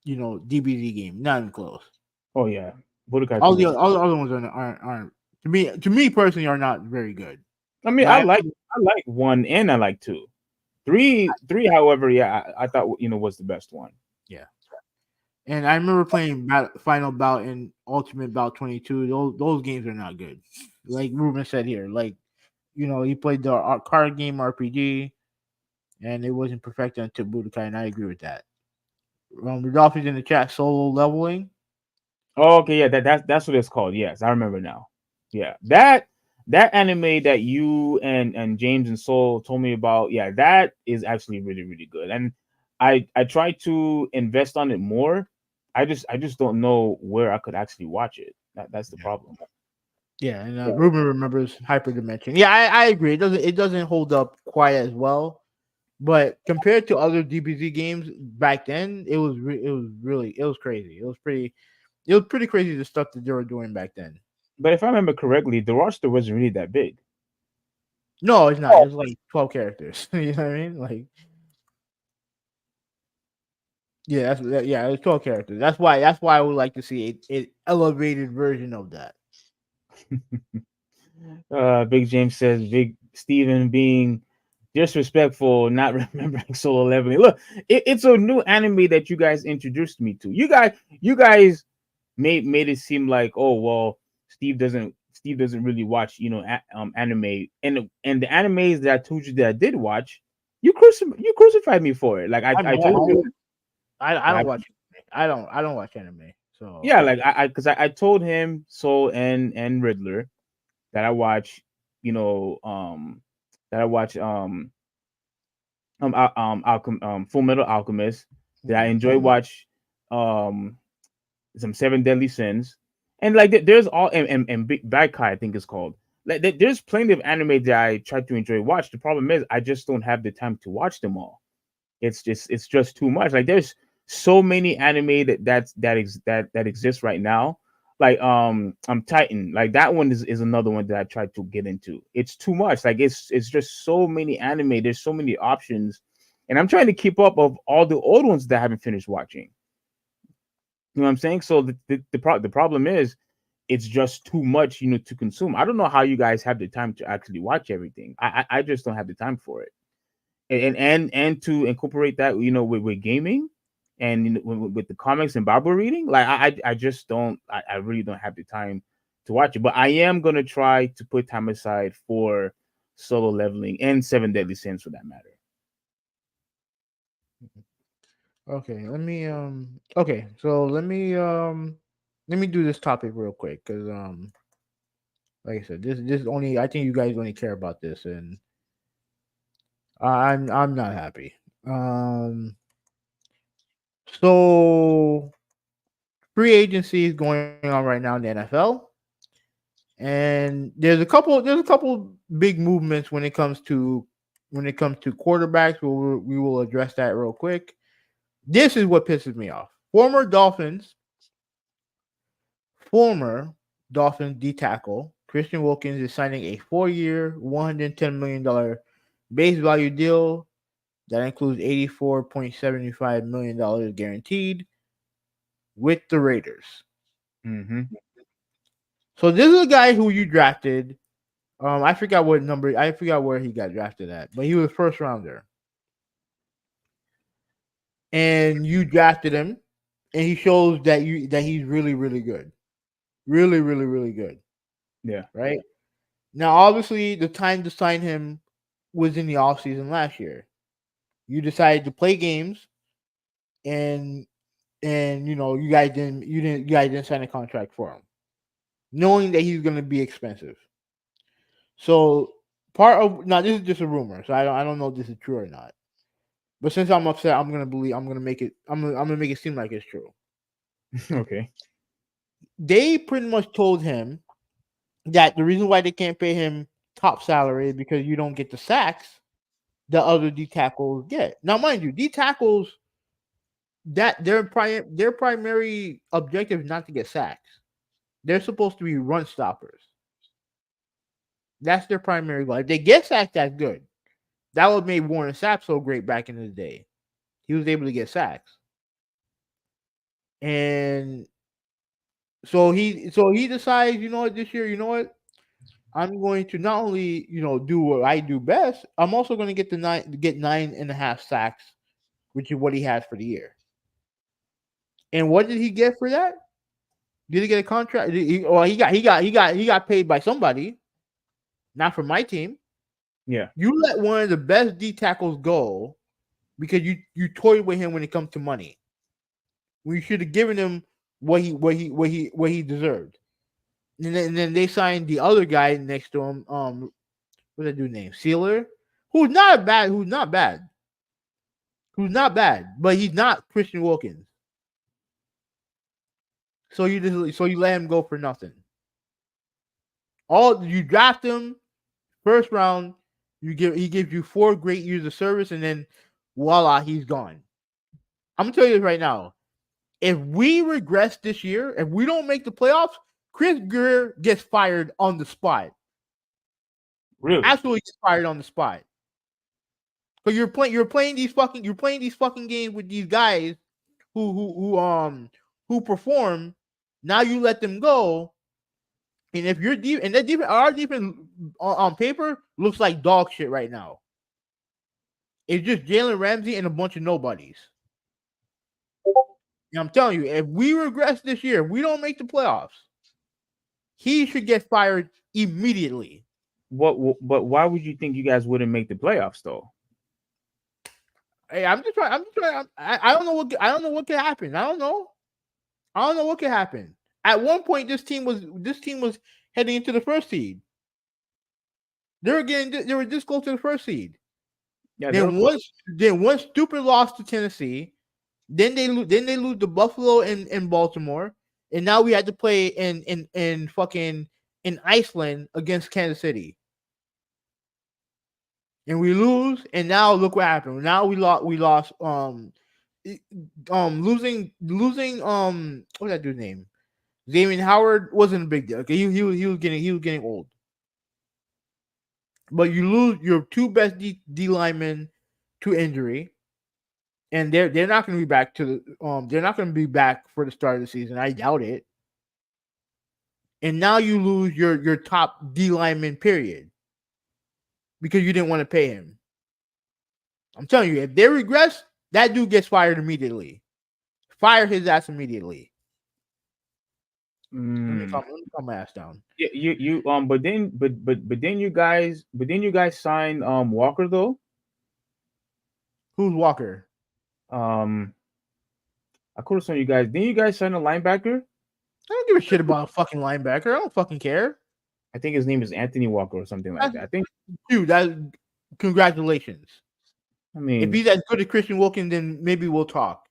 DBZ game. Not even close. Oh yeah. Budokai All 3 the was. all the other ones aren't to me personally are not very good. I mean, But I like one and I like two. Three, however, yeah, I thought was the best one. yeah. And I remember playing Final Bout and Ultimate Bout 22. Those games are not good. Like Ruben said here, like he played the card game RPG, and it wasn't perfected until Budokai, and I agree with that. Rudolph is in the chat. Solo leveling. Oh, okay, yeah, that's what it's called. Yes, I remember now. Yeah, that anime that you and James and Soul told me about, yeah, that is actually really really good. And I try to invest on it more. I just don't know where I could actually watch it. That's the problem. Yeah, and Ruben remembers Hyperdimension. Yeah, I agree. It doesn't hold up quite as well, but compared to other DBZ games back then, it was crazy. It was pretty crazy the stuff that they were doing back then. But if I remember correctly, the roster wasn't really that big. No, it's not. It's like 12 characters. You know what I mean? Like Yeah, it's 12 characters. That's why I would like to see a elevated version of that. Big James says Big Steven being disrespectful, not remembering Solo Leveling. Look, it's a new anime that you guys introduced me to. You guys made it seem like, oh well, Steve doesn't really watch anime, and the animes that I told you that I did watch, you crucified me for it. Like I I mean, told you, I like, don't watch I don't watch anime. So yeah, like I told him Soul and Riddler that I watch, you know, that I watch Full Metal Alchemist, that I enjoy watch um some Seven Deadly Sins, and like there's all and Big Bad Kai, I think it's called. Like there's plenty of anime that I try to enjoy watch. The problem is I just don't have the time to watch them all. It's just too much. Like there's so many anime that exists right now. Like Titan, like that one is another one that I tried to get into. It's too much. Like it's just so many anime. There's so many options, and I'm trying to keep up of all the old ones that I haven't finished watching. You know what I'm saying? So the problem is it's just too much, to consume. I don't know how you guys have the time to actually watch everything. I just don't have the time for it, and to incorporate that, with gaming, and with the comics and Bible reading. Like I just don't. I really don't have the time to watch it. But I am gonna try to put time aside for Solo Leveling and Seven Deadly Sins, for that matter. okay, so let me do this topic real quick because like I said, this only I think you guys only care about this, and I'm not happy. Um, so free agency is going on right now in the NFL, and there's a couple big movements when it comes to quarterbacks. We will address that real quick. This is what pisses me off. Former Dolphins D tackle Christian Wilkins is signing a 4-year, $110 million base value deal that includes $84.75 million guaranteed with the Raiders. Mm-hmm. So this is a guy who you drafted. I forgot where he got drafted at, but he was first rounder, and you drafted him, and he shows that he's really really good, really really really good, Yeah. right? Now, obviously, the time to sign him was in the off season last year. You decided to play games, and you guys didn't sign a contract for him, knowing that he's going to be expensive. So part of now this is just a rumor, so I don't know if this is true or not. But since I'm upset, I'm gonna make it seem like it's true. Okay. They pretty much told him that the reason why they can't pay him top salary is because you don't get the sacks the other D tackles get. Now, mind you, D tackles that their primary objective is not to get sacks. They're supposed to be run stoppers. That's their primary goal. If they get sacks, that's good. That would make Warren Sapp so great back in the day. He was able to get sacks, and so he decides, you know what, this year, you know what, I'm going to not only do what I do best, I'm also going to get 9.5 sacks, which is what he has for the year. And what did he get for that? Did he get a contract? He got paid by somebody, not from my team. Yeah. You let one of the best D tackles go because you toyed with him when it comes to money. We should have given him what he deserved. And then they signed the other guy next to him. What's that dude name? Sealer, who's not bad, but he's not Christian Wilkins. So you let him go for nothing. All you draft him first round, he gives you 4 great years of service, and then voila, he's gone. I'm gonna tell you this right now. If we regress this year, if we don't make the playoffs, Chris Greer gets fired on the spot. Really? Absolutely gets fired on the spot. But you're playing these fucking games with these guys who perform. Now you let them go, and if you're deep and that defense, our defense on paper looks like dog shit right now. It's just Jalen Ramsey and a bunch of nobodies. And I'm telling you, if we regress this year, if we don't make the playoffs, he should get fired immediately. But why would you think you guys wouldn't make the playoffs though? Hey, I'm just trying. I don't know what could happen. I don't know what could happen. At one point, this team was heading into the first seed. They were this close to the first seed. Yeah. Then one stupid loss to Tennessee. Then they lose to Buffalo and Baltimore, and now we had to play in fucking in Iceland against Kansas City, and we lose. And now look what happened. Now we lost. Losing. What's that dude's name? Xavier Howard wasn't a big deal. Okay, he was getting old. But you lose your two best D linemen to injury. And they're not going to be back they're not going to be back for the start of the season. I doubt it. And now you lose your top D lineman, period, because you didn't want to pay him. I'm telling you, if they regress, that dude gets fired immediately. Fire his ass immediately. Let me calm my ass down. Yeah, but then you guys signed Walker though. Who's Walker? I could have shown you guys. Didn't you guys sign a linebacker? I don't give a shit about a fucking linebacker. I don't fucking care. I think his name is Anthony Walker or something like that. I think, dude, congratulations. I mean, if he's as good as Christian Wilkins, then maybe we'll talk.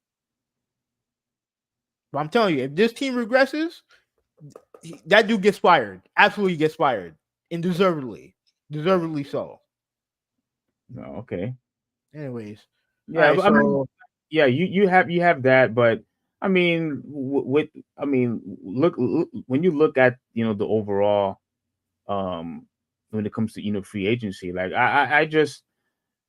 But I'm telling you, if this team regresses, that dude gets fired. Absolutely gets fired, and deservedly so. No, okay. Anyways, yeah, right, so, you have that, but I mean, look when you look at the overall, when it comes to free agency, like I just,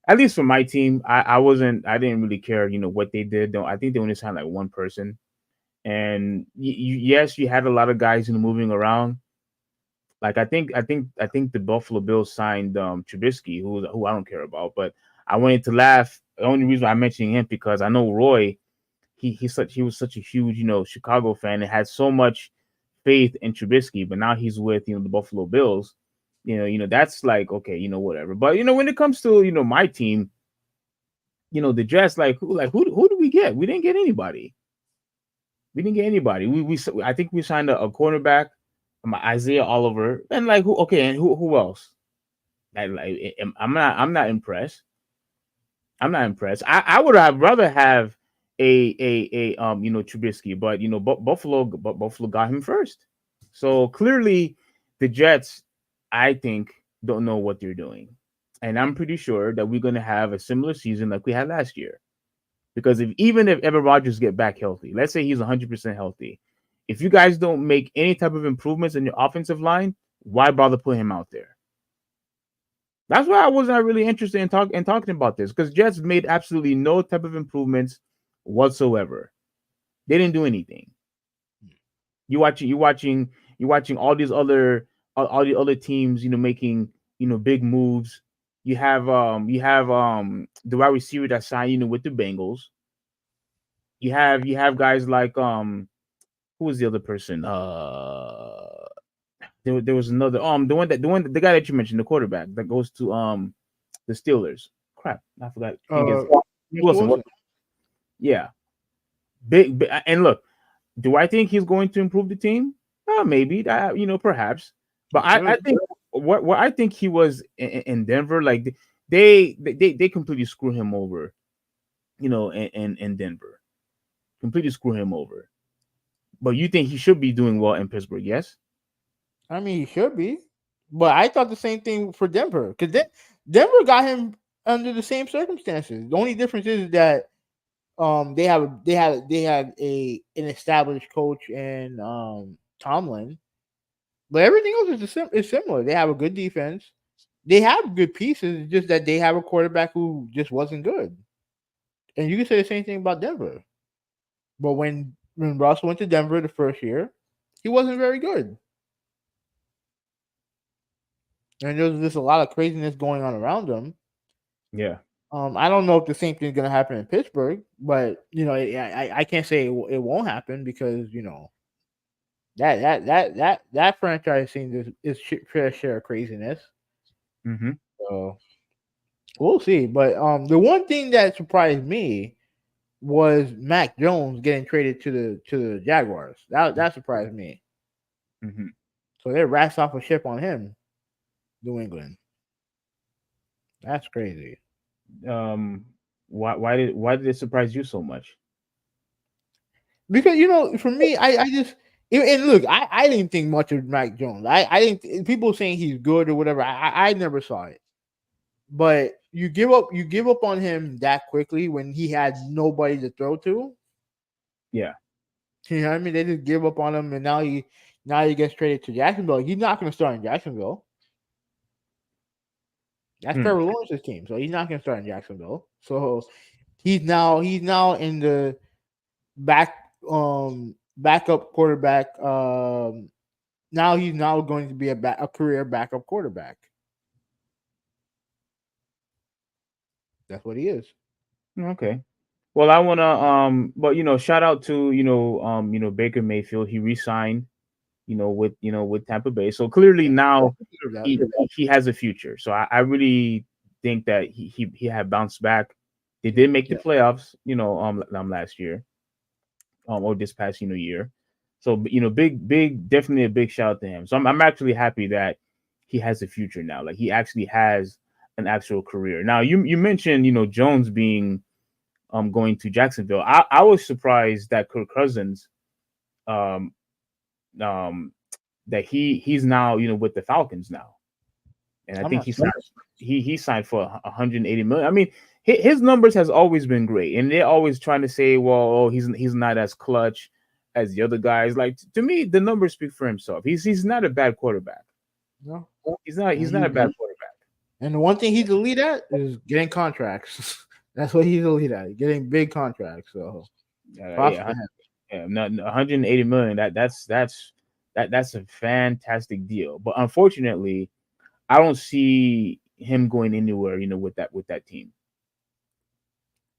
at least for my team, I didn't really care what they did. I think they only signed like one person, and yes, you had a lot of guys moving around. Like I think the Buffalo Bills signed Trubisky, who I don't care about, but I wanted to laugh. The only reason I mentioned him because I know Roy, he was such a huge Chicago fan and had so much faith in Trubisky, but now he's with the Buffalo Bills. That's like okay, whatever. But when it comes to my team, the Jets, who do we get? We didn't get anybody. I think we signed a cornerback, Isaiah Oliver, and who else? I'm not impressed. I would have rather have a Trubisky, but Buffalo got him first. So clearly the Jets, I think, don't know what they're doing. And I'm pretty sure that we're going to have a similar season like we had last year. Because even if Aaron Rodgers get back healthy, let's say he's 100% healthy, if you guys don't make any type of improvements in your offensive line, why bother putting him out there? That's why I wasn't really interested in talking about this, because Jets made absolutely no type of improvements whatsoever. They didn't do anything. You watching all these other teams, making big moves. You have the wide receiver that signed with the Bengals. You have guys like who was the other person? There was another the guy that you mentioned, the quarterback that goes to the Steelers. Crap, I forgot. Wilson. Yeah, big, and look, do I think he's going to improve the team? Maybe perhaps, but I think what I think he was in Denver, like they completely screw him over, in Denver, completely screw him over. But you think he should be doing well in Pittsburgh? Yes. I mean, he should be, but I thought the same thing for Denver, because Denver got him under the same circumstances. The only difference is that they had an established coach in Tomlin, but everything else is similar. They have a good defense. They have good pieces. It's just that they have a quarterback who just wasn't good. And you can say the same thing about Denver. But when Russ went to Denver the first year, he wasn't very good. And there's just a lot of craziness going on around him. Yeah. I don't know if the same thing's gonna happen in Pittsburgh, but I can't say it won't happen because that franchise scene is fair share of craziness. Mm-hmm. So we'll see. But the one thing that surprised me was Mac Jones getting traded to the Jaguars. That surprised me. Mm-hmm. So they rats off a ship on him, New England. That's crazy. Why did it surprise you so much? Because for me, I just and look, I didn't think much of Mac Jones. I didn't. People saying he's good or whatever. I never saw it. But you give up on him that quickly when he had nobody to throw to. Yeah. You know what I mean? They just give up on him, and now he gets traded to Jacksonville. He's not going to start in Jacksonville. That's Trevor Lawrence's team, so he's not going to start in Jacksonville. So he's now in the backup quarterback. Now he's now going to be a career backup quarterback. That's what he is. Okay. Well, I wanna but shout out to Baker Mayfield. He re-signed, with Tampa Bay. So clearly now he has a future. So I really think that he had bounced back. They did make the playoffs, last year, or this past year. So big, definitely a big shout out to him. So I'm actually happy that he has a future now. Like he actually has an actual career. Now you mentioned Jones being going to Jacksonville. I was surprised that Kirk Cousins um that he's now with the Falcons now, and I think he signed for 180 million. I mean, his numbers has always been great, and they're always trying to say, well, he's not as clutch as the other guys. Like to me, the numbers speak for himself. He's not a bad quarterback. No, he's not a bad quarterback. And the one thing he's elite at is getting contracts. That's what he's elite at, getting big contracts. So not 180 million. That's a fantastic deal. But unfortunately, I don't see him going anywhere. With that team.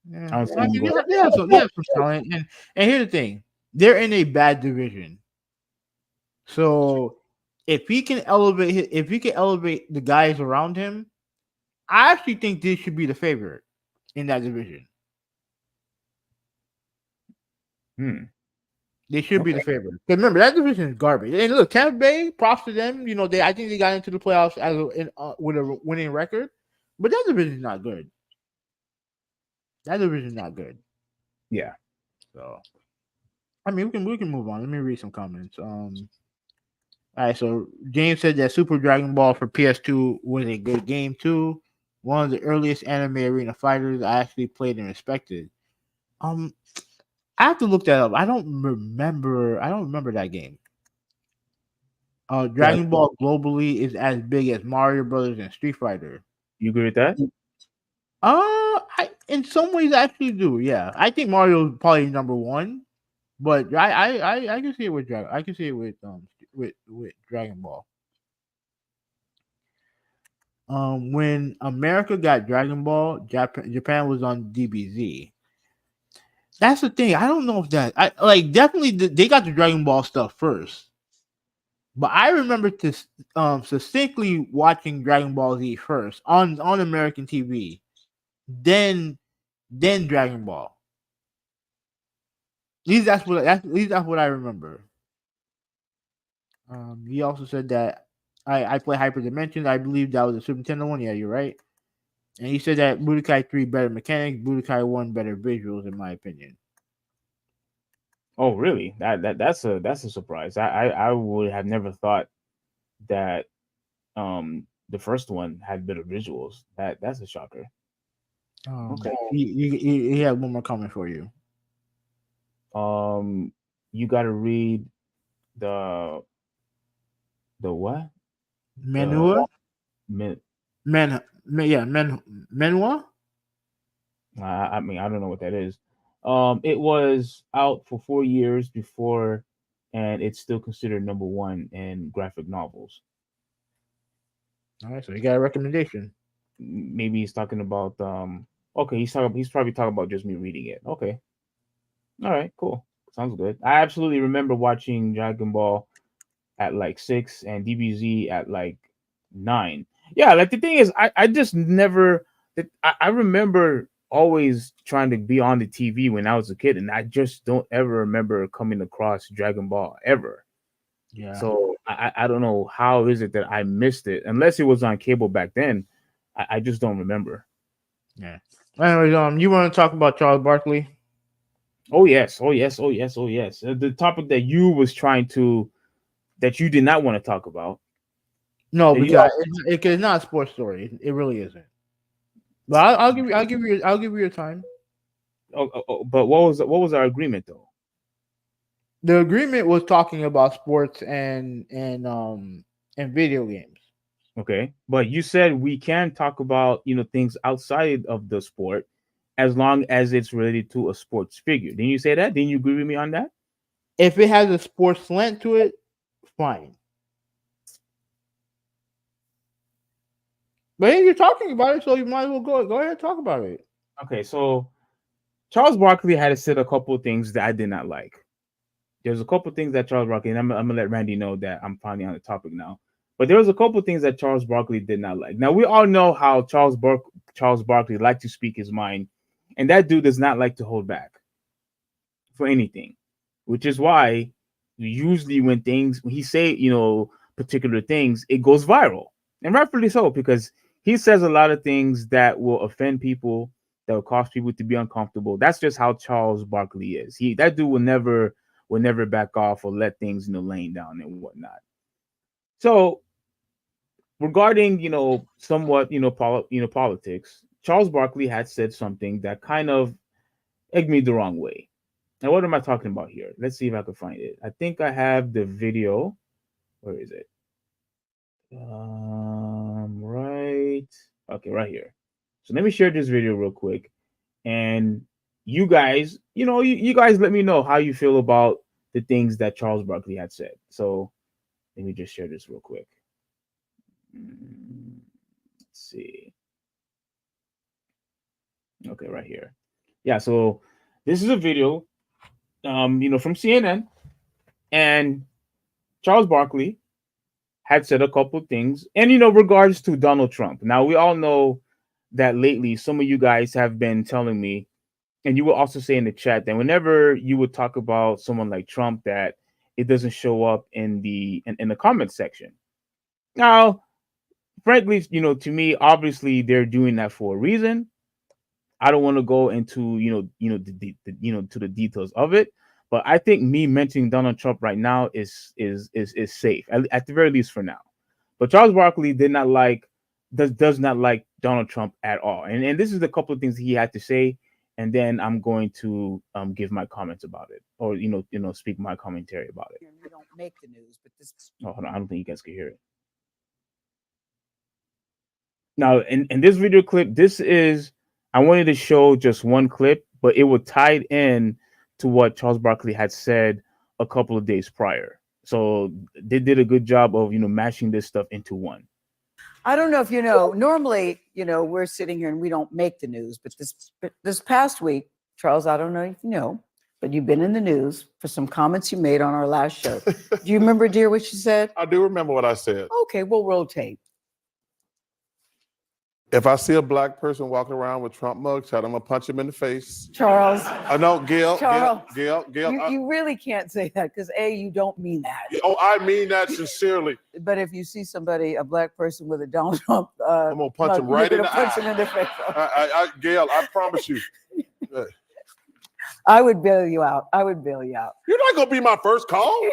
Yeah. I don't see him going. They have some talent, and here's the thing: they're in a bad division. So if he can elevate the guys around him, I actually think this should be the favorite in that division. They should be the favorite. Because remember, that division is garbage. And look, Tampa Bay, props to them. I think they got into the playoffs with a winning record. But that division is not good. That division is not good. Yeah. So, I mean, we can move on. Let me read some comments. All right, so James said that Super Dragon Ball for PS2 was a good game too. One of the earliest anime arena fighters I actually played and respected. I have to look that up. I don't remember that game. Dragon Ball globally is as big as Mario Brothers and Street Fighter. You agree with that? I in some ways I actually do. Yeah, I think Mario is probably number one, but I can see it with Dragon. I can see it with Dragon Ball. When America got Dragon Ball, Japan was on DBZ. That's the thing. I don't know if that definitely they got the Dragon Ball stuff first. But I remember succinctly watching Dragon Ball Z first on American TV, then Dragon Ball. At least that's what I remember. He also said that I play Hyper Dimensions. I believe that was a Super Nintendo one. Yeah, you're right. And he said that Budokai 3 better mechanics, Budokai 1 better visuals, in my opinion. Oh, really? That's a surprise. I would have never thought that the first one had better visuals. That's a shocker. Okay. He had one more comment for you. You got to read the what? Menua? Menua? I mean, I don't know what that is. It was out for 4 years before, and it's still considered number one in graphic novels. All right, so you got a recommendation. Maybe he's talking about okay, he's probably talking about just me reading it. Okay. All right, cool. Sounds good. I absolutely remember watching Dragon Ball at like 6 and DBZ at like 9. Yeah, like the thing is I just never I remember always trying to be on the TV when I was a kid, and I just don't ever remember coming across Dragon Ball ever. Yeah. So I don't know how is it that I missed it, unless it was on cable back then. I just don't remember. Yeah. Anyways, you want to talk about Charles Barkley? Oh yes, oh yes, oh yes, oh yes. The topic that you was trying to that you did not want to talk about. No, that you- because it's not a sports story. It really isn't. But I'll give you your time. But what was our agreement though? The agreement was talking about sports and video games. Okay, but you said we can talk about things outside of the sport as long as it's related to a sports figure. Didn't you say that? Didn't you agree with me on that? If it has a sports slant to it, fine. But hey, you're talking about it, so you might as well go ahead and talk about it. Okay, so Charles Barkley had said a couple of things that I did not like. There's a couple of things that Charles Barkley, and I'm gonna let Randy know that I'm finally on the topic now. But there was a couple of things that Charles Barkley did not like. Now we all know how Charles Barkley liked to speak his mind, and that dude does not like to hold back for anything, which is why usually when he say particular things, it goes viral, and rightfully so, because he says a lot of things that will offend people, that will cause people to be uncomfortable. That's just how Charles Barkley is. That dude will never back off or let things laying down and whatnot. So regarding somewhat politics, Charles Barkley had said something that kind of egged me the wrong way. Now, what am I talking about here? Let's see if I can find it. I think I have the video. Where is it? Right. Okay, right here. So let me share this video real quick, and you guys, you guys let me know how you feel about the things that Charles Barkley had said. So let me just share this real quick. Let's see. Okay, right here. Yeah, so this is a video, from CNN, and Charles Barkley had said a couple of things, and regards to Donald Trump. Now we all know that lately some of you guys have been telling me, and you will also say in the chat, that whenever you would talk about someone like Trump, that it doesn't show up in the comment section. Now, frankly, to me, obviously they're doing that for a reason. I don't want to go into to the details of it, but I think me mentioning Donald Trump right now is safe, at the very least for now. But Charles Barkley does not like Donald Trump at all, and this is a couple of things he had to say, and then I'm going to give my comments about it, or speak my commentary about it. We don't make the news, but this. Oh, hold on, I don't think you guys can hear it. Now, in this video clip, I wanted to show just one clip, but it was tied in to what Charles Barkley had said a couple of days prior. So they did a good job of, mashing this stuff into one. I don't know if you know, normally, we're sitting here and we don't make the news, but this past week, Charles, I don't know if you know, but you've been in the news for some comments you made on our last show. Do you remember, dear, what you said? I do remember what I said. Okay, we'll rotate. If I see a black person walking around with Trump mugshot, I'm gonna punch him in the face. Charles. I know, Gail. Charles. Gail. You really can't say that because you don't mean that. Oh, I mean that sincerely. But if you see somebody, a black person with a Donald Trump, I'm gonna punch him right in the punch eye. him in the face. Gail, I promise you. I would bail you out. You're not gonna be my first call.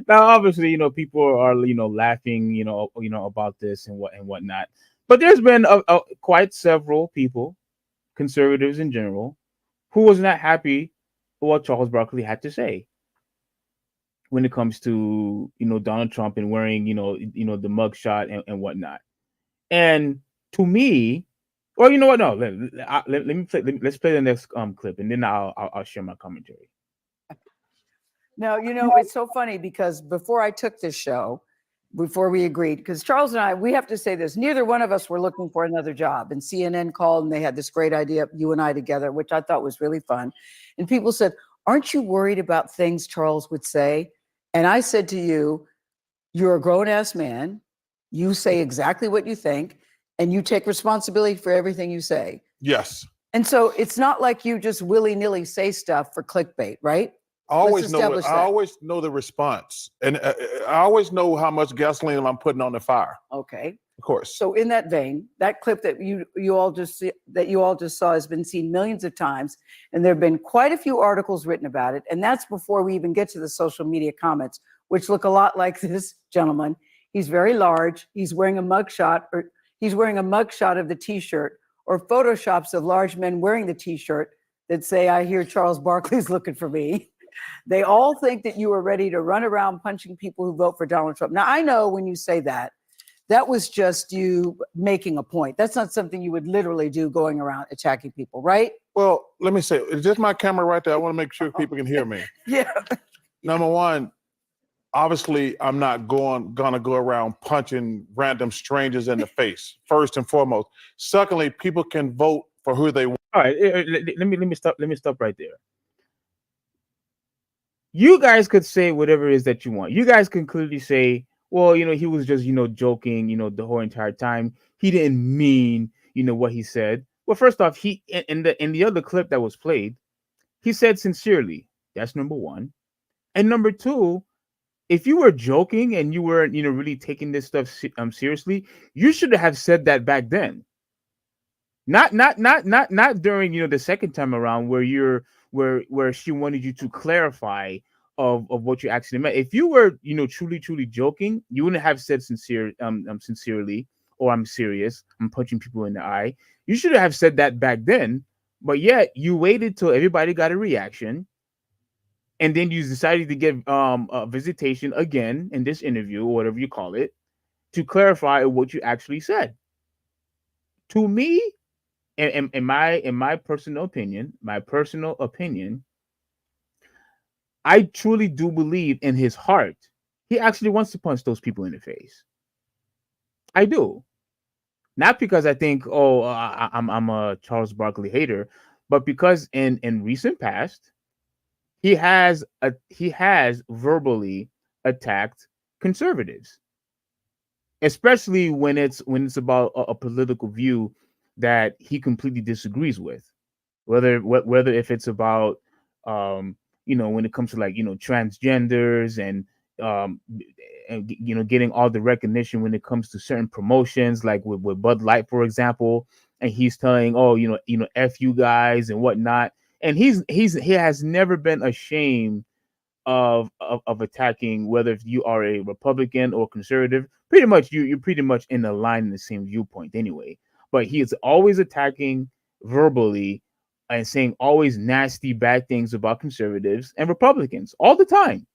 Now, obviously, people are laughing, about this and whatnot. But there's been quite several people, conservatives in general, who was not happy with what Charles Barkley had to say when it comes to Donald Trump and wearing the mugshot and whatnot. And to me, Well, you know what? No, let me play. Let's play the next clip, and then I'll share my commentary. Now, it's so funny because before I took this show, before we agreed, because Charles and I, we have to say this, neither one of us were looking for another job. And CNN called and they had this great idea, you and I together, which I thought was really fun. And people said, aren't you worried about things Charles would say? And I said to you, you're a grown-ass man. You say exactly what you think, and you take responsibility for everything you say. Yes. And so it's not like you just willy-nilly say stuff for clickbait, right? I always know the response, and I always know how much gasoline I'm putting on the fire. Okay. Of course. So in that vein, that clip that you all just saw has been seen millions of times, and there have been quite a few articles written about it. And that's before we even get to the social media comments, which look a lot like this gentleman. He's very large. He's wearing a mugshot of the T-shirt, or photoshops of large men wearing the T-shirt that say, "I hear Charles Barkley's looking for me." They all think that you are ready to run around punching people who vote for Donald Trump. Now, I know when you say that, that was just you making a point. That's not something you would literally do, going around attacking people, right? Well, let me say, is this my camera right there? I want to make sure people can hear me. Yeah. Number one, obviously, I'm not gonna go around punching random strangers in the face, first and foremost. Secondly, people can vote for who they want. All right, let me stop right there. You guys could say whatever it is that you want. You guys can clearly say, well, he was just, joking, the whole entire time. He didn't mean, what he said. Well, first off, he in the other clip that was played, he said sincerely. That's number one. And number two, if you were joking and you weren't, really taking this stuff seriously, you should have said that back then. Not during, the second time around where she wanted you to clarify of what you actually meant. If you were, truly joking, you wouldn't have said sincerely, or I'm serious, I'm punching people in the eye. You should have said that back then, but yet you waited till everybody got a reaction, and then you decided to give a visitation again in this interview, or whatever you call it, to clarify what you actually said. To me, in my personal opinion, I truly do believe in his heart he actually wants to punch those people in the face. I do. Not because I think, I'm a Charles Barkley hater, but because in recent past, he has verbally attacked conservatives, especially when it's about a political view that he completely disagrees with, whether if it's about when it comes to transgenders and getting all the recognition when it comes to certain promotions, like with Bud Light, for example, and he's telling, F you guys and whatnot, and he has never been ashamed of attacking, whether if you are a Republican or conservative. Pretty much you're pretty much in the line in the same viewpoint anyway. But he is always attacking verbally and saying always nasty, bad things about conservatives and Republicans all the time.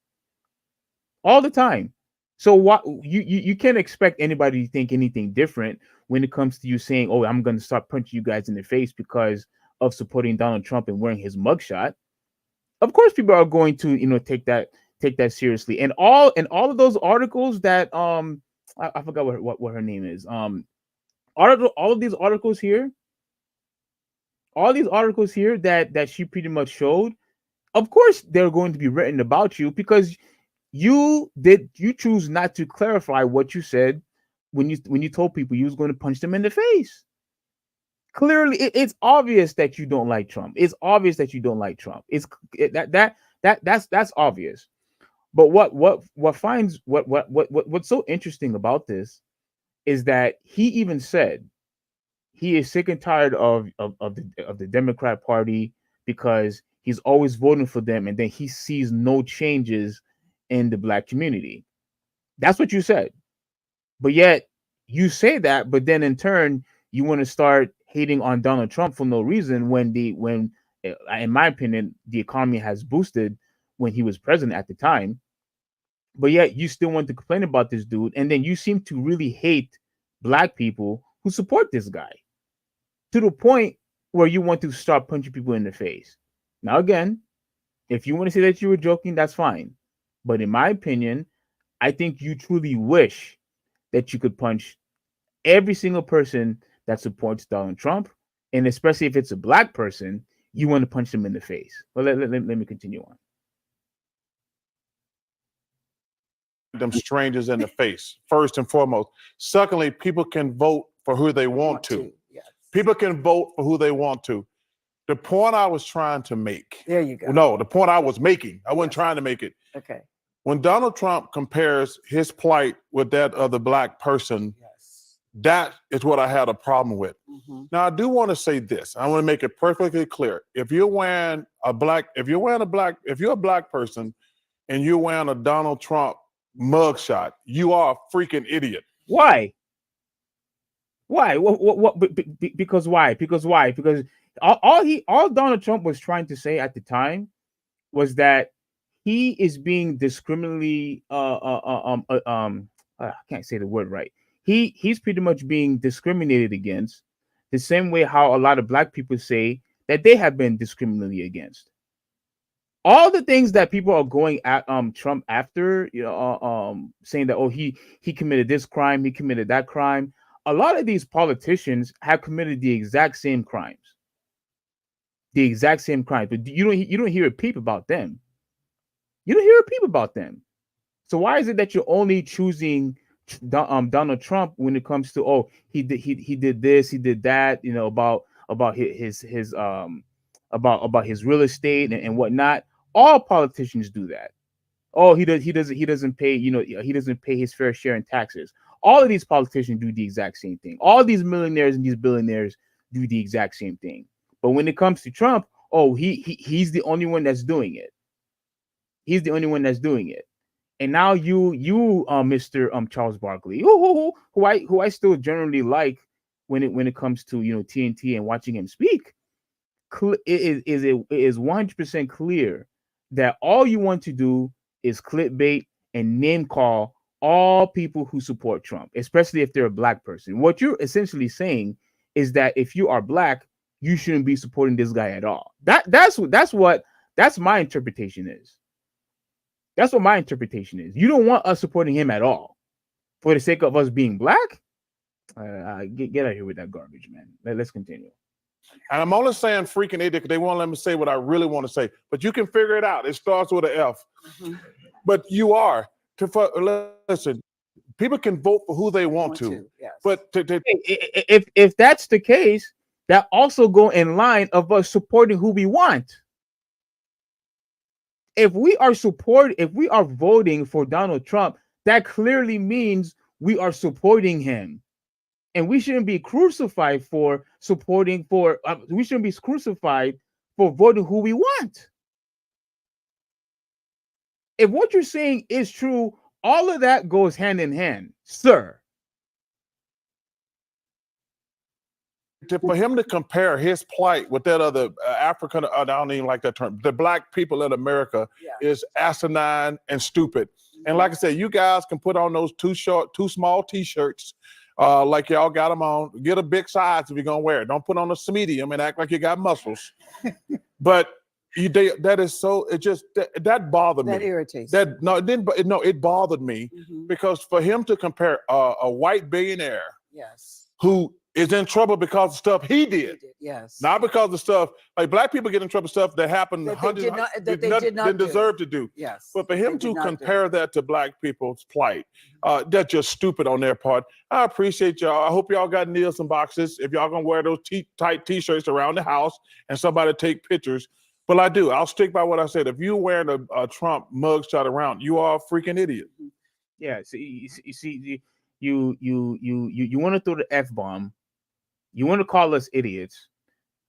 So what you can't expect anybody to think anything different when it comes to you saying, "Oh, I'm going to start punching you guys in the face because of supporting Donald Trump and wearing his mugshot." Of course, people are going to take that seriously. And all of those articles that I forgot what her name is. All of these articles here, that she pretty much showed, of course they're going to be written about you because you choose not to clarify what you said when you told people you was going to punch them in the face. Clearly, it's obvious that you don't like Trump. It's obvious that you don't like Trump. That's obvious. But what's so interesting about this is that he even said he is sick and tired of the Democrat Party because he's always voting for them, and then he sees no changes in the Black community. That's what you said. But yet you say that, but then in turn you want to start hating on Donald Trump for no reason when in my opinion the economy has boosted when he was president at the time. But yet you still want to complain about this dude, and then you seem to really hate Black people who support this guy. to the point where you want to start punching people in the face. Now, again, if you want to say that you were joking, that's fine. But in my opinion, I think you truly wish that you could punch every single person that supports Donald Trump. And especially if it's a black person, you want to punch them in the face. But let me continue on. Them strangers in the face, first and foremost. Secondly, people can vote for who they want to. Yes. People can vote for who they want to. The point I was trying to make. There you go. No, the point I was making. I wasn't trying to make it. Okay. When Donald Trump compares his plight with that of the black person, Yes. that is what I had a problem with. Mm-hmm. Now, I do want to say this. I want to make it perfectly clear. If you're a black person and you're wearing a Donald Trump mugshot, you are a freaking idiot. Why? What? Because why? Because all Donald Trump was trying to say at the time was that he is being discriminately I can't say the word right. He's pretty much being discriminated against the same way how a lot of black people say that they have been discriminately against. All the things that people are going at Trump after, saying that he committed this crime, he committed that crime. A lot of these politicians have committed the exact same crimes. The exact same crimes, but you don't hear a peep about them. You don't hear a peep about them. So why is it that you're only choosing Donald Trump when it comes to he did this, he did that, about his about his real estate and whatnot? All politicians do that. He doesn't pay, he doesn't pay his fair share in taxes. All of these politicians do the exact same thing. All these millionaires and these billionaires do the exact same thing. But when it comes to Trump, he's the only one that's doing it. He's the only one that's doing it. And now you Mr. Charles Barkley, who I still generally like when it comes to TNT and watching him speak, it is 100% clear that all you want to do is clickbait and name call all people who support Trump, especially if they're a black person. What you're essentially saying is that if you are black, you shouldn't be supporting this guy at all. That's my interpretation is. That's what my interpretation is. You don't want us supporting him at all for the sake of us being black. Get out of here with that garbage, man. Let's continue. And I'm only saying freaking idiot because they won't let me say what I really want to say. But you can figure it out. It starts with an F. Mm-hmm. But you are. Listen, people can vote for who they want to. Yes. But if that's the case, that also go in line of us supporting who we want. If we are voting for Donald Trump, that clearly means we are supporting him. And we shouldn't be crucified for we shouldn't be crucified for voting who we want. If what you're saying is true, all of that goes hand in hand, sir. For him to compare his plight with that other African, I don't even like that term, the black people in America is asinine and stupid. Mm-hmm. And like I said, you guys can put on those too small T-shirts like y'all got them on. Get a big size if you're going to wear it. Don't put on a medium and act like you got muscles. But that is so, that bothered me. That irritates. It bothered me because for him to compare a white billionaire who is in trouble because of stuff he did. Yes. Not because of stuff, like black people get in trouble stuff that happened they did not deserve to do. Yes. But for him to compare that to black people's plight, that's just stupid on their part. I appreciate y'all. I hope y'all got Nielsen boxes if y'all gonna wear those tight T-shirts around the house and somebody take pictures. But I'll stick by what I said. If you're wearing a Trump mugshot around, you are a freaking idiot. Yeah, so you see, you want to throw the F-bomb. You want to call us idiots.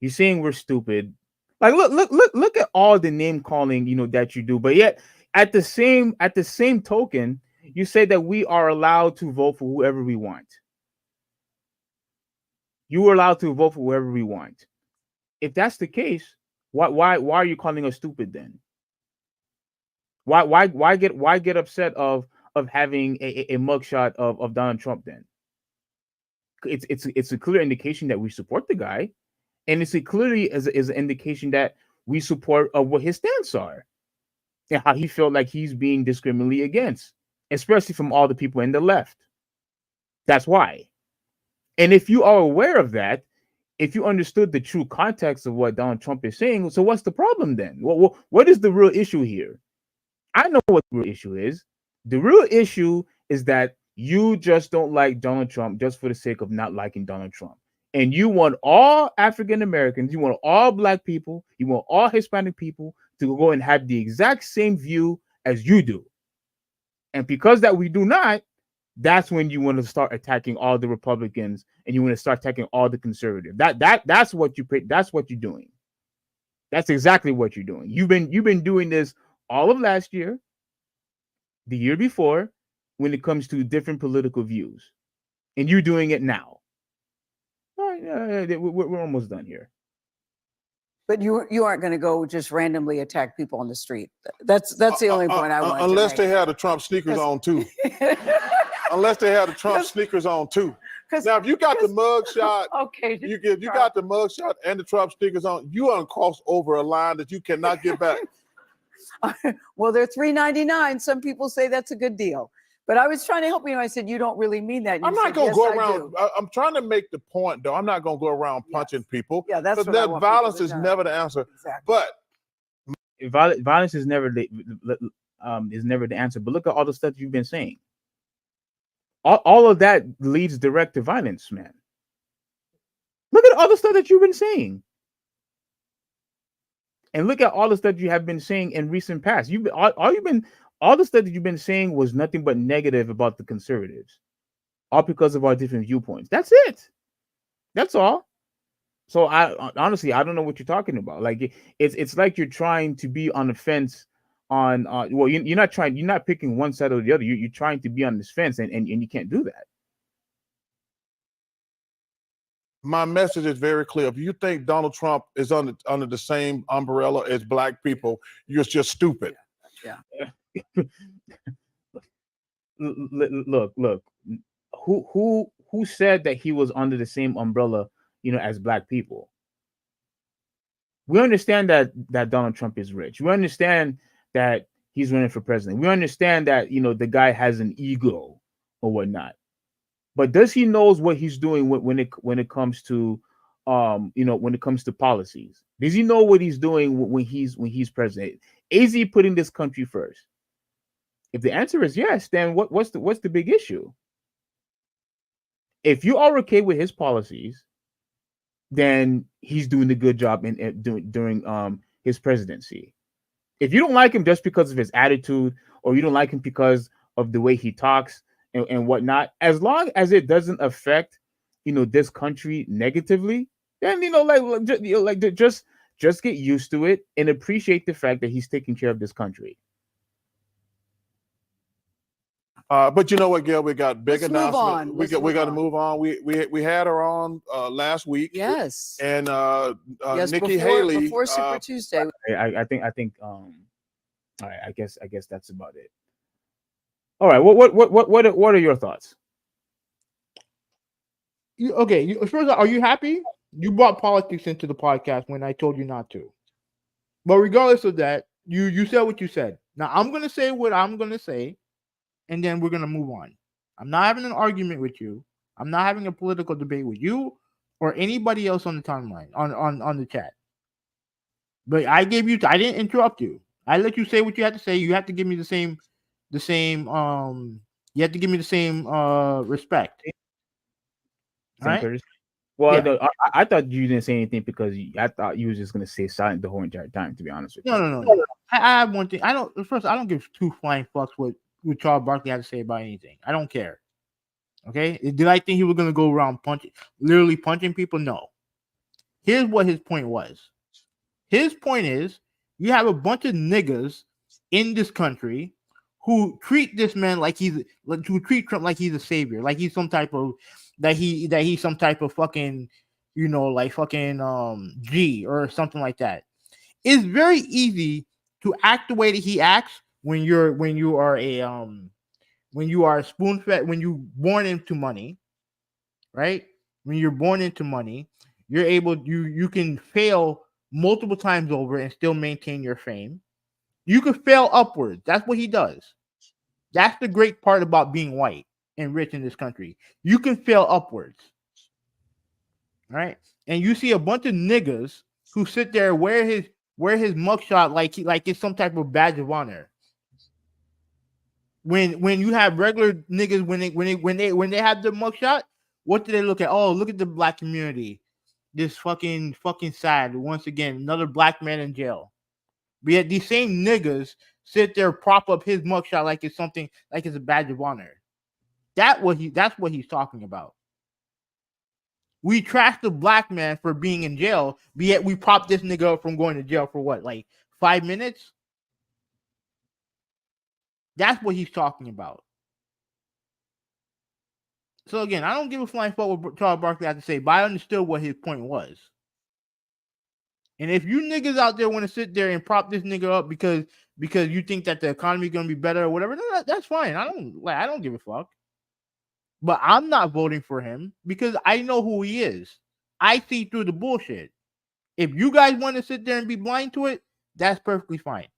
You're saying we're stupid. Like look at all the name calling, that you do. But yet at the same token, you say that we are allowed to vote for whoever we want. You are allowed to vote for whoever we want. If that's the case, why are you calling us stupid then? Why get upset of having a mugshot of Donald Trump then? it's a clear indication that we support the guy, and it's clearly as an indication that we support what his stance are and how he felt like he's being discriminately against, especially from all the people in the left. That's why. And if you are aware of that, if you understood the true context of what Donald Trump is saying, so what's the problem then? What is the real issue here? I know what the real issue is. The real issue is that you just don't like Donald Trump just for the sake of not liking Donald Trump. And you want all African Americans, you want all Black people, you want all Hispanic people to go and have the exact same view as you do. And because that we do not, that's when you want to start attacking all the Republicans and you want to start attacking all the conservatives. That's what you're doing. That's exactly what you're doing. You've been doing this all of last year, the year before, when it comes to different political views, and you're doing it now. All right, we're almost done here. But you aren't going to go just randomly attack people on the street. That's the only point I want. Unless they have the Trump sneakers on too. Unless they have the Trump sneakers on too. Now, if you got the mug shot, okay, you got the mug shot and the Trump sneakers on, you uncross over a line that you cannot get back. Well, they're $3.99. Some people say that's a good deal. But I was trying to help you. I said, you don't really mean that. I'm not going to go around. I'm trying to make the point, though. I'm not going to go around punching people. Yeah, that's what that violence is never the answer. Exactly. But violence is never the answer. But look at all the stuff you've been saying. All of that leads direct to violence, man. Look at all the stuff that you've been saying. And look at all the stuff you have been saying in recent past. All the stuff that you've been saying was nothing but negative about the conservatives, all because of our different viewpoints. That's it. That's all. So I honestly don't know what you're talking about. Like it's like you're trying to be on the fence on well, you're not picking one side or the other. You're trying to be on this fence, and you can't do that. My message is very clear. If you think Donald Trump is under the same umbrella as Black people, you're just stupid. Yeah. Look. Who said that he was under the same umbrella, as Black people? We understand that Donald Trump is rich. We understand that he's running for president. We understand that the guy has an ego or whatnot. But does he knows what he's doing when it comes to when it comes to policies? Does he know what he's doing when he's president? Is he putting this country first? If the answer is yes, then what's the big issue? If you are okay with his policies, then he's doing a good job during his presidency. If you don't like him just because of his attitude, or you don't like him because of the way he talks and whatnot, as long as it doesn't affect this country negatively, then just get used to it and appreciate the fact that he's taking care of this country. But you know what, Gail? We got big announcement. We got to move on. We had her on last week. Yes. And yes, Nikki Haley before Super Tuesday. I think. All right. I guess that's about it. All right. What are your thoughts? First of all, are you happy? You brought politics into the podcast when I told you not to. But regardless of that, you said what you said. Now I'm gonna say what I'm gonna say, and then we're gonna move on. I'm not having an argument with you. I'm not having a political debate with you or anybody else on the timeline on the chat. But I didn't interrupt you. I let you say what you had to say. You have to give me the same you have to give me the same respect. Right? Well, yeah. I thought you didn't say anything because I thought you was just gonna stay silent the whole entire time. To be honest with you, no. I have one thing. I don't give two flying fucks what Charles Barkley had to say about anything. I don't care. Okay, did I think he was gonna go around literally punching people? No. Here's what his point was. His point is, you have a bunch of niggas in this country who treat this man who treat Trump like he's a savior, like he's some type of he's some type of fucking, G or something like that. It's very easy to act the way that he acts when you are spoon fed, when you born into money, right? when you're born into money, you're able you can fail multiple times over and still maintain your fame. You could fail upwards. That's what he does. That's the great part about being white and rich in this country. You can fail upwards. Right? And you see a bunch of niggas who sit there and wear his mugshot like it's some type of badge of honor. When you have regular niggas when they have the mugshot, what do they look at? Oh, look at the black community. This fucking sad. Once again, another black man in jail. But yet these same niggas sit there, prop up his mugshot like it's something, like it's a badge of honor. That's what he's talking about. We trash the black man for being in jail, but yet we prop this nigga up from going to jail for what, like 5 minutes? That's what he's talking about. So again, I don't give a flying fuck what Charles Barkley had to say, but I understood what his point was. And if you niggas out there want to sit there and prop this nigga up because you think that the economy is gonna be better or whatever, that's fine. I don't give a fuck. But I'm not voting for him because I know who he is. I see through the bullshit. If you guys want to sit there and be blind to it, that's perfectly fine.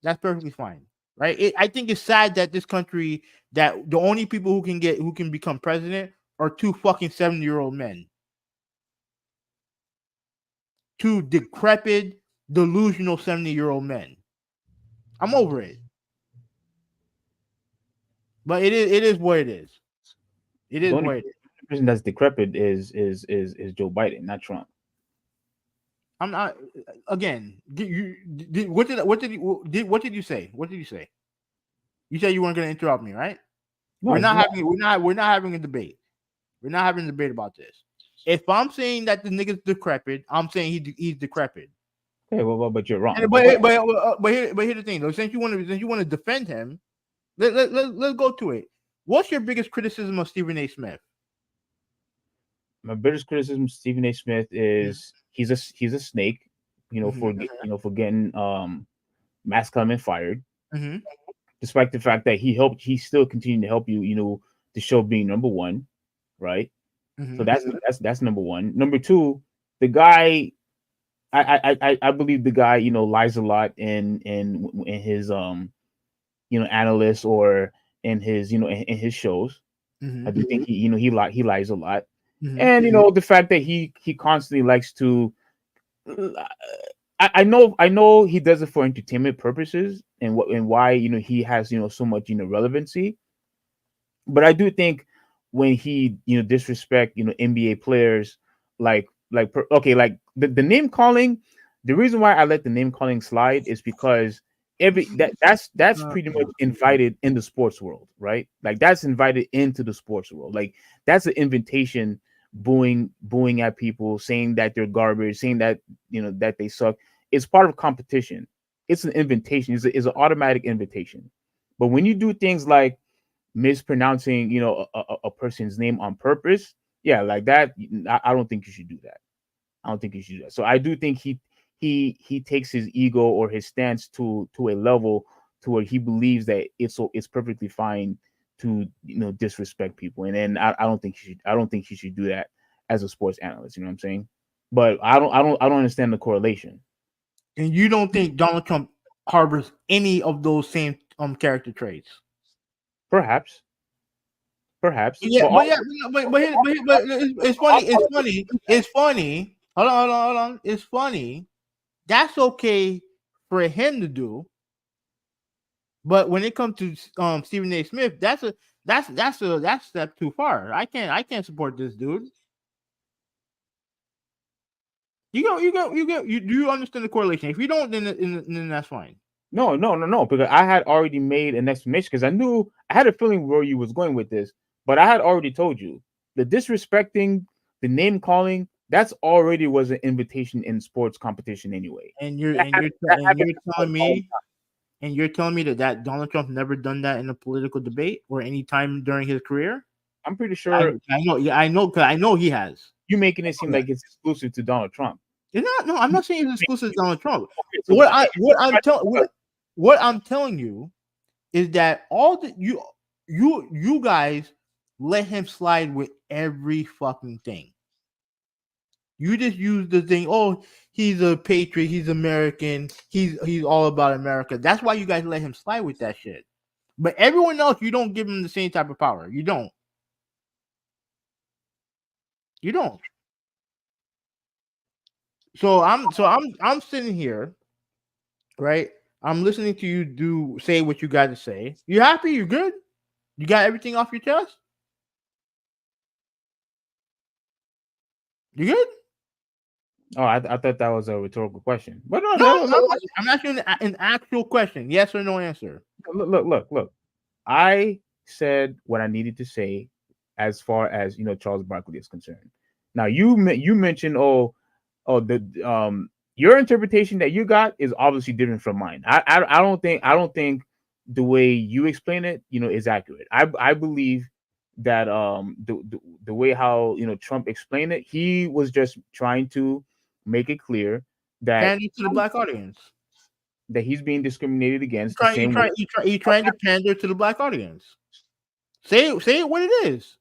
That's perfectly fine, right? I think it's sad that this country, that the only people who can become president are two fucking 70-year-old men. Two decrepit, delusional 70-year-old men. I'm over it. But it is what it is. It is what it is. The person that's decrepit is Joe Biden, not Trump. I'm not. Again, what did you say? What did you say? You said you weren't going to interrupt me, right? No, we're not having a debate. We're not having a debate about this. If I'm saying that the nigga's decrepit, I'm saying he's decrepit. Okay, well, but you're wrong. But here's the thing, though. Since you want to defend him, let's go to it. What's your biggest criticism of Stephen A. Smith? My biggest criticism of Stephen A. Smith is he's a snake, for getting Max Kellerman fired, despite the fact that he still continued to help you, the show being number one, right? So that's number one. Number two, the guy, I believe the guy, lies a lot in his analysts or in his in his shows. I do think he lies a lot. And the fact that he constantly likes to, I know he does it for entertainment purposes and why he has so much relevancy, but I do think when he disrespect NBA players like the name calling, the reason why I let the name calling slide is because that's pretty much invited in the sports world, right? Like that's invited into the sports world. Like that's an invitation, booing at people, saying that they're garbage, saying that that they suck. It's part of competition. It's an invitation. It's an automatic invitation. But when you do things like mispronouncing a person's name on purpose, yeah, like that, I don't think you should do that. I don't think you should do that. So I do think he takes his ego or his stance to a level to where he believes that it's perfectly fine to disrespect people, and then I don't think he should do that as a sports analyst. You know what I'm saying? But I don't understand the correlation. And you don't think Donald Trump harbors any of those same character traits? Perhaps. Yeah, but it's funny. It's funny. Hold on. It's funny. That's okay for him to do. But when it comes to Stephen A. Smith, that's a step too far. I can't support this dude. Do you understand the correlation? If you don't, then that's fine. No, because I had already made an explanation because I had a feeling where you was going with this, but I had already told you the disrespecting, the name calling, that's already was an invitation in sports competition anyway. And you're telling me that Donald Trump never done that in a political debate or any time during his career? I'm pretty sure. I know he has. You making it seem like it's exclusive to Donald Trump. It's not. No, I'm not saying it's exclusive to Donald Trump. Okay, so what I'm telling you is that all you guys let him slide with every fucking thing. You just use the thing, oh, he's a patriot, he's American, he's all about America. That's why you guys let him slide with that shit. But everyone else, you don't give him the same type of power. You don't. You don't. So I'm sitting here, right? I'm listening to you say what you got to say. You happy? You good? You got everything off your chest? You good? Oh, I thought that was a rhetorical question. But No, I'm asking an actual question. Yes or no answer. Look. I said what I needed to say as far as Charles Barkley is concerned. Now you mentioned your interpretation that you got is obviously different from mine. I don't think the way you explain it is accurate. I believe that the way how Trump explained it, he was just trying to make it clear that pander to the black audience, that he's being discriminated against. He's trying to pander to the black audience. Say it what it is.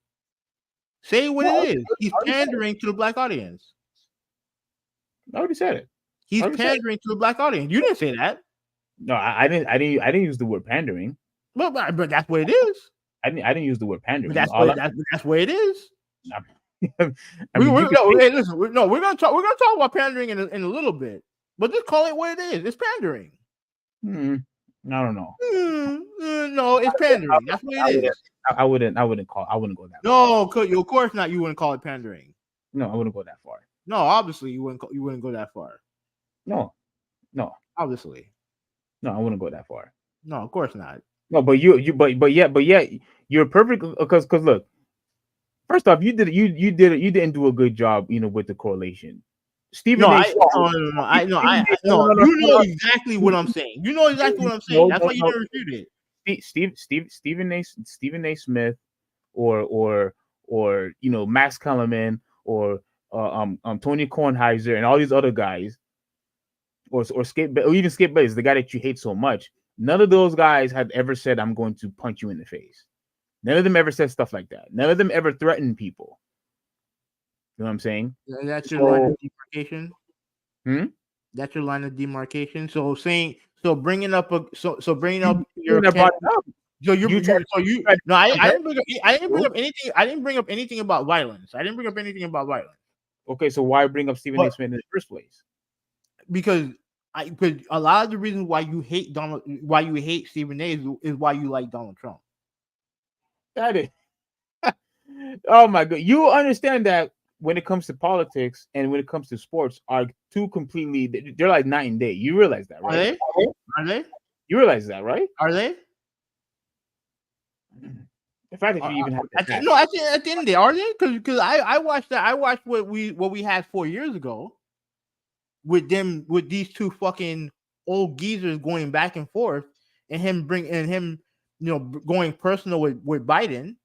Say what it is. He's pandering to the black audience. I already said it. He's pandering to the black audience. You didn't say that. No, I didn't use the word pandering. But that's what it is. I didn't use the word pandering. But that's what it is. We're gonna talk about pandering in a little bit, but just call it what it is. It's pandering. I don't know. No, it's pandering. That's what it is. I wouldn't go that far. No, of course not. You wouldn't call it pandering. No, I wouldn't go that far. No, obviously you wouldn't go that far. No, obviously. No, I wouldn't go that far. No, of course not. No, but you're perfect because look. First off, you didn't do a good job, with the correlation. Stephen No, A. You know exactly what I'm saying. You know exactly what I'm saying. That's why you didn't refute it. Stephen A. Smith, or Max Kellerman, or Tony Kornheiser, and all these other guys, or even Skip Bayless, the guy that you hate so much. None of those guys have ever said, "I'm going to punch you in the face." None of them ever said stuff like that. None of them ever threatened people. You know what I'm saying? That's your line of demarcation. That's your line of demarcation. So bringing up your. I didn't bring up anything about violence. Okay, so why bring up Stephen A. Smith in the first place? Because a lot of the reasons why you hate Stephen A. is why you like Donald Trump. That is. Oh my God! You understand that when it comes to politics and when it comes to sports are two completely. They're like night and day. You realize that, right? Are they? You realize that, right? Are they? The fact that you even have at the end of the day, are they? Because I watched that. I watched what we had 4 years ago with these two fucking old geezers going back and forth, and him going personal with Biden.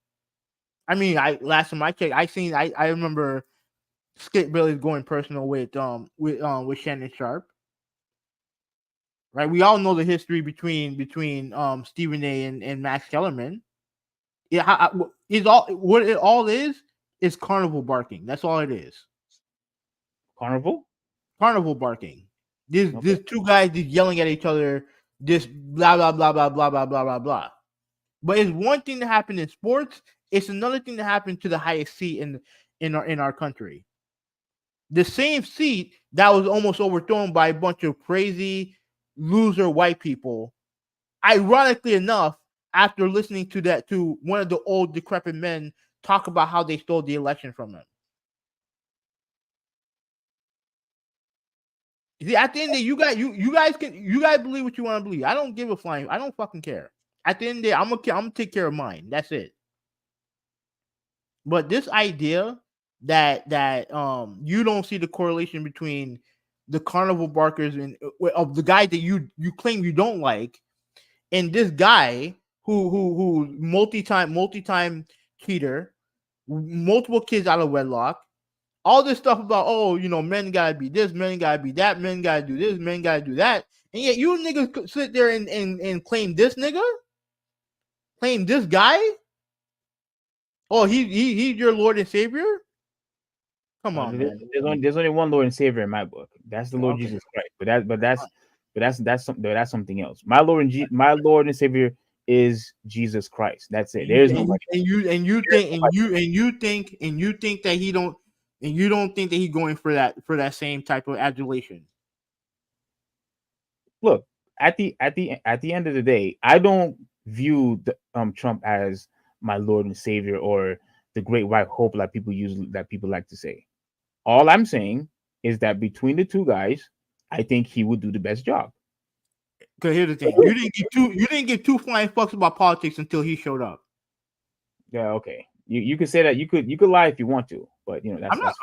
I mean, last time I checked, I remember Skip Bayless going personal with Shannon Sharp. Right, we all know the history between Stephen A. and Max Kellerman. Yeah, what it all is carnival barking. That's all it is. Carnival barking. There's two guys just yelling at each other. Just blah blah blah blah blah blah blah blah blah. But it's one thing to happen in sports. It's another thing to happen to the highest seat in our country. The same seat that was almost overthrown by a bunch of crazy loser white people. Ironically enough, after listening to one of the old decrepit men talk about how they stole the election from him. See, at the end of the day, you guys believe what you want to believe. I don't give a flying. I don't fucking care. At the end of the day, I'm gonna take care of mine. That's it. But this idea that you don't see the correlation between the carnival barkers and of the guy that you claim you don't like, and this guy who multi-time cheater, multiple kids out of wedlock, all this stuff about men gotta be this, men gotta be that, men gotta do this, men gotta do that, and yet you niggas could sit there and claim this nigga, claim this guy. Oh, he's your Lord and Savior. Come on, man. There's only one Lord and Savior in my book. That's the Lord Okay. Jesus Christ. That's something else. My Lord and Savior is Jesus Christ. That's it. There's nobody. And you think that he don't, and you don't think that he's going for that same type of adulation. Look, at the end of the day, I don't view Trump as my Lord and Savior or the great white hope that people like to say. All I'm saying is that between the two guys, I think he would do the best job. Because here's the thing: you didn't give two flying fucks about politics until he showed up. Yeah, okay. You could say that. You could lie if you want to, but you know that's. I'm not.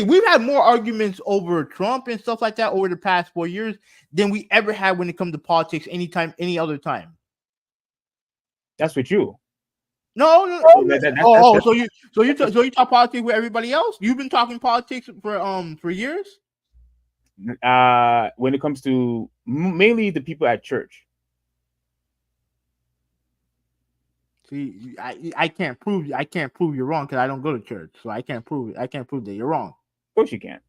We've had more arguments over Trump and stuff like that over the past 4 years than we ever had when it comes to politics any other time. That's with you. No. So you talk politics with everybody else? You've been talking politics for years? When it comes to mainly the people at church. See, I can't prove you're wrong because I don't go to church, so I can't prove it. I can't prove that you're wrong. Of course you can.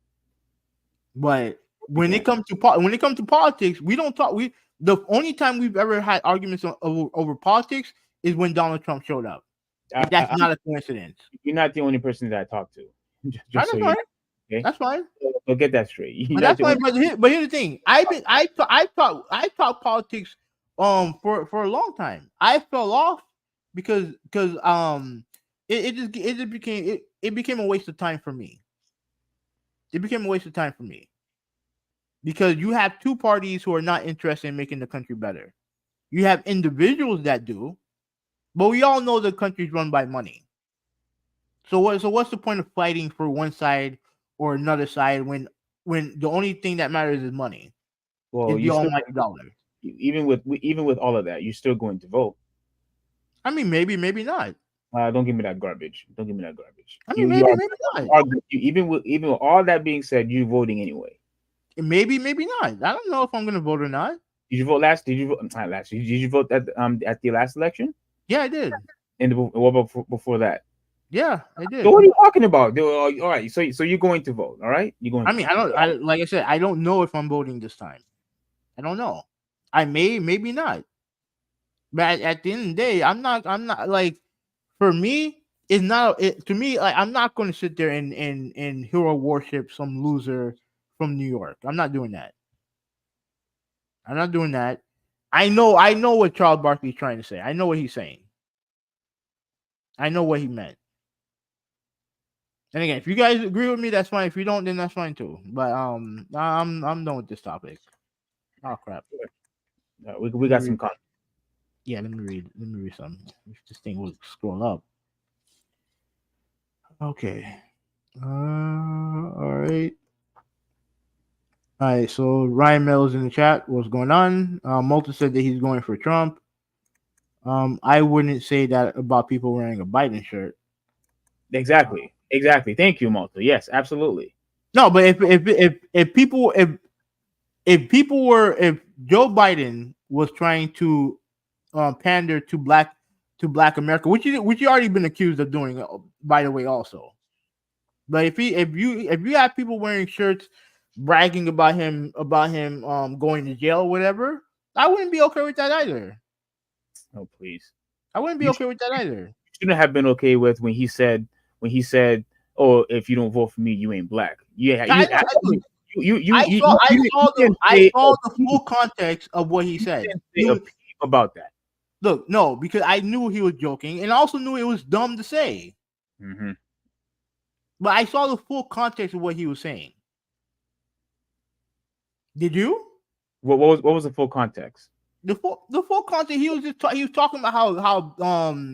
But when it comes to politics, we don't talk. The only time we've ever had arguments over politics is when Donald Trump showed up. And that's not a coincidence. You're not the only person that I talk to. That's fine. Okay? That's fine. So get that straight. But that's fine. But here's the thing. I talk politics for a long time. I fell off because it became a waste of time for me. It became a waste of time for me. Because you have two parties who are not interested in making the country better. You have individuals that do, but we all know the country's run by money. So what's the point of fighting for one side or another side when the only thing that matters is money? Well, the almighty dollar. Even with all of that, you're still going to vote. I mean, maybe not. Don't give me that garbage. I mean, maybe not. Even with all that being said, you're voting anyway. Maybe not. I don't know if I'm going to vote or not. Did you vote last? Did you vote not last? Did you vote at the last election? Yeah, I did. And what about before that? Yeah, I did. So what are you talking about? All right, so you're going to vote, all right? You're going. Like I said, I don't know if I'm voting this time. I don't know. I maybe not. But at the end of the day, I'm not like, for me, it's not to me, like, I'm not going to sit there and hero worship some loser from New York. I'm not doing that. I know what Charles Barkley is trying to say. I know what he's saying. I know what he meant. And again, if you guys agree with me, that's fine. If you don't, then that's fine too. But I'm done with this topic. Oh crap. We got some content. Yeah, let me read some. If this thing will scroll up. Okay. All right. All right, so Ryan Mills in the chat. What's going on? Malta said that he's going for Trump. I wouldn't say that about people wearing a Biden shirt. Exactly. Thank you, Malta. Yes, absolutely. No, but if Joe Biden was trying to pander to black America, which you already been accused of doing, by the way, also. But if you have people wearing shirts bragging about him going to jail or whatever, I wouldn't be okay with that either. Oh, please. I wouldn't be okay with that either. You shouldn't have been okay with when he said, "Oh, if you don't vote for me, you ain't black." Yeah, I saw the full context of what he said about that. Look, no, because I knew he was joking, and I also knew it was dumb to say. Mm-hmm. But I saw the full context of what he was saying. Did you? What was the full context? The full context. He was talking about how it was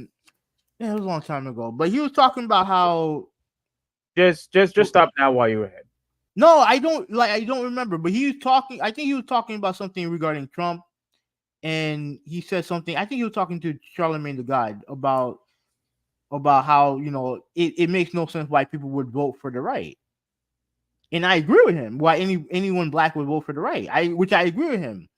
a long time ago, but he was talking about how. Just stop now while you're ahead. No, I don't remember, but he was talking. I think he was talking about something regarding Trump, and he said something. I think he was talking to Charlemagne the God about how, it makes no sense why people would vote for the right. And I agree with him. Why anyone black would vote for the right? Which I agree with him.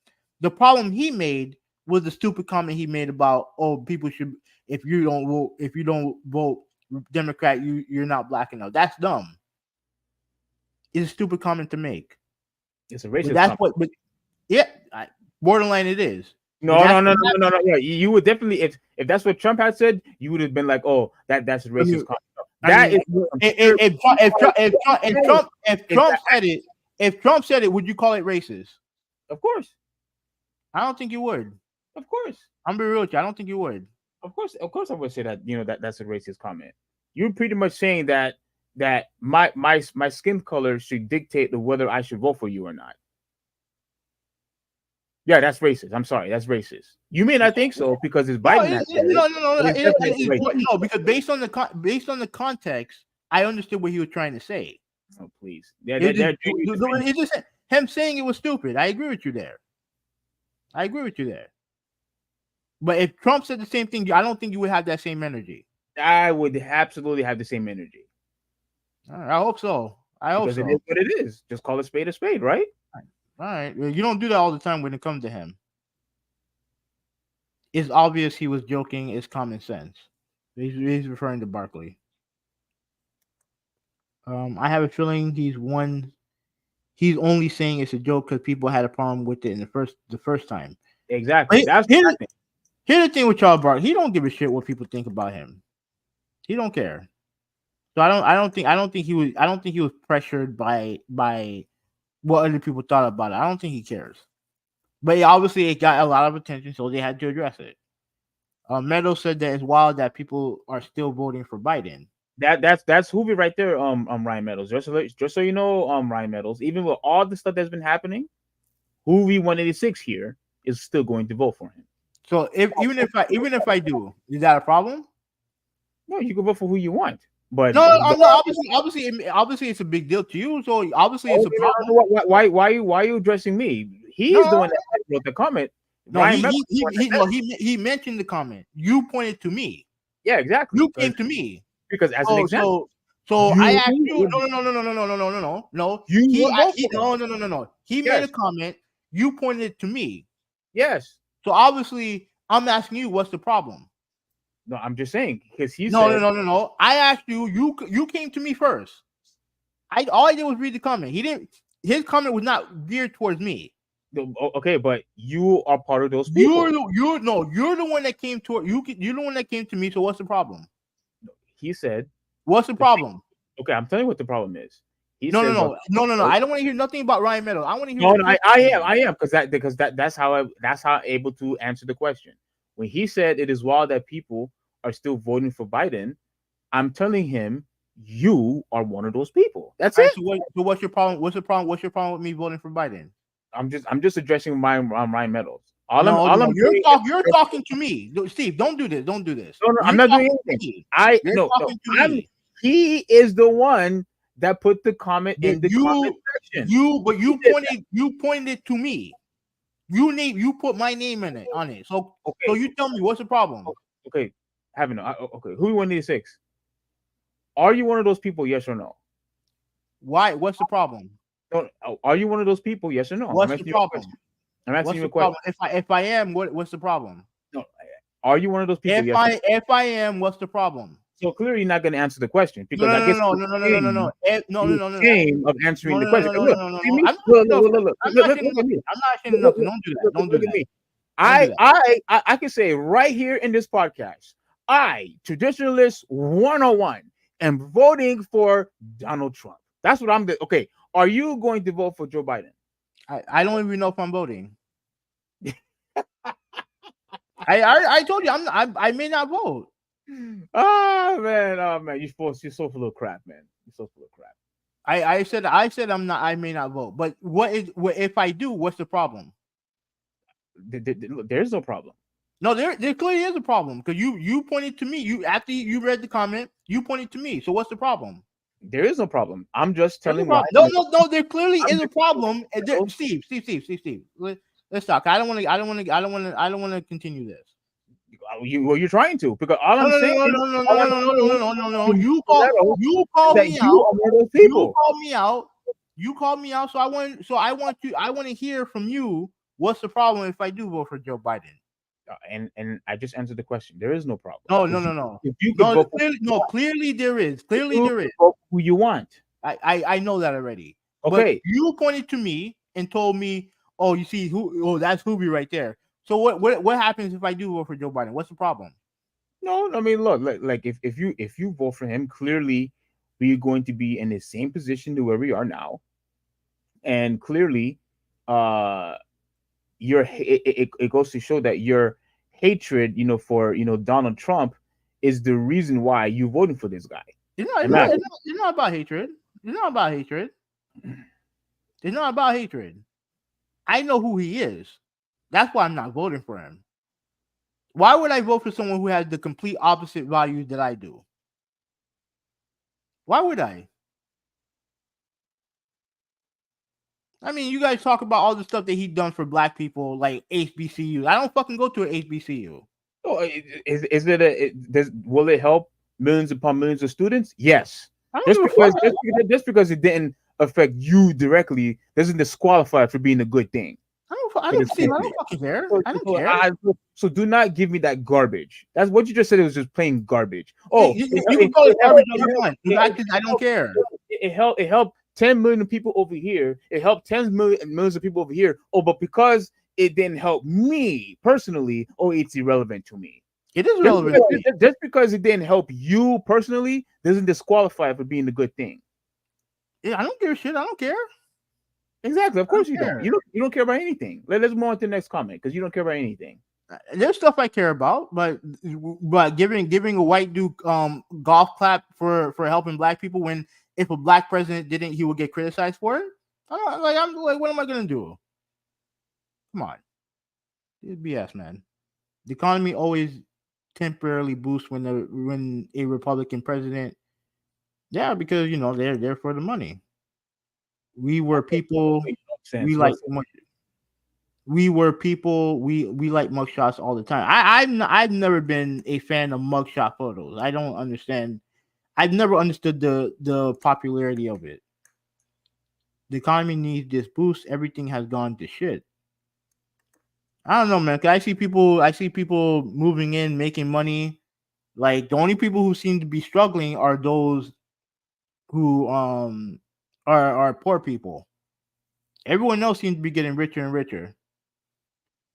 The problem he made was the stupid comment he made about, oh, people should, if you don't vote Democrat, you're not black enough. That's dumb. It's a stupid comment to make. It's a racist But that's comment. what. But yeah, borderline it is. No. Yeah, you would definitely, if that's what Trump had said, you would have been like, oh, that's a racist comment. If Trump said it, would you call it racist? Of course. I don't think you would. Of course. I'm being real with you. I don't think you would. Of course, I would say that, that's a racist comment. You're pretty much saying that my skin color should dictate whether I should vote for you or not. Yeah, that's racist. I'm sorry, that's racist. You may not think so because it's Biden. No, because based on the context, I understood what he was trying to say. Oh, please. Yeah, it's just him saying it was stupid. I agree with you there. But if Trump said the same thing, I don't think you would have that same energy. I would absolutely have the same energy. I hope so. Because it is what it is. Just call a spade, right? All right. You don't do that all the time when it comes to him. It's obvious he was joking. It's common sense. He's referring to Barkley. I have a feeling he's only saying it's a joke because people had a problem with it in the first time. Exactly. Here's the thing with Charles Barkley. He don't give a shit what people think about him. He don't care. So I don't think he was pressured by what other people thought about it. I don't think he cares. But obviously it got a lot of attention, so they had to address it. Meadows said that it's wild that people are still voting for Biden. That's Hoovy right there, Ryan Meadows. Just so you know, Ryan Meadows, even with all the stuff that's been happening, Hoovy 186 here is still going to vote for him. So even if I do, is that a problem? No, you can vote for who you want. But obviously it's a big deal to you. So obviously it's a problem. Why are you addressing me? He's the one that wrote the comment. No, he mentioned the comment. You pointed to me. Yeah, exactly. You came to me because as an example. So I asked you. No. He made a comment. You pointed to me. Yes. So obviously I'm asking you, what's the problem? No, I'm just saying because he's no. I asked you. You came to me first. All I did was read the comment. His comment was not geared towards me. Okay, but you are part of those people. You're the one that came to you. You're the one that came to me. So what's the problem? He said, "What's the problem?" Okay, I'm telling you what the problem is. No. I don't want to hear nothing about Ryan Meadows. I want to hear. No, I am because that's how I'm able to answer the question. When he said it is wild that people are still voting for Biden, I'm telling him you are one of those people. That's it. So what's your problem? What's the problem? What's your problem with me voting for Biden? I'm just addressing Ryan Meadows. You're talking to me, Steve. Don't do this. Don't do this. No, I'm not doing anything. He is the one that put the comment in the comment section. You pointed to me. You put my name in it on it. So you tell me what's the problem? Okay, okay. Who 186? Are you one of those people? Yes or no? Why? What's the problem? No, are you one of those people? Yes or no? What's the problem? I'm asking you a question. If I am, what's the problem? No, are you one of those people? If I am, what's the problem? So clearly, you're not going to answer the question because no. Shame of answering the question. I'm not saying nothing. Don't do that. I can say right here in this podcast, traditionalist 101, am voting for Donald Trump. That's what I'm doing. Okay, are you going to vote for Joe Biden? I don't even know if I'm voting. I told you I may not vote. Oh man, you're so full of crap, man. You're so full of crap. I said I'm not. I may not vote. But what if I do? What's the problem? There's no problem. No, there clearly is a problem because you pointed to me. After you read the comment, you pointed to me. So what's the problem? There is no problem. I'm just telling you. No. There clearly is a problem. Steve. Let's talk. I don't want to continue this. You're trying to because all I'm saying. No. You called me out. You called me out. So I want to hear from you. What's the problem if I do vote for Joe Biden? and I just answered the question. There is no problem. No. If you could vote for Clearly there is. vote who you want. I know that already. Okay. But you pointed to me and told me, oh, you see who? Oh, that's Hoobie right there. So what happens if I do vote for Joe Biden? What's the problem? No, I mean, look, like if you vote for him, clearly we're going to be in the same position to where we are now, and clearly, it goes to show that your hatred, for Donald Trump, is the reason why you voting for this guy. It's not about hatred. It's not about hatred. It's not about hatred. I know who he is. That's why I'm not voting for him. Why would I vote for someone who has the complete opposite values that I do? Why would I? I mean, you guys talk about all the stuff that he done for black people, like HBCU. I don't fucking go to an HBCU. Oh, will it help millions upon millions of students? Yes. Just because it didn't affect you directly doesn't disqualify it for being a good thing. I don't fucking care. I don't care. So do not give me that garbage. That's what you just said. It was just plain garbage. Oh, you can call it garbage all you want. I don't care. It helped 10 million people over here. It helped tens of millions of people over here. Oh, but because it didn't help me personally, it's irrelevant to me. It is relevant. Just because it didn't help you personally doesn't disqualify it for being a good thing. Yeah, I don't give a shit. I don't care. Exactly. Of course you don't. You don't care about anything. Let's move on to the next comment because you don't care about anything. There's stuff I care about, but giving a white dude golf clap for helping black people when if a black president didn't, he would get criticized for it. I'm like, what am I gonna do? Come on, it's BS, man. The economy always temporarily boosts when a Republican president. Yeah, because they're there for the money. We were people. We like much. We were people. We like mugshots all the time. I've never been a fan of mugshot photos. I don't understand. I've never understood the popularity of it. The economy needs this boost. Everything has gone to shit. I don't know, man. I see people moving in, making money. Like the only people who seem to be struggling are those who are poor people. Everyone else seems to be getting richer and richer.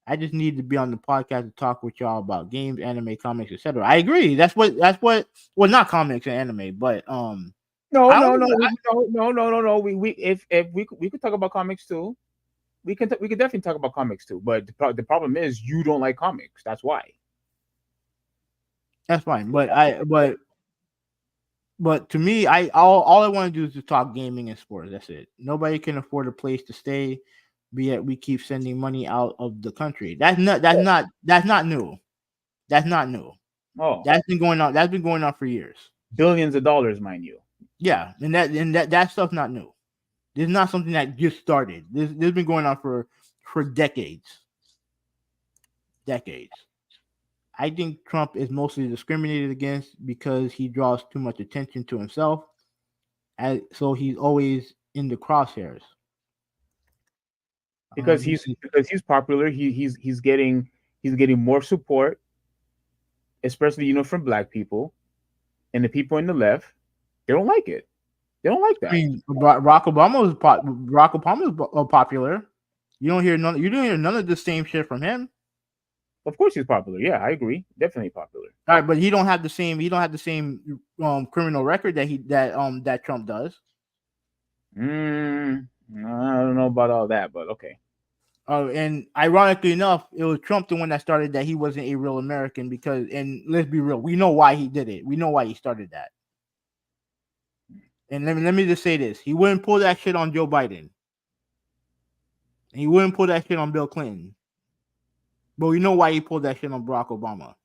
I just need to be on the podcast to talk with y'all about games, anime, comics, etc. I agree. That's what. Well, not comics and anime, but No. If we could talk about comics too. We could definitely talk about comics too. But the problem is you don't like comics. That's why. That's fine. But to me, all I want to do is just talk gaming and sports. That's it. Nobody can afford a place to stay. Yet we keep sending money out of the country. That's not new. That's not new. Oh, that's been going on. That's been going on for years. Billions of dollars, mind you. Yeah, and that stuff's not new. This is not something that just started. This has been going on for decades. Decades. I think Trump is mostly discriminated against because he draws too much attention to himself, so he's always in the crosshairs. Because he's popular, he's getting more support, especially from black people, and the people on the left, they don't like it. They don't like that. I mean, Barack Obama is popular. You don't hear none of the same shit from him. Of course, he's popular. Yeah, I agree. Definitely popular. All right, but he don't have the same criminal record that Trump does. I don't know about all that, but okay. And ironically enough, it was Trump the one that started that he wasn't a real American and let's be real, we know why he did it. We know why he started that. And let me just say this: he wouldn't pull that shit on Joe Biden. He wouldn't pull that shit on Bill Clinton. But we know why he pulled that shit on Barack Obama.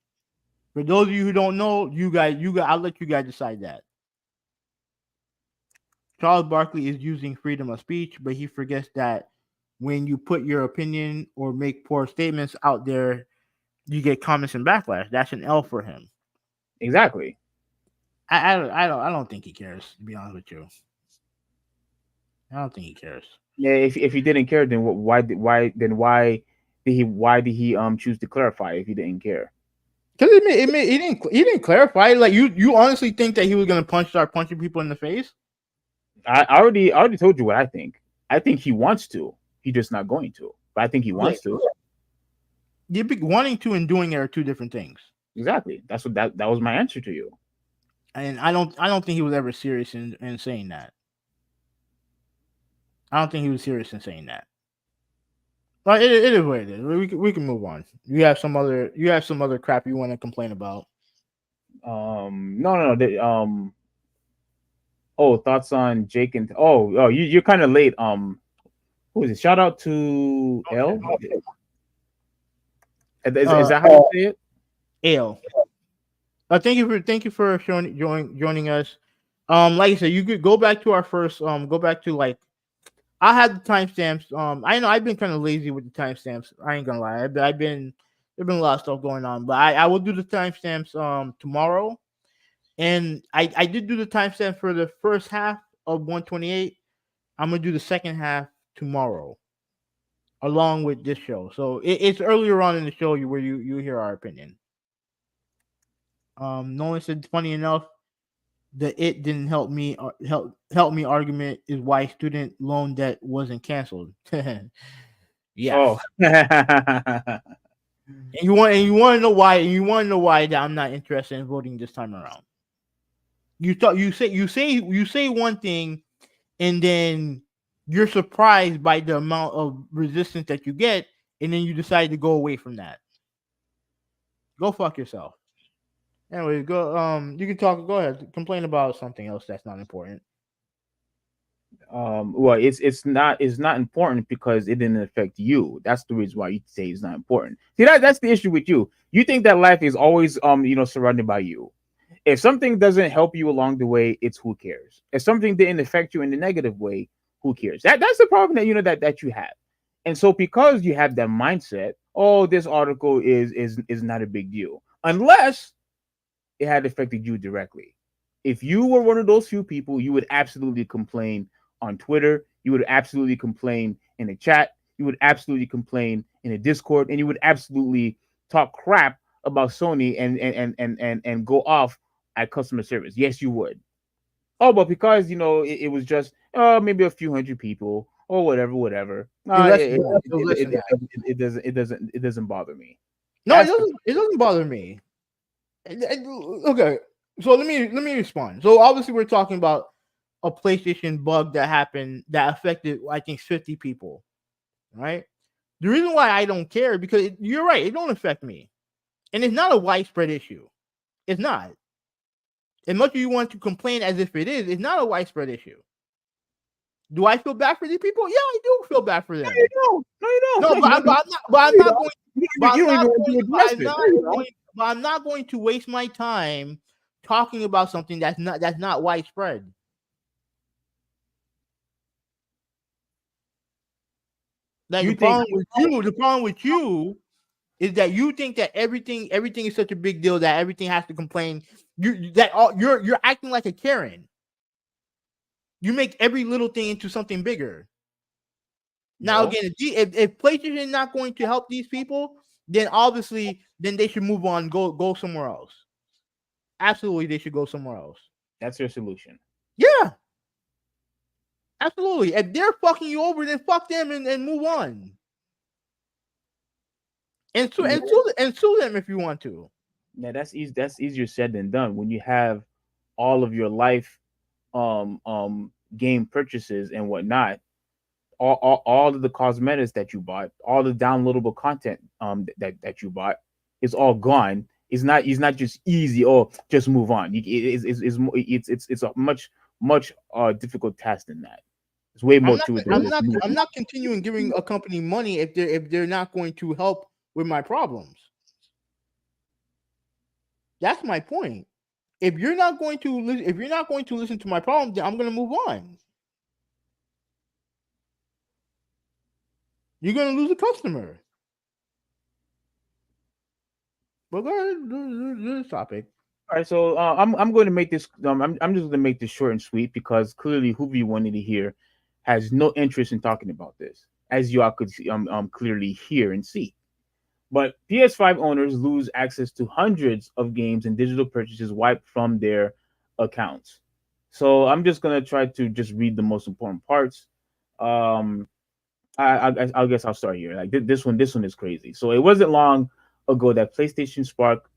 For those of you who don't know, you guys, I'll let you guys decide that. Charles Barkley is using freedom of speech, but he forgets that when you put your opinion or make poor statements out there, you get comments and backlash. That's an L for him. Exactly. I don't think he cares, to be honest with you. I don't think he cares. Yeah, if he didn't care, then why Why did he choose to clarify if he didn't care? Because he didn't clarify. Like you honestly think that he was gonna start punching people in the face? I already told you what I think. I think he wants to. He's just not going to. But I think he wants to. Wanting to and doing it are two different things. Exactly. That's what that was my answer to you. And I don't think he was ever serious in saying that. I don't think he was serious in saying that. But it is what it is. We can move on. You have some other crap you want to complain about. No. Thoughts on Jake and you're kind of late. Who is it? Shout out to L. Is that how you say it? L. Thank you for joining us. Like I said, you could go back to our first. Go back to like. I had the timestamps. I know I've been kind of lazy with the timestamps. I ain't gonna lie. There's been a lot of stuff going on, but I will do the timestamps tomorrow. And I did do the timestamp for the first half of 128. I'm gonna do the second half tomorrow, along with this show. So it's earlier on in the show where you hear our opinion. Nolan said, funny enough, the "it didn't help me argument is why student loan debt wasn't canceled." Yeah. Oh. And you want to know why? And you want to know why that I'm not interested in voting this time around. You say one thing, and then you're surprised by the amount of resistance that you get, and then you decide to go away from that. Go fuck yourself. Anyway, go. You can talk. Go ahead. Complain about something else that's not important. Well, it's not important because it didn't affect you. That's the reason why you say it's not important. See, that's the issue with you. You think that life is always surrounded by you. If something doesn't help you along the way, it's who cares. If something didn't affect you in a negative way, who cares? That's the problem that you have. And so because you have that mindset, this article is not a big deal unless it had affected you directly. If you were one of those few people, you would absolutely complain on Twitter. You would absolutely complain in a chat. You would absolutely complain in a Discord, and you would absolutely talk crap about Sony and go off at customer service. Yes, you would. But because it was just maybe a few hundred people or whatever. It doesn't bother me. No, it doesn't bother me. Okay, so let me respond. So obviously we're talking about a PlayStation bug that happened that affected, I think, 50 people, right? The reason why I don't care because you're right, it don't affect me, and it's not a widespread issue. It's not. As much as you want to complain as if it is, it's not a widespread issue. Do I feel bad for these people? Yeah, I do feel bad for them. No, you don't. No, but I'm not going to waste my time talking about something that's not widespread. Like the problem with you is that you think that everything is such a big deal that everything has to complain. You're acting like a Karen. You make every little thing into something bigger. Now again, if PlayStation is not going to help these people, then obviously they should move on, go somewhere else. Absolutely, they should go somewhere else. That's your solution. Yeah. Absolutely. If they're fucking you over, then fuck them and move on. And sue them if you want to. Yeah, that's easy. That's easier said than done. When you have all of your life game purchases and whatnot, all of the cosmetics that you bought, all the downloadable content that you bought is all gone. It's not just easy or just move on. It's a much difficult task than that. It's way more to it. I'm not continuing giving a company money if they're not going to help with my problems. That's my point. If you're not going to listen to my problem, then I'm going to move on. You're going to lose a customer. But go ahead, do this topic. All right, so I'm going to make this. I'm just going to make this short and sweet because clearly whoever you wanted to hear has no interest in talking about this. as you all could clearly hear and see. But PS5 owners lose access to hundreds of games and digital purchases wiped from their accounts. So I'm just gonna try to just read the most important parts. Um, I guess I'll start here. Like this one is crazy. So it wasn't long ago that PlayStation sparked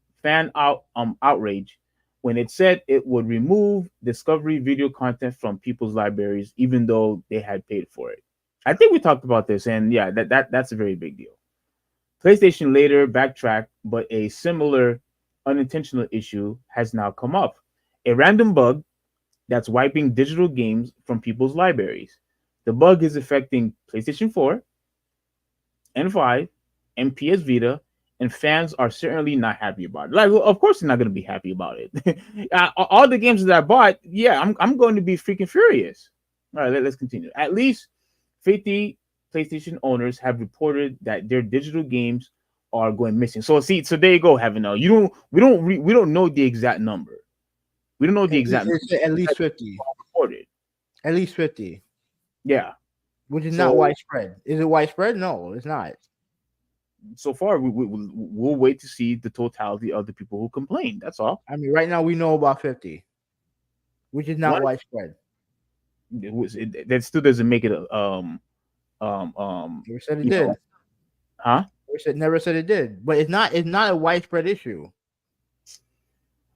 outrage when it said it would remove Discovery video content from people's libraries, even though they had paid for it. I think we talked about this, and yeah, that's a very big deal. PlayStation later backtracked, but a similar unintentional issue has now come up. A random bug that's wiping digital games from people's libraries. The bug is affecting PlayStation 4 and 5 and PS Vita, and fans are certainly not happy about it. Like, well, of course, they're not going to be happy about it. All the games that I bought, yeah, I'm going to be freaking furious. All right, let's continue. At least 50 PlayStation owners have reported that their digital games are going missing. So there you go, Heaven. We don't know the exact number. We don't know the exact number. At least 50 reported. At least 50. Yeah, which is not widespread. Is it widespread? No, it's not. So far, we'll wait to see the totality of the people who complain. That's all. I mean, right now we know about 50, which is not widespread. That still doesn't make it Never said it did. Huh? Never said it did. But it's not a widespread issue.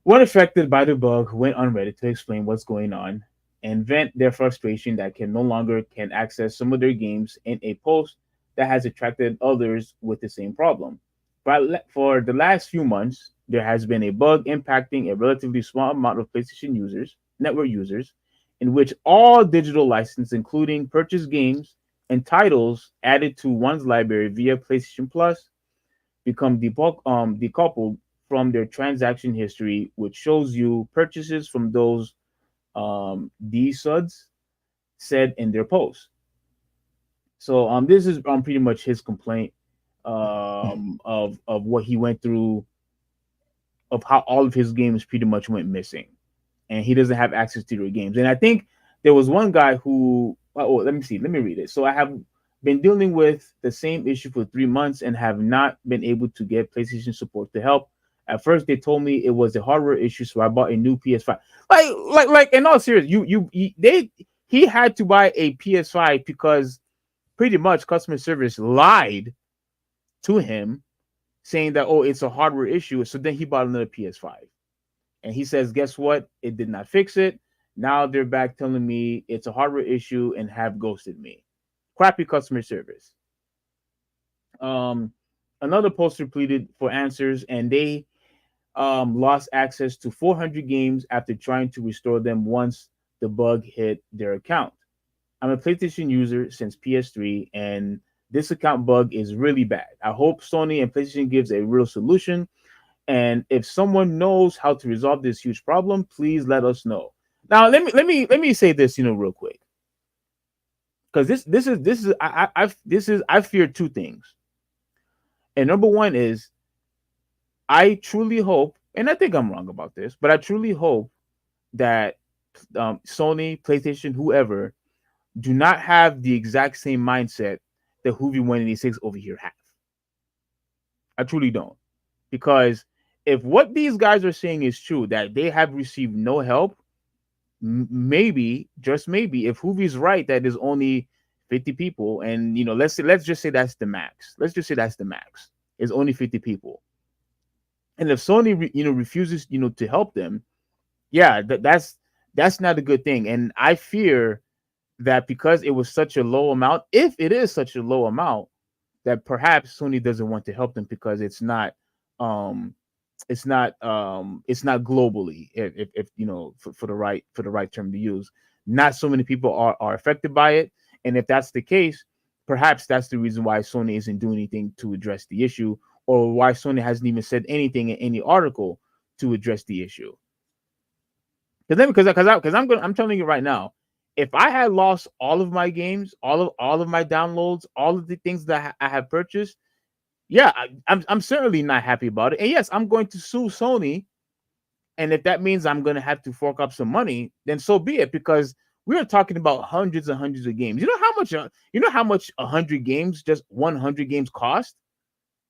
One affected by the bug went on Reddit to explain what's going on and vent their frustration that no longer can access some of their games in a post that has attracted others with the same problem. But for the last few months, there has been a bug impacting a relatively small amount of PlayStation network users, in which all digital licenses, including purchased games and titles added to one's library via PlayStation Plus, become decoupled from their transaction history, which shows you purchases from those DSUDs said in their post. So this is pretty much his complaint of what he went through, of how all of his games pretty much went missing, and he doesn't have access to their games. And I think there was one guy who, let me read it. So I have been dealing with the same issue for 3 months and have not been able to get PlayStation support to help. At first, they told me it was a hardware issue, so I bought a new PS5. Like in all seriousness, he had to buy a PS5 because pretty much customer service lied to him, saying that it's a hardware issue. So then he bought another PS5, and he says, "Guess what? It did not fix it. Now they're back telling me it's a hardware issue and have ghosted me." Crappy customer service. Another poster pleaded for answers, and they lost access to 400 games after trying to restore them once the bug hit their account. I'm a PlayStation user since PS3, and this account bug is really bad. I hope Sony and PlayStation gives a real solution. And if someone knows how to resolve this huge problem, please let us know. Now, let me say this, real quick, because I fear two things. And number one is, I truly hope, and I think I'm wrong about this, but I truly hope that Sony, PlayStation, whoever, do not have the exact same mindset that Hoovy 186 over here have. I truly don't. Because if what these guys are saying is true, that they have received no help, maybe, just maybe, if Hoovy's right that there's only 50 people, and let's just say that's the max. Let's just say that's the max. It's only 50 people. And if Sony refuses to help them, yeah, that's not a good thing. And I fear that because it was such a low amount, if it is such a low amount, that perhaps Sony doesn't want to help them because it's not globally, if for the right term to use. Not so many people are affected by it, and if that's the case, perhaps that's the reason why Sony isn't doing anything to address the issue, or why Sony hasn't even said anything in any article to address the issue. Because I'm telling you right now, if I had lost all of my games, all of my downloads, all of the things that I have purchased, yeah, I'm certainly not happy about it. And yes, I'm going to sue Sony. And if that means I'm going to have to fork up some money, then so be it. Because we are talking about hundreds and hundreds of games. You know how much 100 games, just 100 games cost?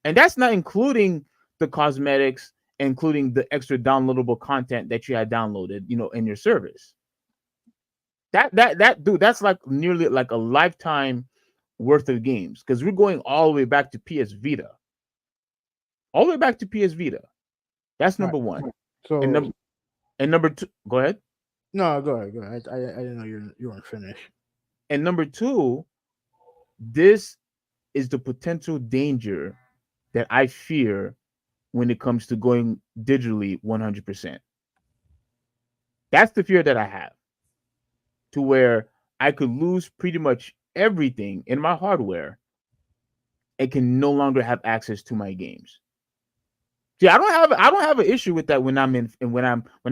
And that's not including the cosmetics, including the extra downloadable content that you had downloaded, in your service. That dude, that's like nearly like a lifetime worth of games, because we're going all the way back to PS Vita. All the way back to PS Vita. That's number one. So And number two, go ahead. no, go ahead. I didn't know you weren't finished. And number two, this is the potential danger that I fear when it comes to going digitally 100%. That's the fear that I have, to where I could lose pretty much everything in my hardware and can no longer have access to my games. See, I don't have an issue with that when I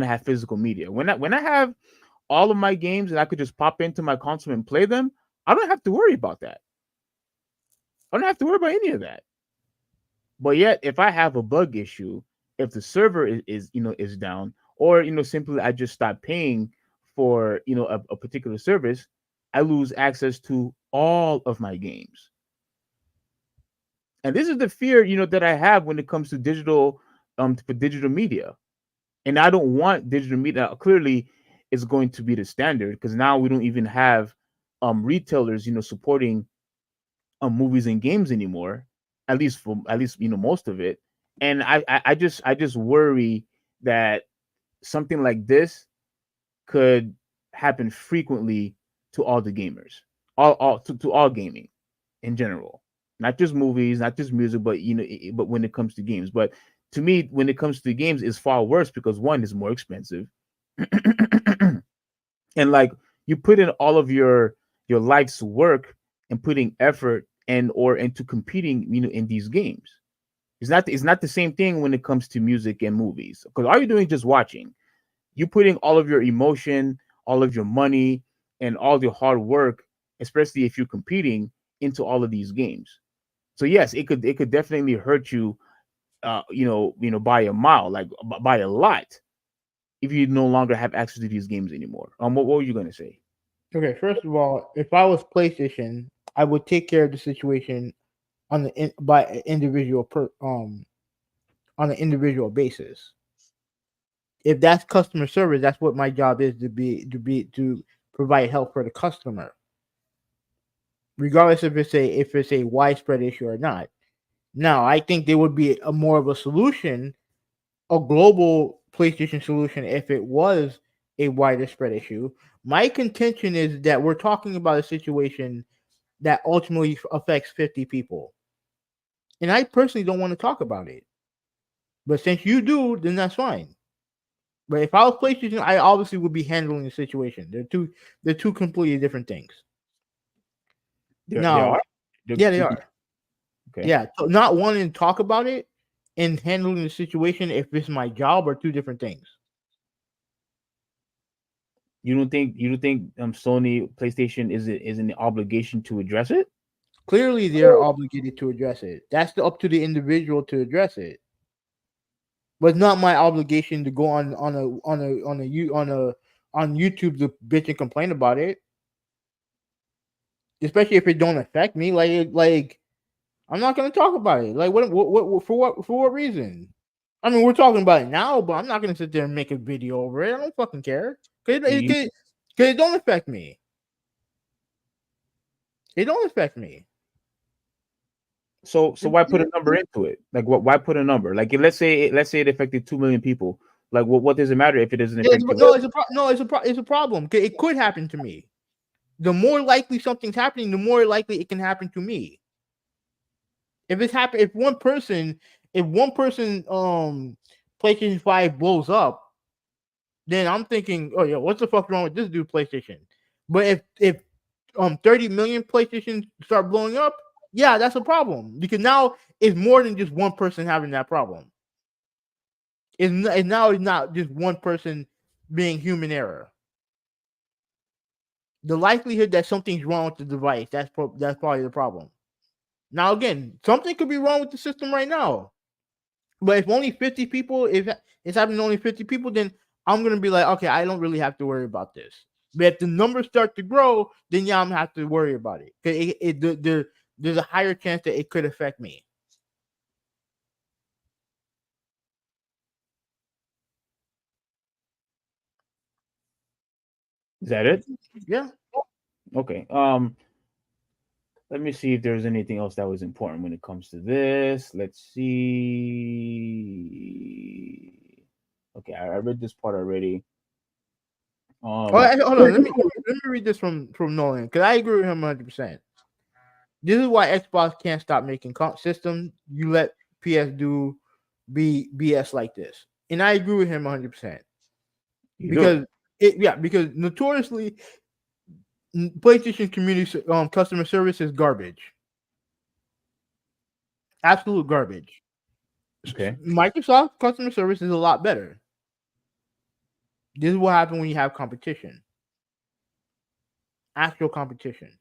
have physical media. When I have all of my games and I could just pop into my console and play them, I don't have to worry about that. I don't have to worry about any of that. But yet, if I have a bug issue, if the server is down, or simply I just stop paying for a particular service, I lose access to all of my games. And this is the fear that I have when it comes to digital media. And I don't want digital media. Clearly, it's going to be the standard, because now we don't even have retailers supporting movies and games anymore, at least most of it. And I just worry that something like this could happen frequently to all the gamers, to all gaming in general, not just movies, not just music, but but when it comes to games. But to me, when it comes to games, it's far worse, because one is more expensive, and like you put in all of your life's work and putting effort into competing in these games. It's not the same thing when it comes to music and movies, because all you're doing is just watching. You're putting all of your emotion, all of your money, and all your hard work, especially if you're competing, into all of these games. So yes, it could definitely hurt you, by a mile, like by a lot, if you no longer have access to these games anymore. What were you gonna say? Okay, first of all, if I was PlayStation, I would take care of the situation on an individual basis. If that's customer service, that's what my job is, to provide help for the customer, regardless if it's a widespread issue or not. Now, I think there would be more of a solution, a global PlayStation solution, if it was a wider spread issue. My contention is that we're talking about a situation that ultimately affects 50 people. And I personally don't want to talk about it. But since you do, then that's fine. But if I was PlayStation, I obviously would be handling the situation. They're two completely different things. They are? Yeah, they are. Okay. Yeah, so not wanting to talk about it and handling the situation, if it's my job, are two different things. You don't think Sony PlayStation is in the obligation to address it? Clearly, they're obligated to address it. That's up to the individual to address it. But it's not my obligation to go on YouTube to bitch and complain about it. Especially if it don't affect me. Like I'm not gonna talk about it. Like for what reason? I mean, we're talking about it now, but I'm not gonna sit there and make a video over it. I don't fucking care. Cause it don't affect me. It don't affect me. So why put a number into it? Like why put a number? Like let's say it affected 2 million people. Like what does it matter if it doesn't affect it's a problem. It could happen to me. The more likely something's happening, the more likely it can happen to me. If one person PlayStation 5 blows up, then I'm thinking, oh yeah, what the fuck wrong with this dude PlayStation? But if 30 million PlayStation start blowing up, yeah, that's a problem, because now it's more than just one person having that problem. It's not just one person being human error. The likelihood that something's wrong with the device, that's probably the problem. Now, again, something could be wrong with the system right now. But if only 50 people, if it's happening to only 50 people, then I'm going to be like, okay, I don't really have to worry about this. But if the numbers start to grow, then yeah, I'm gonna have to worry about it. Cause there's a higher chance that it could affect me. Is that it? Yeah. Okay. Let me see if there's anything else that was important when it comes to this. Let's see. Okay, I read this part already. Hold on. Let me read this from Nolan, because I agree with him 100%. This is why Xbox can't stop making systems. You let PS do BS like this, and I agree with him 100%. Because notoriously, PlayStation community customer service is garbage. Absolute garbage. Okay. Microsoft customer service is a lot better. This is what happens when you have competition. Actual competition.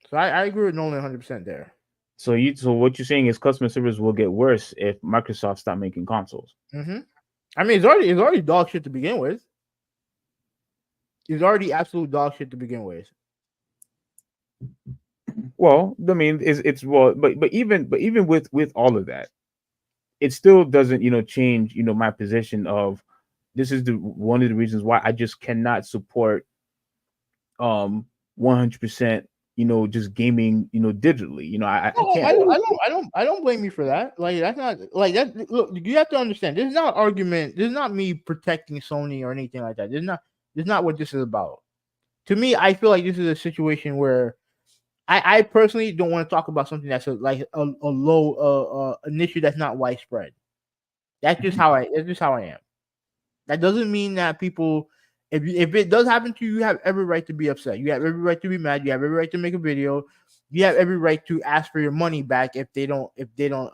So I agree with Nolan 100% there. So what you're saying is customer service will get worse if Microsoft stop making consoles. Mm-hmm. I mean, it's already dog shit to begin with. It's already absolute dog shit to begin with. Well, I mean, but even with all of that, it still doesn't change my position of this is one of the reasons why I just cannot support 100% just gaming digitally. I can't. I don't blame you for that. Like, that's not like that. Look, you have to understand. This is not argument. This is not me protecting Sony or anything like that. This is not what this is about. To me, I feel like this is a situation where I personally don't want to talk about something that's a low an issue that's not widespread. That's just how I am. That doesn't mean that people, if it does happen to you, you have every right to be upset. You have every right to be mad. You have every right to make a video. You have every right to ask for your money back if they don't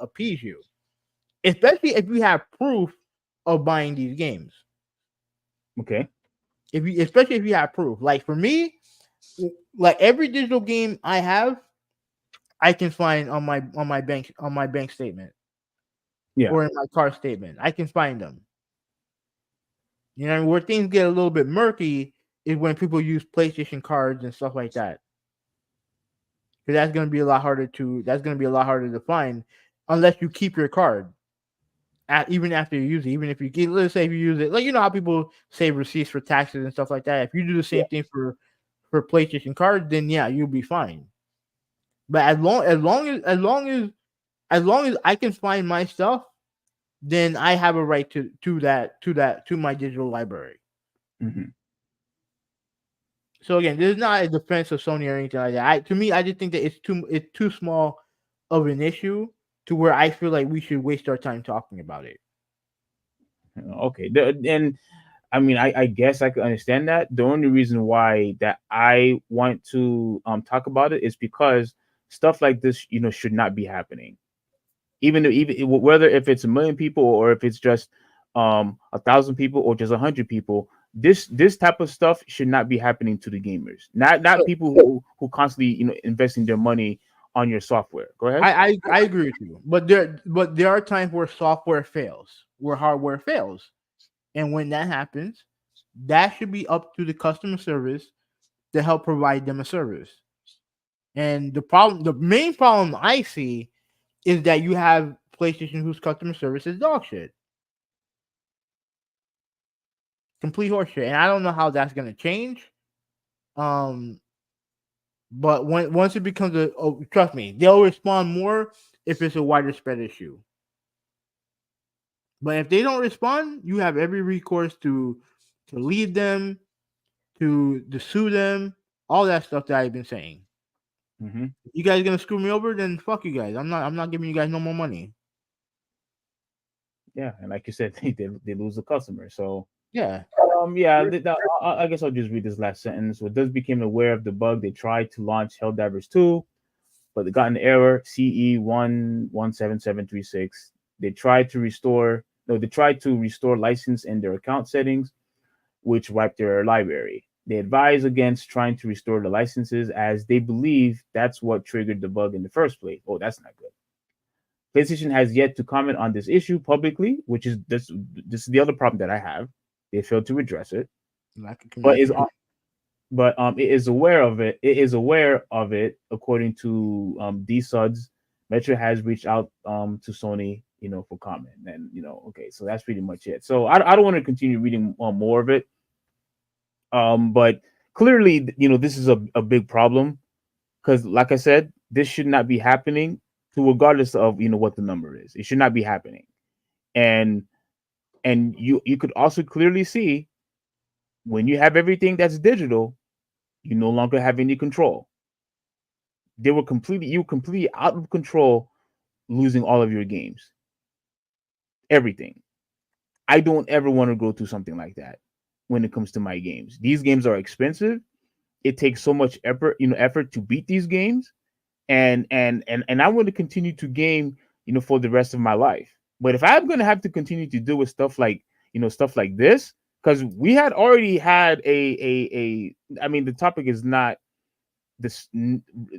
appease you. Especially if you have proof of buying these games. Okay. Especially if you have proof. Like for me, like every digital game I have, I can find on my bank statement. Yeah. Or in my car statement. I can find them. Where things get a little bit murky is when people use PlayStation cards and stuff like that. Because that's going to be a lot harder to find unless you keep your card. Even after you use it, even if let's say if you use it, like how people save receipts for taxes and stuff like that. If you do the same thing for PlayStation cards, then yeah, you'll be fine. But as long as I can find my stuff, then I have a right to my digital library. Mm-hmm. So again, this is not a defense of Sony or anything like that. To me, I just think that it's too small of an issue to where I feel like we should waste our time talking about it. Okay, and I mean, I guess I could understand that. The only reason why that I want to talk about it is because stuff like this, should not be happening. Even whether if it's 1 million people or if it's just 1,000 people or just 100 people, this type of stuff should not be happening to the gamers. Not people who constantly investing their money on your software. Go ahead. I agree with you, but there are times where software fails, where hardware fails, and when that happens, that should be up to the customer service to help provide them a service. And the main problem I see is that you have PlayStation whose customer service is dog shit. Complete horseshit. And I don't know how that's gonna change. But once it becomes trust me, they'll respond more if it's a wider spread issue. But if they don't respond, you have every recourse to leave them, to sue them, all that stuff that I've been saying. Mm-hmm. You guys gonna screw me over? Then fuck you guys. I'm not giving you guys no more money. Yeah, and like you said, they lose a customer. So yeah. I guess I'll just read this last sentence. When thus became aware of the bug, they tried to launch Helldivers 2, but they got an error CE117736. They tried to restore license in their account settings, which wiped their library. They advise against trying to restore the licenses as they believe that's what triggered the bug in the first place. Oh, that's not good. PlayStation has yet to comment on this issue publicly, which is this is the other problem that I have. They failed to address it. Lack of but is communication. it is aware of it. It is aware of it, according to D-Suds. Metro has reached out to Sony, for comment, and okay, so that's pretty much it. So I don't want to continue reading more of it. But clearly, this is a big problem because, like I said, this should not be happening, regardless of what the number is. It should not be happening, and you could also clearly see when you have everything that's digital, you no longer have any control. You were completely out of control, losing all of your games, everything. I don't ever want to go through something like that when it comes to my games. These games are expensive. It takes so much effort to beat these games, and I want to continue to game, for the rest of my life. But if I'm going to have to continue to deal with stuff like this, because we had already had I mean, the topic is not this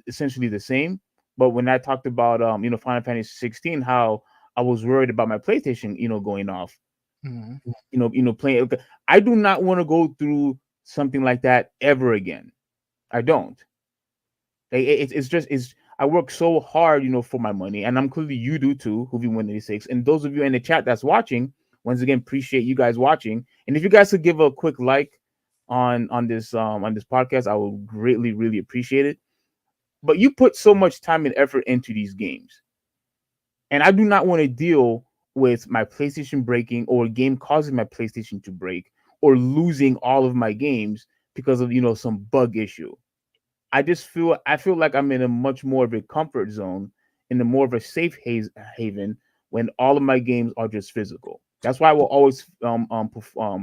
essentially the same, but when I talked about Final Fantasy 16, how I was worried about my PlayStation going off, playing. I do not want to go through something like that ever again. I don't. It's I work so hard, for my money, and I'm clearly you do too, Hoovy186, and those of you in the chat that's watching. Once again, appreciate you guys watching, and if you guys could give a quick like on this podcast, I would greatly, really appreciate it. But you put so much time and effort into these games, and I do not want to deal with my PlayStation breaking, or a game causing my PlayStation to break, or losing all of my games because of some bug issue. I feel like I'm in a much more of a comfort zone, in a more of a safe haven, when all of my games are just physical. That's why I will always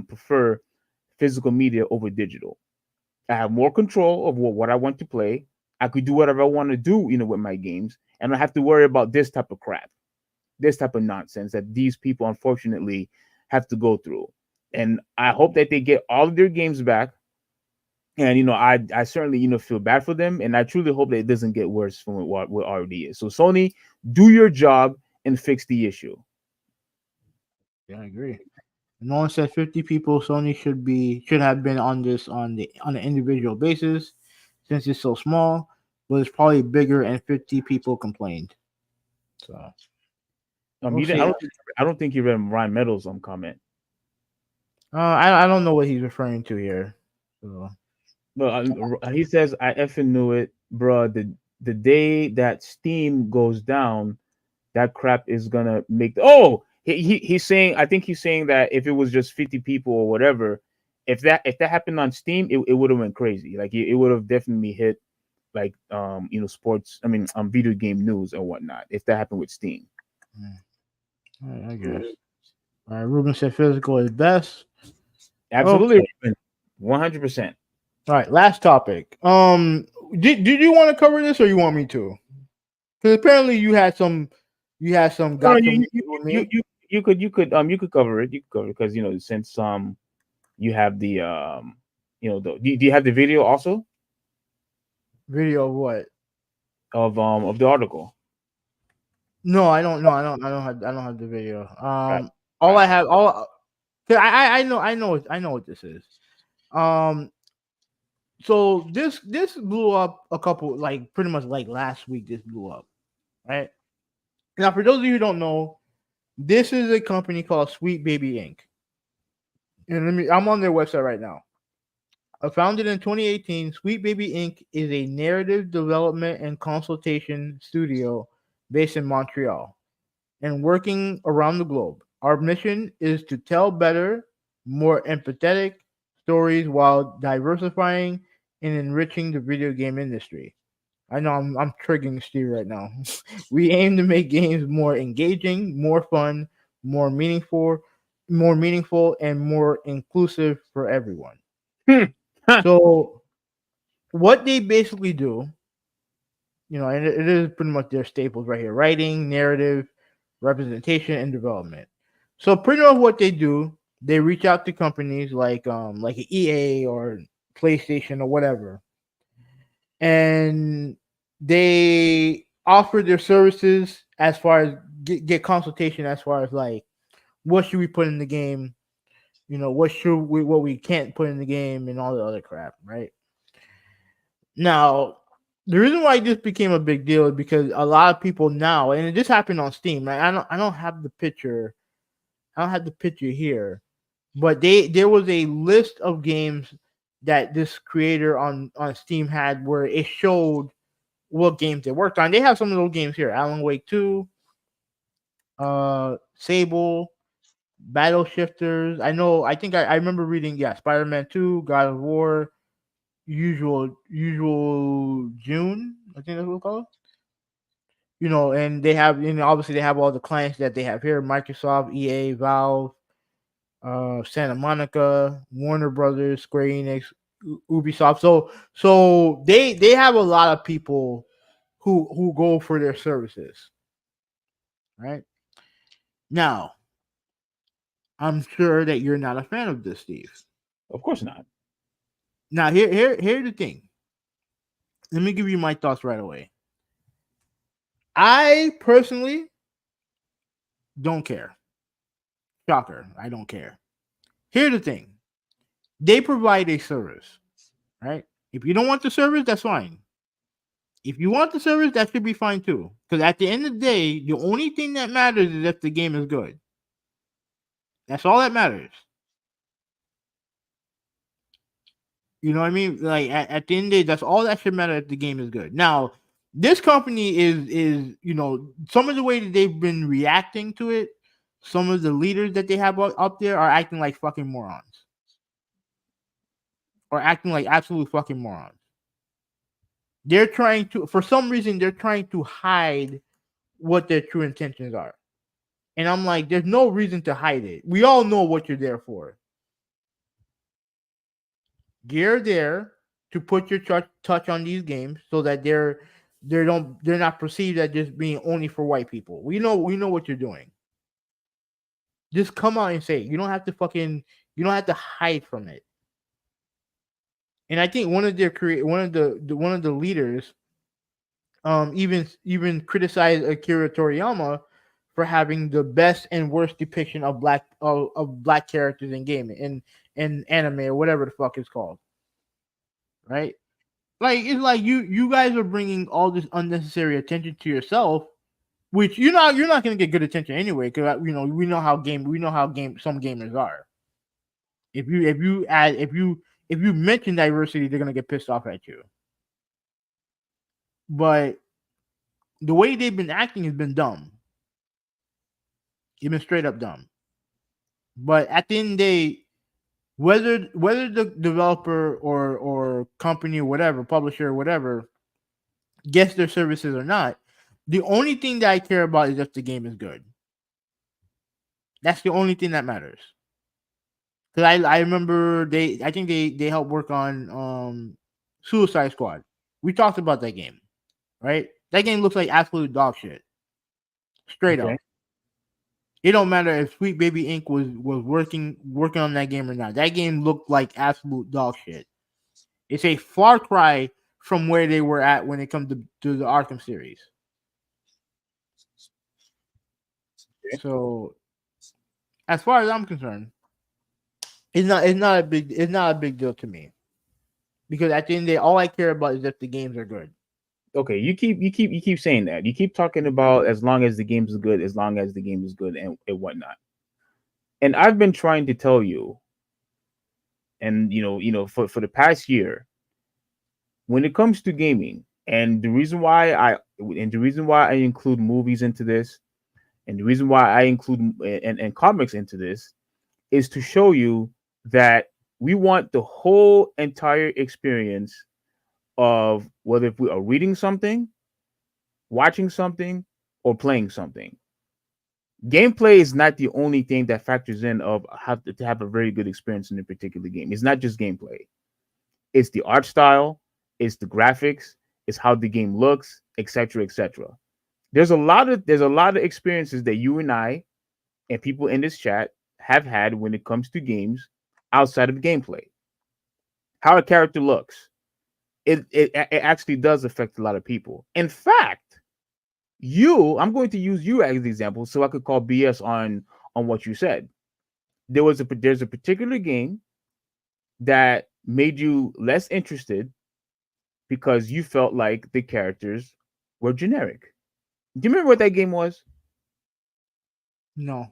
prefer physical media over digital. I have more control of what I want to play. I could do whatever I want to do, with my games, and I don't have to worry about this type of crap, this type of nonsense that these people unfortunately have to go through. And I hope that they get all of their games back. And I certainly feel bad for them, and I truly hope that it doesn't get worse from what already is. So Sony, do your job and fix the issue. Yeah, I agree. No one said 50 people. Sony should have been on this on an individual basis, since it's so small. But it's probably bigger, and 50 people complained. So we'll see. I don't think you read Ryan Meadows' comment. I don't know what he's referring to here. So. But he says, I effing knew it, bro. The day that Steam goes down, that crap is gonna make he's saying, I think he's saying that if it was just 50 people or whatever, if that happened on Steam, it would have went crazy. Like it would have definitely hit like sports, video game news or whatnot, if that happened with Steam. I guess. All right, Ruben said physical is best. Absolutely. Okay. 100%. All right, last topic. Did you want to cover this, or you want me to? Because apparently you had some. You could cover it. You could cover it because since you have the do you have the video also? Video of what? Of the article. No, I don't know. I don't have the video. Right. All I have, I know what this is. So this blew up a couple, like pretty much like last week. This blew up, right? Now, for those of you who don't know, this is a company called Sweet Baby Inc. And I'm on their website right now. Founded in 2018, Sweet Baby Inc. is a narrative development and consultation studio based in Montreal and working around the globe. Our mission is to tell better, more empathetic stories while diversifying and enriching the video game industry. I know I'm triggering Steve right now. We aim to make games more engaging, more fun, more meaningful, and more inclusive for everyone. So what they basically do, and it is pretty much their staples right here: writing, narrative, representation, and development. So pretty much what they do, they reach out to companies like an EA or PlayStation or whatever, and they offer their services as far as get consultation as far as like what should we put in the game, what we can't put in the game, and all the other crap, right? Now, the reason why this became a big deal is because a lot of people now, and this happened on Steam. Right? I don't have the picture. I don't have the picture here, but there was a list of games that this creator on Steam had where it showed what games they worked on. They have some of those games here: Alan Wake 2, Sable, Battle Shifters. I think I remember reading, Spider-Man 2, God of War, usual June. I think that's what it's called. And they have, obviously they have all the clients that they have here: Microsoft, EA, Valve, Santa Monica, Warner Brothers, Square Enix, Ubisoft. So they have a lot of people who go for their services, right? Now, I'm sure that you're not a fan of this, Steve. Of course not. Now, here's the thing. Let me give you my thoughts right away. I personally don't care. Shocker, I don't care. Here's the thing. They provide a service, right? If you don't want the service, that's fine. If you want the service, that should be fine too. Because at the end of the day, the only thing that matters is if the game is good. That's all that matters. You know what I mean? Like at the end of the day, that's all that should matter if the game is good. Now, this company is some of the way that they've been reacting to it, some of the leaders that they have up there are acting like fucking morons. Or acting like absolute fucking morons. For some reason, they're trying to hide what their true intentions are. And I'm like, there's no reason to hide it. We all know what you're there for. You're there to put your touch on these games so that they're not perceived as just being only for white people. We know what you're doing. Just come out and say it. You don't have to hide from it. And I think one of the leaders even criticized Akira Toriyama for having the best and worst depiction of black characters in gaming in anime or whatever the fuck it's called. Right? Like, it's like you guys are bringing all this unnecessary attention to yourself, which you're not going to get good attention anyway, because we know how some gamers are. If you mention diversity, they're going to get pissed off at you. But the way they've been acting has been dumb. It's been straight up dumb. But at the end of the day, whether the developer or company or whatever, publisher or whatever, gets their services or not, the only thing that I care about is if the game is good. That's the only thing that matters. Because I remember I think they helped work on Suicide Squad. We talked about that game, right? That game looks like absolute dog shit. Straight up. It don't matter if Sweet Baby Inc. was working on that game or not. That game looked like absolute dog shit. It's a far cry from where they were at when it comes to the Arkham series. Okay. So, as far as I'm concerned, it's not a big deal to me, because at the end of the day, all I care about is if the games are good. Okay, you keep saying that. You keep talking about as long as the game is good, and whatnot. And I've been trying to tell you, and for the past year, when it comes to gaming, and the reason why I include movies into this, and the reason why I include and comics into this, is to show you that we want the whole entire experience of whether if we are reading something, watching something, or playing something. Gameplay is not the only thing that factors in of how to have a very good experience in a particular game. It's not just gameplay. It's the art style, it's the graphics, it's how the game looks, etc., etc. There's a lot of experiences that you and I and people in this chat have had when it comes to games outside of gameplay. How a character looks. It actually does affect a lot of people. In fact, I'm going to use you as an example so I could call BS on what you said. there's a particular game that made you less interested because you felt like the characters were generic. Do you remember what that game was? No.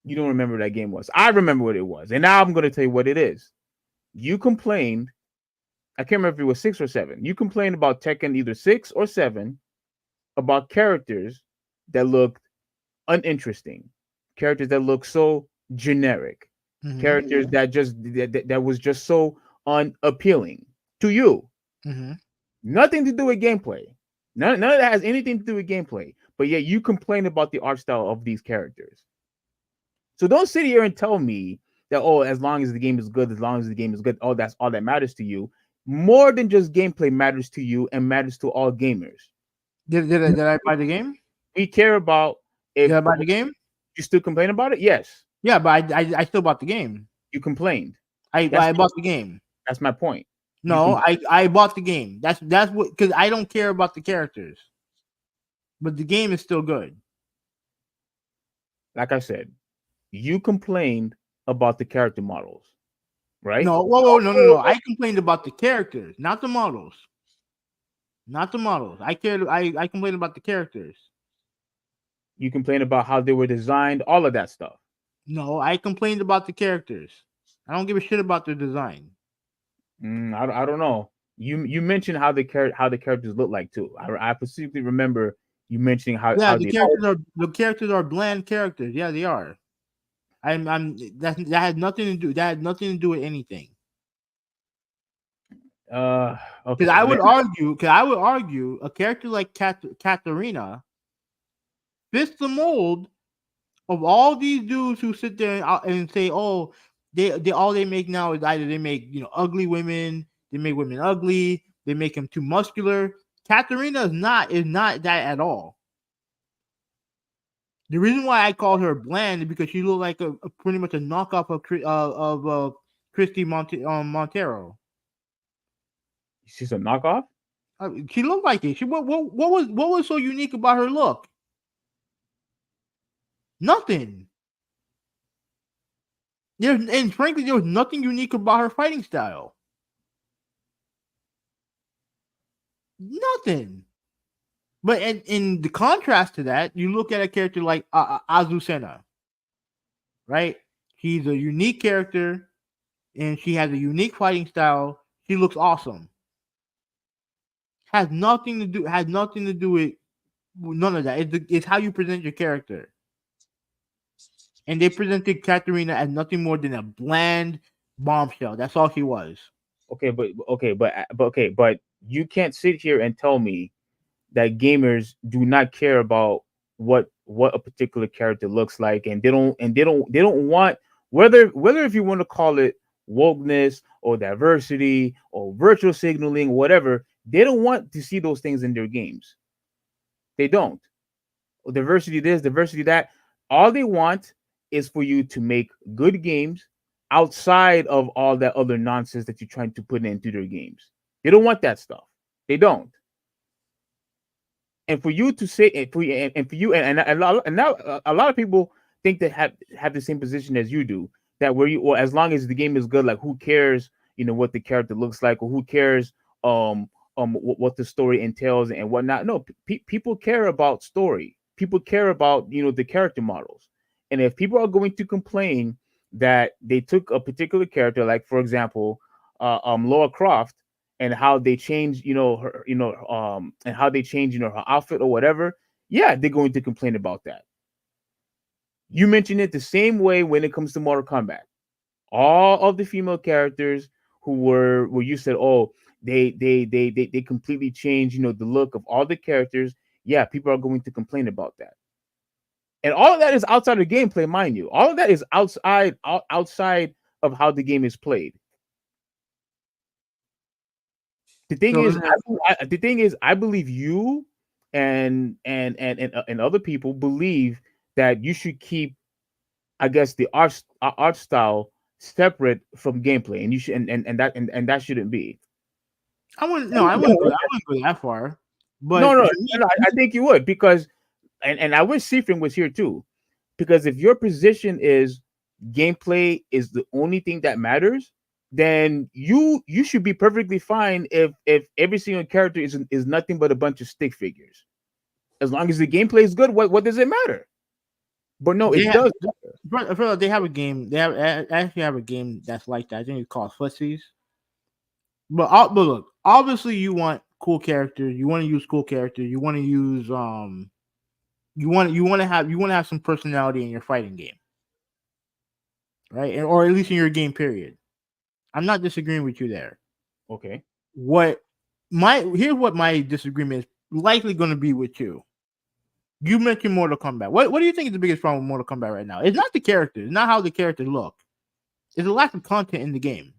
You don't remember what that game was. I remember what it was. And now I'm going to tell you what it is. You complained. I can't remember if it was 6 or 7. You complained about Tekken either 6 or 7 about characters that looked uninteresting, characters that looked so generic, characters that was just so unappealing to you. Nothing to do with gameplay. None of that has anything to do with gameplay. But yet you complain about the art style of these characters. So don't sit here and tell me that, oh, as long as the game is good, oh, that's all that matters to you. More than just gameplay matters to you and matters to all gamers. Did I buy the game? We care about if did I buy the game? You still complain about it? Yes. Yeah, but I still bought the game. You complained. I bought the game. That's my point. No, I bought the game. That's what, because I don't care about the characters. But the game is still good. Like I said, you complained about the character models, right? No, no. I complained about the characters, not the models. Not the models. I complained about the characters. You complained about how they were designed, all of that stuff. No, I complained about the characters. I don't give a shit about their design. I don't know. You mentioned how the characters look like too. I specifically remember you mentioning how the characters are bland characters. Yeah, they are. That had nothing to do. That had nothing to do with anything. Okay. Because I would argue a character like Katarina fits the mold of all these dudes who sit there and say, "Oh, they all they make now is either they make ugly women, they make women ugly, they make them too muscular." Katarina is not that at all. The reason why I call her bland is because she looked like a pretty much a knockoff of Christy Montero. She's a knockoff. She looked like it. What was so unique about her look? Nothing. And frankly, there was nothing unique about her fighting style. Nothing. But in the contrast to that, you look at a character like Azucena, right? She's a unique character, and she has a unique fighting style. She looks awesome. Has nothing to do with none of that. It's how you present your character. And they presented Katarina as nothing more than a bland bombshell. That's all she was. But you can't sit here and tell me that gamers do not care about what a particular character looks like, and they don't want whether if you want to call it wokeness or diversity or virtual signaling, whatever, they don't want to see those things in their games. They don't. Diversity this, diversity that. All they want is for you to make good games outside of all that other nonsense that you're trying to put into their games. They don't want that stuff. They don't. And for you to say, and now a lot of people think they have the same position as you do, that as long as the game is good, like who cares, what the character looks like, or who cares, what the story entails and whatnot. No, people care about story. People care about the character models. And if people are going to complain that they took a particular character, like for example, Laura Croft, and how they changed, her, and how they changed, her outfit or whatever, yeah, they're going to complain about that. You mentioned it the same way when it comes to Mortal Kombat. All of the female characters where you said, oh, they completely changed, the look of all the characters. Yeah, people are going to complain about that. And all of that is outside of gameplay, mind you. All of that is outside of how the game is played. The thing is, I believe you and other people believe that you should keep, I guess, the art style separate from gameplay, and you should, and that shouldn't be. I wouldn't go that far. But no, I think you would, because, and I wish Seafrin was here too, because if your position is gameplay is the only thing that matters, then you should be perfectly fine if every single character is nothing but a bunch of stick figures. As long as the gameplay is good, what does it matter? But no, it does. Brother, they have a game. They actually have a game that's like that. I think it's called Footsies. But look, obviously you want cool characters. You want to use cool characters. You want to use You want to have some personality in your fighting game, right? Or at least in your game period. I'm not disagreeing with you there. Okay. Here's what my disagreement is likely going to be with you. You mentioned Mortal Kombat. What do you think is the biggest problem with Mortal Kombat right now? It's not the characters. It's not how the characters look. It's the lack of content in the game.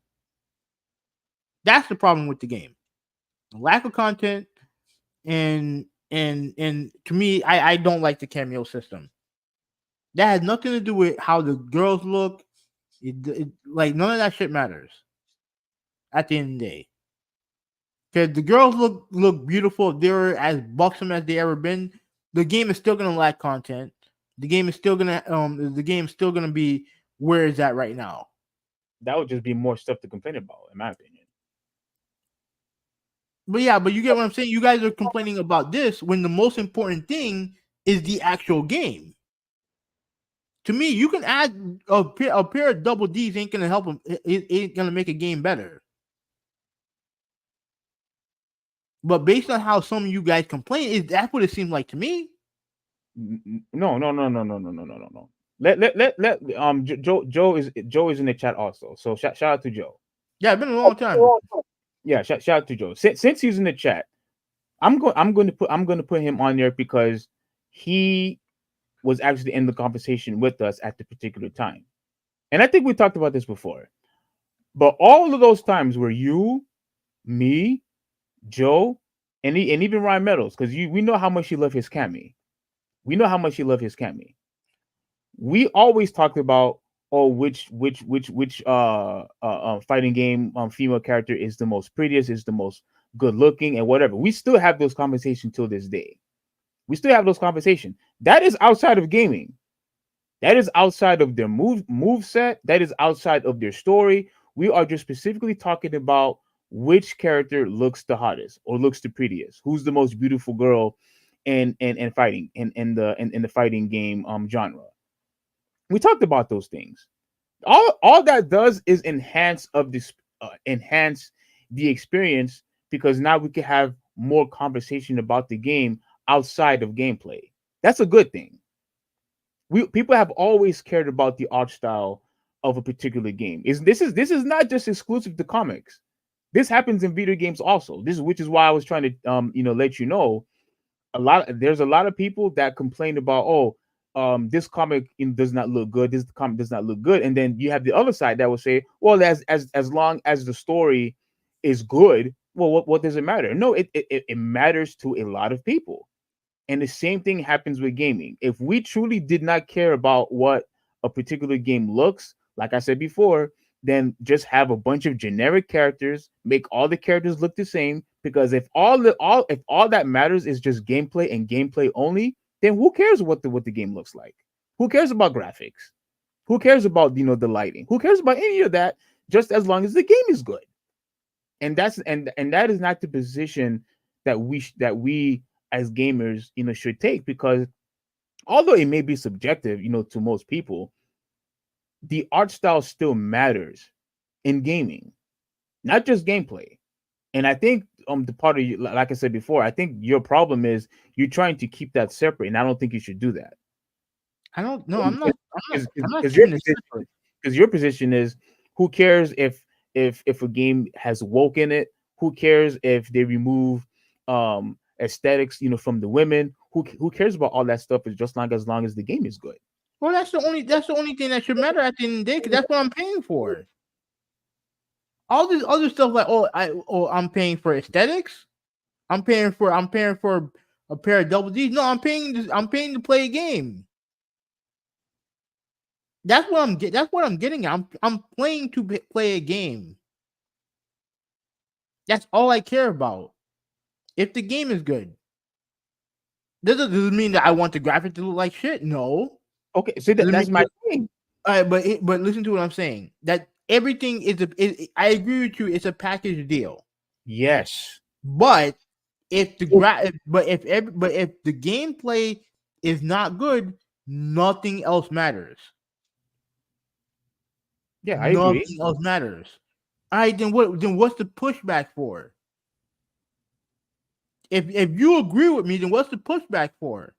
That's the problem with the game. Lack of content, and to me, I don't like the cameo system. That has nothing to do with how the girls look. Like none of that shit matters at the end of the day. Because the girls look beautiful. They're as buxom as they ever been. The game is still gonna lack content. The game is still gonna be where it's at right now. That would just be more stuff to complain about, in my opinion. But yeah, but you get what I'm saying? You guys are complaining about this when the most important thing is the actual game. To me, you can add a pair of double Ds ain't gonna help them. It ain't gonna make a game better. But based on how some of you guys complain, that's what it seems like to me. No. Let Joe is in the chat also. So shout out to Joe. Yeah, it's been a long time. Yeah, shout out to Joe. Since he's in the chat, I'm going to put him on there because he was actually in the conversation with us at the particular time. And I think we talked about this before. But all of those times where you, me, Joe, and even Ryan Meadows, because we know how much you love his Cammy. We know how much you love his Cammy. We always talked about which fighting game female character is the most prettiest, is the most good looking, and whatever. We still have those conversations till this day. We still have those conversations. That is outside of gaming. That is outside of their move set. That is outside of their story. We are just specifically talking about which character looks the hottest or looks the prettiest. Who's the most beautiful girl in fighting in the fighting game genre. We talked about those things. All that does is enhance the experience, because now we can have more conversation about the game outside of gameplay. That's a good thing. People have always cared about the art style of a particular game. This is not just exclusive to comics. This happens in video games also. Which is why I was trying to let you know, there's a lot of people that complain about, this comic does not look good. This comic does not look good. And then you have the other side that will say, well, as long as the story is good, well, what does it matter? No, it matters to a lot of people. And the same thing happens with gaming. If we truly did not care about what a particular game looks, like I said before, then just have a bunch of generic characters, make all the characters look the same. Because if all that matters is just gameplay and gameplay only, then who cares what the game looks like? Who cares about graphics? Who cares about the lighting? Who cares about any of that? Just as long as the game is good. And that is not the position that we as gamers should take, because although it may be subjective to most people, the art style still matters in gaming, not just gameplay. And I think the part of you, like I said before, I think your problem is you're trying to keep that separate, and I don't think you should do that. I don't know. I'm not because your position is, who cares if a game has woke in it? Who cares if they remove aesthetics from the women? Who cares about all that stuff? Is just as long as the game is good. Well, that's the only thing that should matter at the end of the day, because that's what I'm paying for. All this other stuff like I'm paying for aesthetics. I'm paying for a pair of double Ds. No, I'm paying to play a game. That's what I'm getting at. I'm playing to play a game. That's all I care about. If the game is good, does it mean that I want the graphic to look like shit? No. Okay, so that's my thing. All right, but listen to what I'm saying. That everything is I agree with you. It's a package deal. Yes. But if the but if the gameplay is not good, nothing else matters. Yeah, I agree. Nothing else matters. All right, then what's the pushback for? If you agree with me, then what's the pushback for?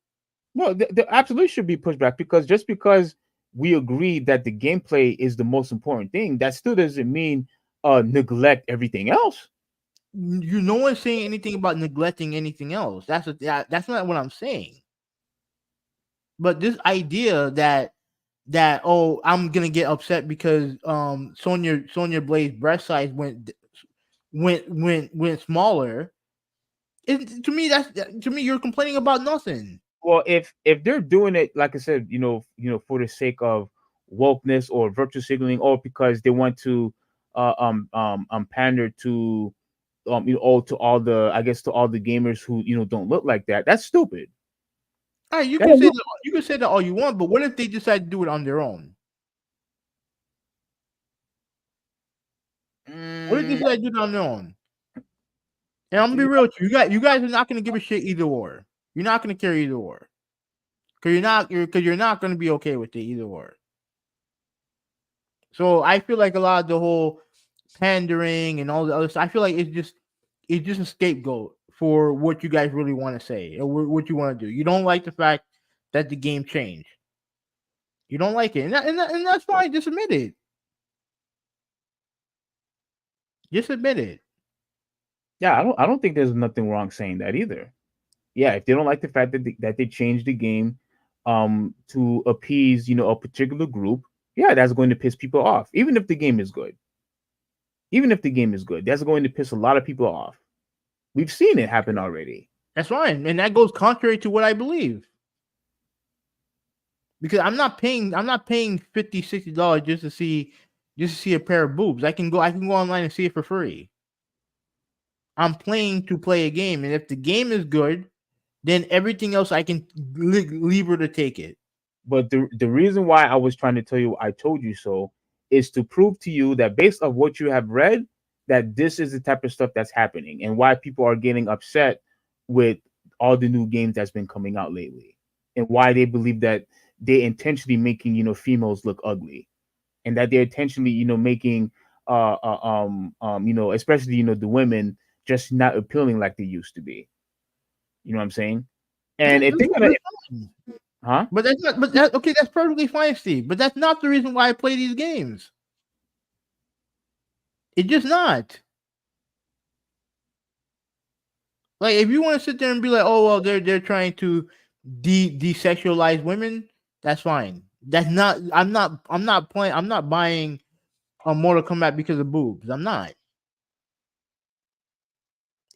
Well, there absolutely should be pushback, because just because we agree that the gameplay is the most important thing, that still doesn't mean neglect everything else. No one's saying anything about neglecting anything else. That's not what I'm saying. But this idea that oh, I'm gonna get upset because Sonya Blade's breast size went smaller. To me, you're complaining about nothing. Well, if they're doing it, like I said, for the sake of wokeness or virtue signaling, or because they want to pander to to all the, I guess, to all the gamers who don't look like that, that's stupid. All right, you can say that all you want, but what if they decide to do it on their own? What if they decide to do it on their own? And I'm gonna be real with you. You guys are not gonna give a shit either or. You're not gonna care either or. Because you're not gonna be okay with it either or. So I feel like a lot of the whole pandering and all the other stuff, I feel like it's just a scapegoat for what you guys really want to say or what you want to do. You don't like the fact that the game changed. You don't like it, and that's fine. Just admit it. Just admit it. Yeah, I don't think there's nothing wrong saying that either. Yeah, if they don't like the fact that they changed the game to appease a particular group, yeah, that's going to piss people off. Even if the game is good, that's going to piss a lot of people off. We've seen it happen already. That's fine, and that goes contrary to what I believe. Because I'm not paying $50, $60 just to see a pair of boobs. I can go online and see it for free. I'm playing to play a game, and if the game is good, then everything else I can leave her to take it. But the reason why I was trying to tell you I told you so is to prove to you that based on what you have read, that this is the type of stuff that's happening, and why people are getting upset with all the new games that's been coming out lately, and why they believe that they intentionally making females look ugly, and that they're intentionally making especially the women just not appealing like they used to be. You know what I'm saying? And if they're gonna, huh? But that's not. But that okay. That's perfectly fine, Steve. But that's not the reason why I play these games. It's just not. Like, if you want to sit there and be like, "Oh well, they're trying to desexualize women," that's fine. That's not. I'm not playing. I'm not buying a Mortal Kombat because of boobs. I'm not.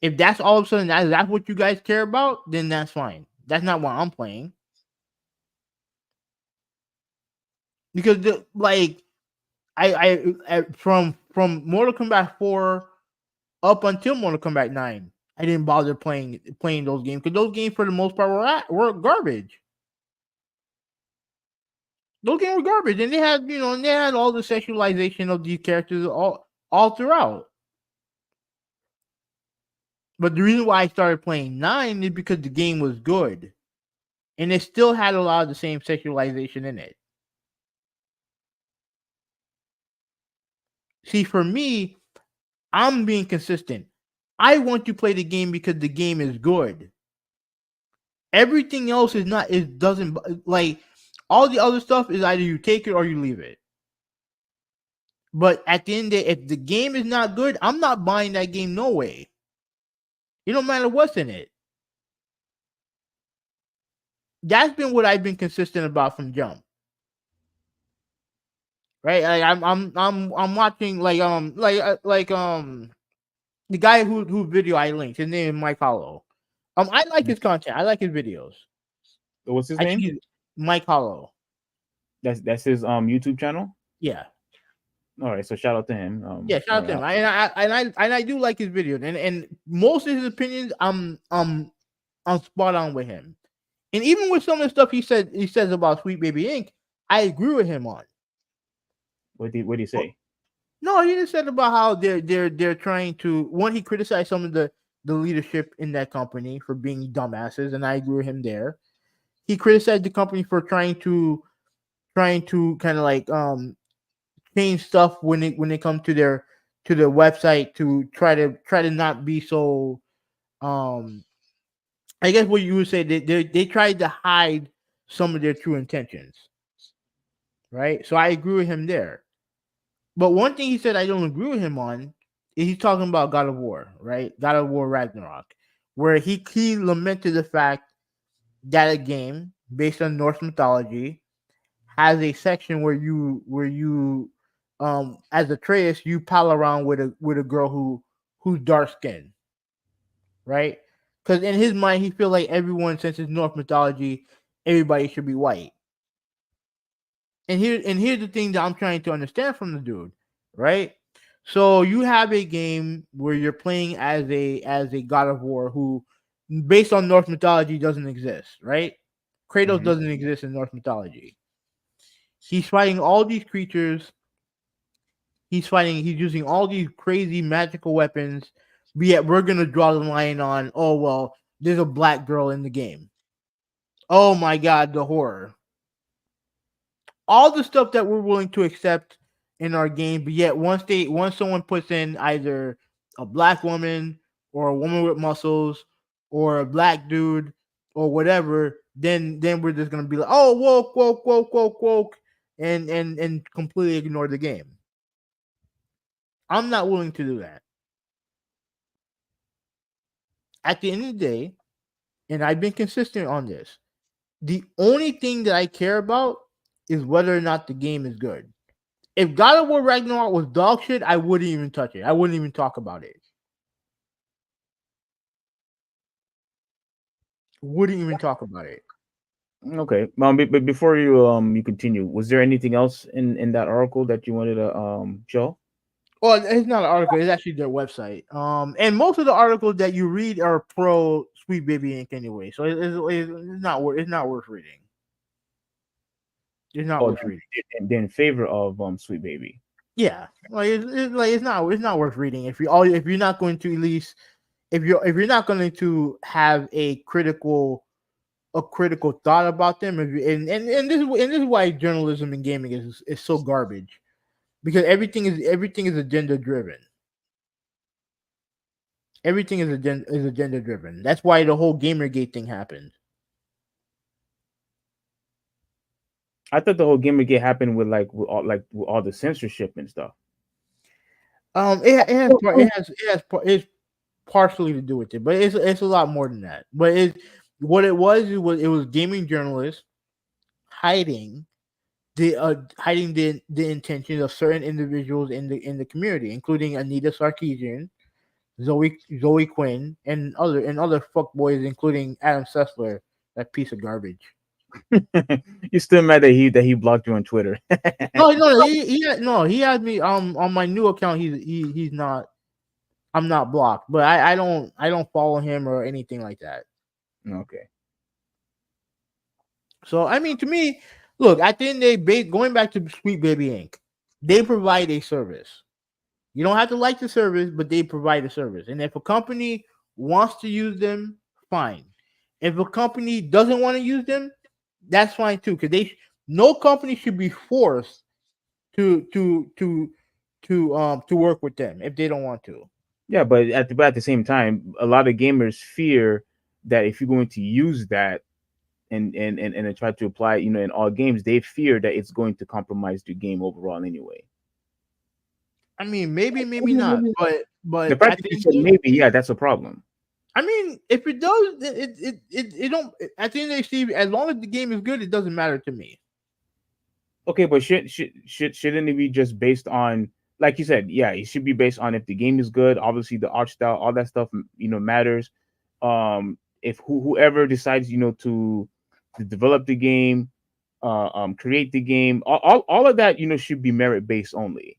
If that's all of a sudden that's what you guys care about, then that's fine. That's not what I'm playing. Because I from Mortal Kombat 4 up until Mortal Kombat 9, I didn't bother playing those games because those games for the most part were garbage. Those games were garbage, and they had all the sexualization of these characters all throughout. But the reason why I started playing 9 is because the game was good, and it still had a lot of the same sexualization in it. See, for me, I'm being consistent. I want to play the game because the game is good. Everything else is not. It doesn't, like, all the other stuff is either you take it or you leave it. But at the end of the day, if the game is not good, I'm not buying that game no way. It don't matter what's in it. That's been what I've been consistent about from jump. Right? Like, I'm watching the guy who video I linked. His name is Mike Hollow. I like his content. I like his videos. What's his name? Mike Hollow. That's his YouTube channel. Yeah. All right, so shout out to him. Yeah, shout out to him. I do like his videos, and most of his opinions, I'm spot on with him. And even with some of the stuff he says about Sweet Baby Inc., I agree with him on. What did he say? No, he just said about how they're trying to. One, he criticized some of the leadership in that company for being dumbasses, and I agree with him there. He criticized the company for trying to kind of like change stuff when it comes to their website to try to not be so I guess what you would say they tried to hide some of their true intentions, right? So I agree with him there. But one thing he said I don't agree with him on is he's talking about God of War, right? God of War Ragnarok, where he lamented the fact that a game based on Norse mythology has a section where you as Atreus you pal around with a girl who's dark skinned, right? Because in his mind he feels like everyone, since it's Norse mythology, everybody should be white. And here's the thing that I'm trying to understand from the dude, right? So you have a game where you're playing as a God of War who, based on Norse mythology, doesn't exist, right? Kratos doesn't exist in Norse mythology. He's fighting all these creatures. He's using all these crazy magical weapons. But yet we're gonna draw the line on, oh well, there's a black girl in the game. Oh my god, the horror. All the stuff that we're willing to accept in our game, but yet once someone puts in either a black woman or a woman with muscles or a black dude or whatever, then we're just gonna be like, oh, woke, and completely ignore the game. I'm not willing to do that. At the end of the day, and I've been consistent on this, the only thing that I care about is whether or not the game is good. If God of War Ragnarok was dog shit, I wouldn't even touch it. I wouldn't even talk about it. Wouldn't even talk about it. Okay, but before you continue, was there anything else in that article that you wanted to show? Well, it's not an article. It's actually their website. And most of the articles that you read are pro Sweet Baby Inc. anyway, so it's not worth reading. It's not worth reading. They're in favor of Sweet Baby. Yeah, it's not worth reading if you're not going to, at least if you're not going to have a critical thought about them. And this is why journalism in gaming is so garbage, because everything is agenda driven. Everything is agenda driven. That's why the whole Gamergate thing happened. I thought the whole Gamergate happened with all the censorship and stuff. It's partially to do with it, but it's a lot more than that. But what it was gaming journalists hiding the intentions of certain individuals in the community, including Anita Sarkeesian, Zoe Quinn, and other fuckboys, including Adam Sessler, that piece of garbage. You're still mad that he blocked you on Twitter? No, he had me on my new account. He's not. I'm not blocked, but I don't follow him or anything like that. Okay. So I mean, to me, look, at the end of the day, going back to Sweet Baby Inc., they provide a service. You don't have to like the service, but they provide a service. And if a company wants to use them, fine. If a company doesn't want to use them, that's fine too. Because no company should be forced to work with them if they don't want to. Yeah, but at the same time, a lot of gamers fear that if you're going to use that and try to apply it, in all games, they fear that it's going to compromise the game overall anyway. I mean, maybe not, but the fact that you said maybe, yeah, that's a problem. I mean, if it does, it don't. At the end of the day, Steve, as long as the game is good, it doesn't matter to me. Okay, but shouldn't it be just based on, like you said, yeah, it should be based on if the game is good. Obviously, the art style, all that stuff, matters. If whoever decides, to develop the game, create the game, all of that, should be merit based only.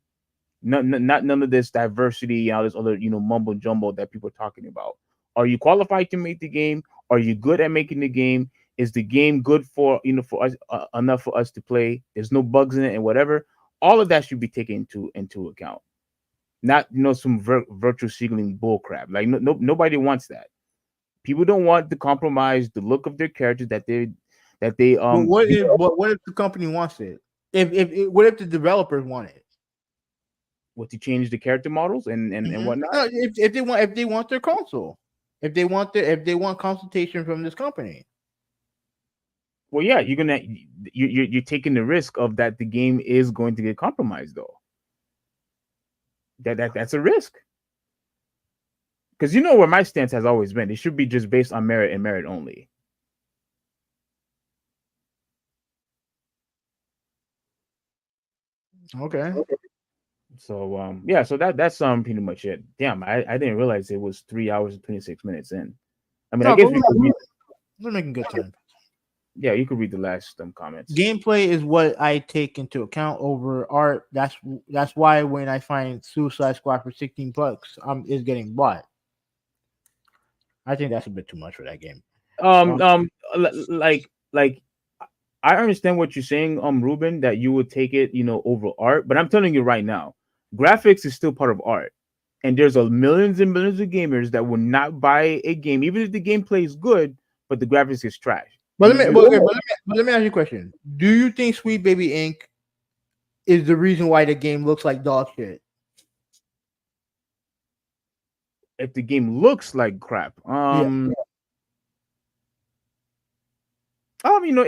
Not none of this diversity, all this other, mumbo jumbo that people are talking about. Are you qualified to make the game? Are you good at making the game? Is the game good for for us enough for us to play? There's no bugs in it and whatever. all of that should be taken into account. Not some virtual signaling bull crap. Like nobody wants that. People don't want to compromise the look of their characters that they But what if the company wants it? What if the developers want it? What, to change the character models and whatnot? No, if they want their console, if they want consultation from this company. Well, yeah, you're taking the risk of that the game is going to get compromised, though. That's a risk. Because where my stance has always been, it should be just based on merit and merit only. Okay. So yeah, so that's pretty much it. Damn, I didn't realize it was 3 hours and 26 minutes in. I mean, I guess we're making good time. Yeah, you could read the last comments. Gameplay is what I take into account over art. That's why when I find Suicide Squad for $16, is getting bought. I think that's a bit too much for that game. Like I understand what you're saying, Ruben, that you would take it, over art. But I'm telling you right now, graphics is still part of art, and there's millions and millions of gamers that will not buy a game even if the gameplay is good, but the graphics is trash. But let me ask you a question. Do you think Sweet Baby Inc. is the reason why the game looks like dog shit? If the game looks like crap, it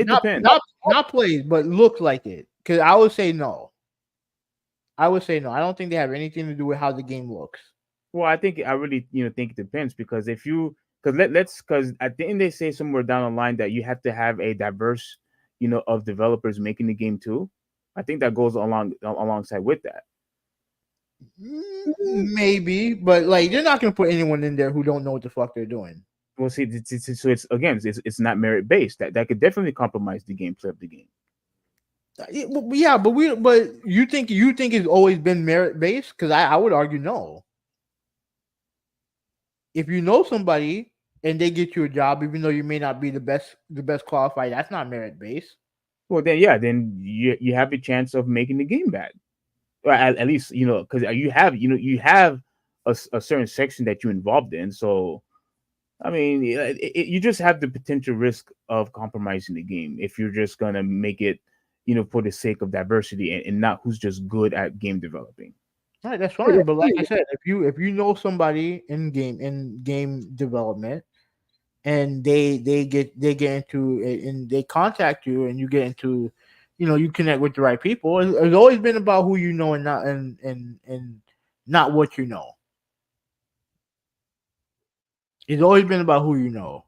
depends. Not played, but looks like it. Because I would say no. I don't think they have anything to do with how the game looks. Well, I really think it depends, because because at the end they say somewhere down the line that you have to have a diverse of developers making the game too. I think that goes alongside with that. Maybe, but like they're not going to put anyone in there who don't know what the fuck they're doing. Well, see, so it's not merit based. That could definitely compromise the gameplay of the game. Yeah, but you think it's always been merit based? Because I would argue no. If you know somebody and they get you a job, even though you may not be the best qualified, that's not merit based. Well, then you have a chance of making the game bad, or at least because you have a certain section that you're involved in. So, I mean, you just have the potential risk of compromising the game if you're just gonna make it, for the sake of diversity and not who's just good at game developing. All right, that's fine. But like I said, if you know somebody in game development, and they get into and they contact you, and you get into, you connect with the right people. It's always been about who you know and not what you know. It's always been about who you know.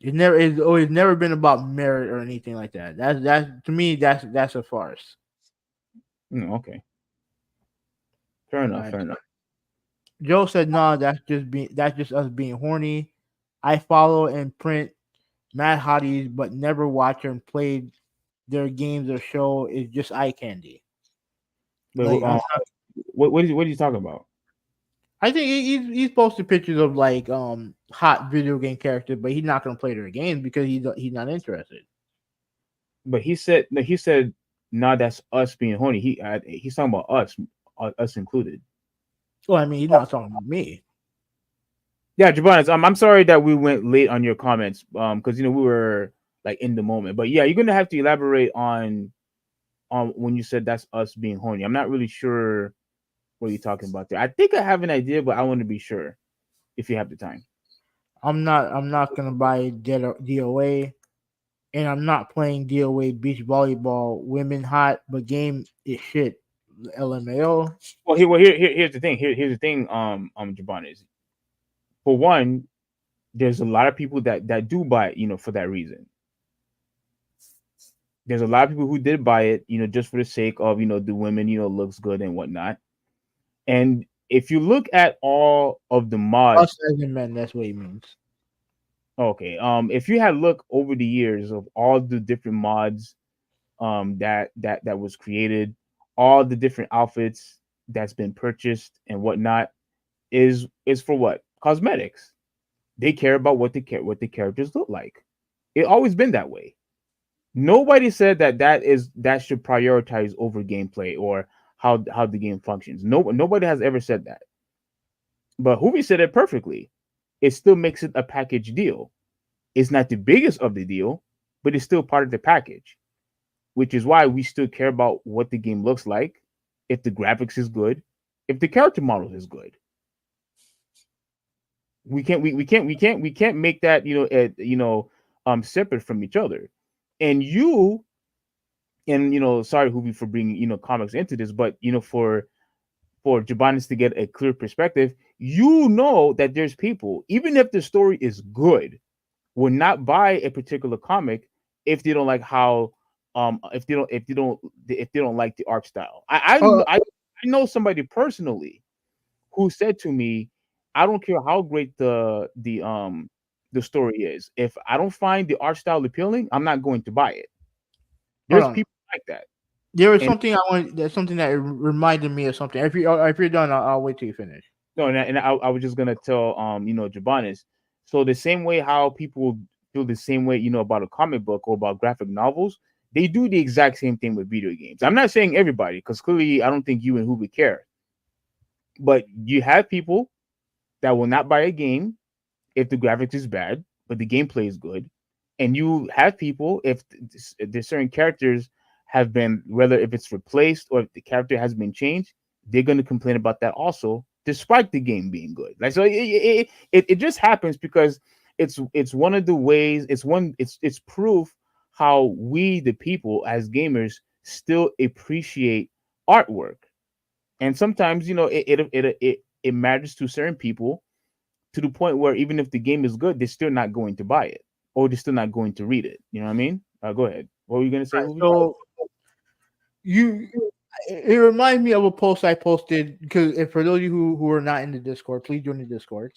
It's always never been about merit or anything like that. That's to me that's a farce. Okay. Fair enough. Joe said, "No, that's just us being horny. I follow and print mad hotties, but never watch or play their games or show. Is just eye candy." But what are you talking about? I think he's posted pictures of like hot video game characters, but he's not gonna play their games because he's not interested. But he said no, that's us being horny. He's talking about us included. Well, I mean, he's not talking about me. Yeah, Jabanis, I'm sorry that we went late on your comments, because we were like in the moment. But yeah, you're gonna have to elaborate on when you said that's us being horny. I'm not really sure what you're talking about there. I think I have an idea, but I want to be sure if you have the time. I'm not gonna buy DOA, and I'm not playing DOA beach volleyball. Women hot, but game is shit. LMAO. Well, here's the thing. Here's the thing. Jabanis. For one, there's a lot of people that do buy it, for that reason. There's a lot of people who did buy it, just for the sake of, the women, looks good and whatnot. And if you look at all of the mods, us as in men, that's what he means. Okay. If you had looked over the years of all the different mods, that was created, all the different outfits that's been purchased and whatnot, is for what? Cosmetics. They care about what the characters look like. It's always been that way. Nobody said that should prioritize over gameplay or how the game functions. Nobody has ever said that. But Hoovy said it perfectly. It still makes it a package deal. It's not the biggest of the deal, but it's still part of the package, which is why we still care about what the game looks like, if the graphics is good, if the character model is good. We can't make that separate from each other. And sorry Hoovy for bringing comics into this, but for Jabanis to get a clear perspective, that there's people, even if the story is good, will not buy a particular comic if they don't like how if they don't like the art style. I know somebody personally who said to me, I don't care how great the story is. If I don't find the art style appealing, I'm not going to buy it. There's people like that. There was something I want. There's something that reminded me of something. If you're done, I'll wait till you finish. No, and I was just gonna tell Jabanis. So the same way how people feel the same way about a comic book or about graphic novels, they do the exact same thing with video games. I'm not saying everybody, because clearly I don't think you and who would care. But you have people that will not buy a game if the graphics is bad, but the gameplay is good. And you have people, if there's certain characters have been, whether if it's replaced or if the character has been changed, they're going to complain about that also, despite the game being good. Like, so it just happens because it's one of the ways, it's proof how we, the people as gamers, still appreciate artwork. And sometimes, it matters to certain people, to the point where even if the game is good, they're still not going to buy it, or they're still not going to read it. You know what I mean? Go ahead. What were you going to say? Right, so it reminds me of a post I posted, because if for those of you who are not in the Discord, please join the Discord.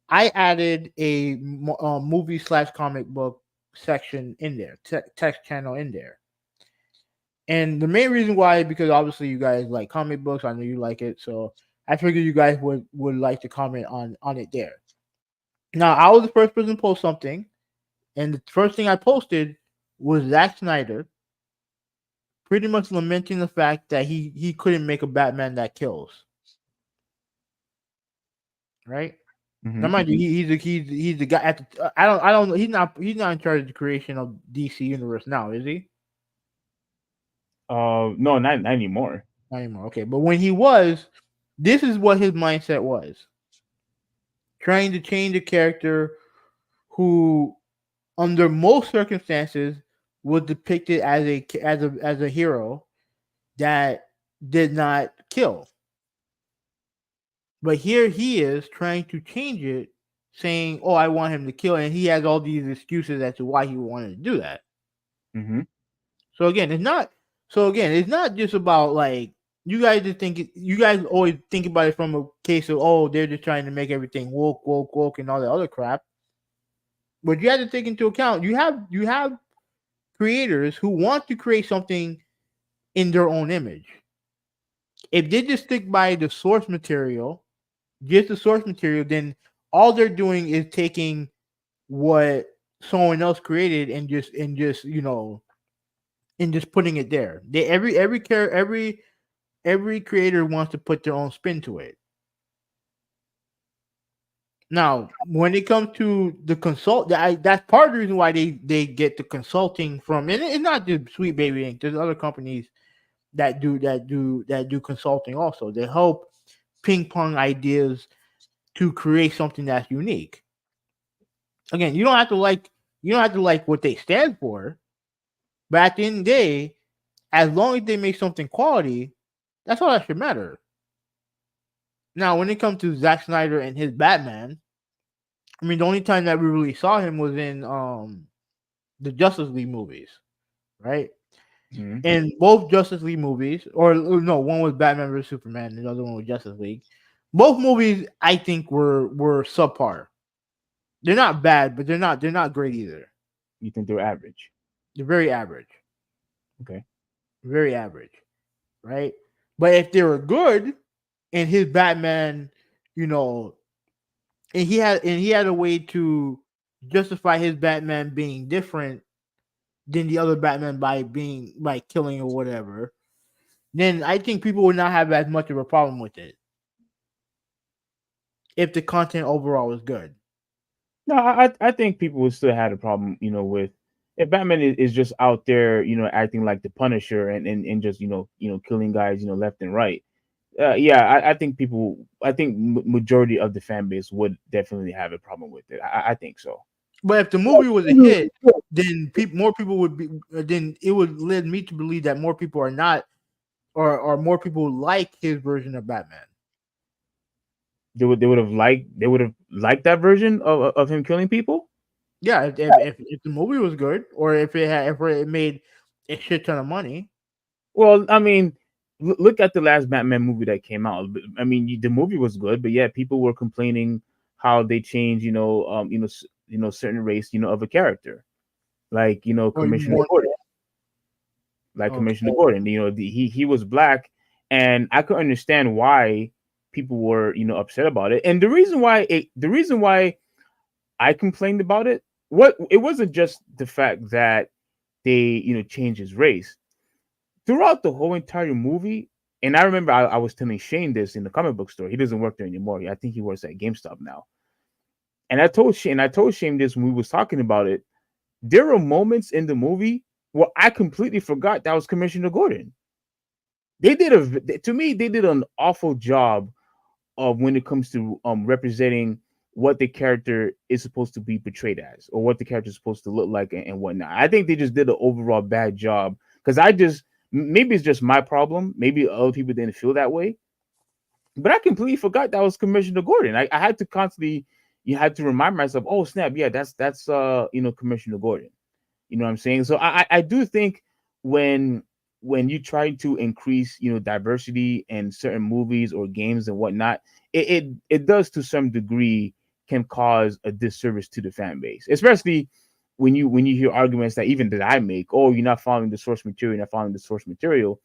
I added a movie/comic book section in there, text channel in there. And the main reason why, because obviously you guys like comic books. I know you like it, so I figured you guys would like to comment on it there. Now, I was the first person to post something, and the first thing I posted was Zack Snyder pretty much lamenting the fact that he couldn't make a Batman that kills. Right? Mm-hmm. Now, mind you, he's the guy at the. I don't know. He's not in charge of the creation of DC Universe now, is he? No, not anymore. Not anymore. Okay, but when he was, this is what his mindset was: trying to change a character who, under most circumstances, was depicted as a hero that did not kill. But here he is trying to change it, saying, "Oh, I want him to kill," and he has all these excuses as to why he wanted to do that. Mm-hmm. So again, it's not just about like you guys always think about it from a case of, oh, they're just trying to make everything woke and all that other crap. But you have to take into account you have creators who want to create something in their own image. If they just stick by the source material, then all they're doing is taking what someone else created and just putting it there. Every creator wants to put their own spin to it. Now, when it comes to the that's part of the reason why they get the consulting from, and it's not just Sweet Baby Inc. There's other companies that do consulting also. They help ping pong ideas to create something that's unique. Again, you don't have to like what they stand for, but at the end of the day, as long as they make something quality, that's all that should matter. Now, when it comes to Zack Snyder and his Batman, I mean, the only time that we really saw him was in the Justice League movies, right? Mm-hmm. In both Justice League movies, or no, one was Batman vs Superman, and the other one was Justice League. Both movies, I think, were subpar. They're not bad, but they're not great either. You think they're average? They're very average. Okay. Very average, right? But if they were good, and his Batman, and he had a way to justify his Batman being different than the other Batman by killing or whatever, then I think people would not have as much of a problem with it if the content overall was good. No, I think people would still have a problem, with if Batman is just out there, acting like the Punisher and just killing guys, left and right. Yeah, I think majority of the fan base would definitely have a problem with it. I think so. But if the movie was a hit, then more people would be. Then it would lead me to believe that more people are not, or more people like his version of Batman. They would have liked that version of him killing people. Yeah, if the movie was good, or if it made a shit ton of money. Well, I mean, look at the last Batman movie that came out. I mean, the movie was good, but yeah, people were complaining how they changed, certain race, of a character, like Commissioner Gordon. Like Commissioner Gordon, he was black, and I could understand why people were upset about it. And the reason why I complained about it, it wasn't just the fact that they changed his race throughout the whole entire movie. And I remember I was telling Shane this in the comic book store. He doesn't work there anymore. I think he works at GameStop now. And I told Shane this when we was talking about it. There were moments in the movie where I completely forgot that was Commissioner Gordon. They did an awful job of when it comes to representing what the character is supposed to be portrayed as, or what the character is supposed to look like and whatnot. I think they just did an overall bad job, because maybe it's just my problem. Maybe other people didn't feel that way, but I completely forgot that was Commissioner Gordon. I had to constantly, had to remind myself, oh snap, yeah, that's Commissioner Gordon. You know what I'm saying? So I do think when you try to increase, diversity in certain movies or games and whatnot, it does to some degree can cause a disservice to the fan base, especially when you hear arguments that I make. Oh, you're not following the source material,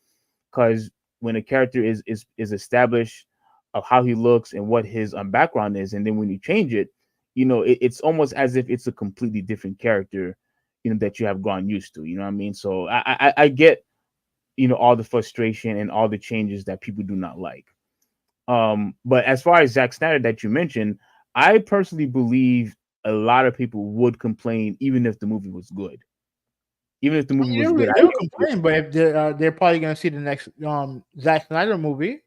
because when a character is established of how he looks and what his background is, and then when you change it, it's almost as if it's a completely different character, that you have grown used to. You know what I mean? So I get all the frustration and all the changes that people do not like. But as far as Zack Snyder that you mentioned, I personally believe a lot of people would complain even if the movie was good. Even if the movie was good, they'll complain. But if they're probably going to see the next Zack Snyder movie.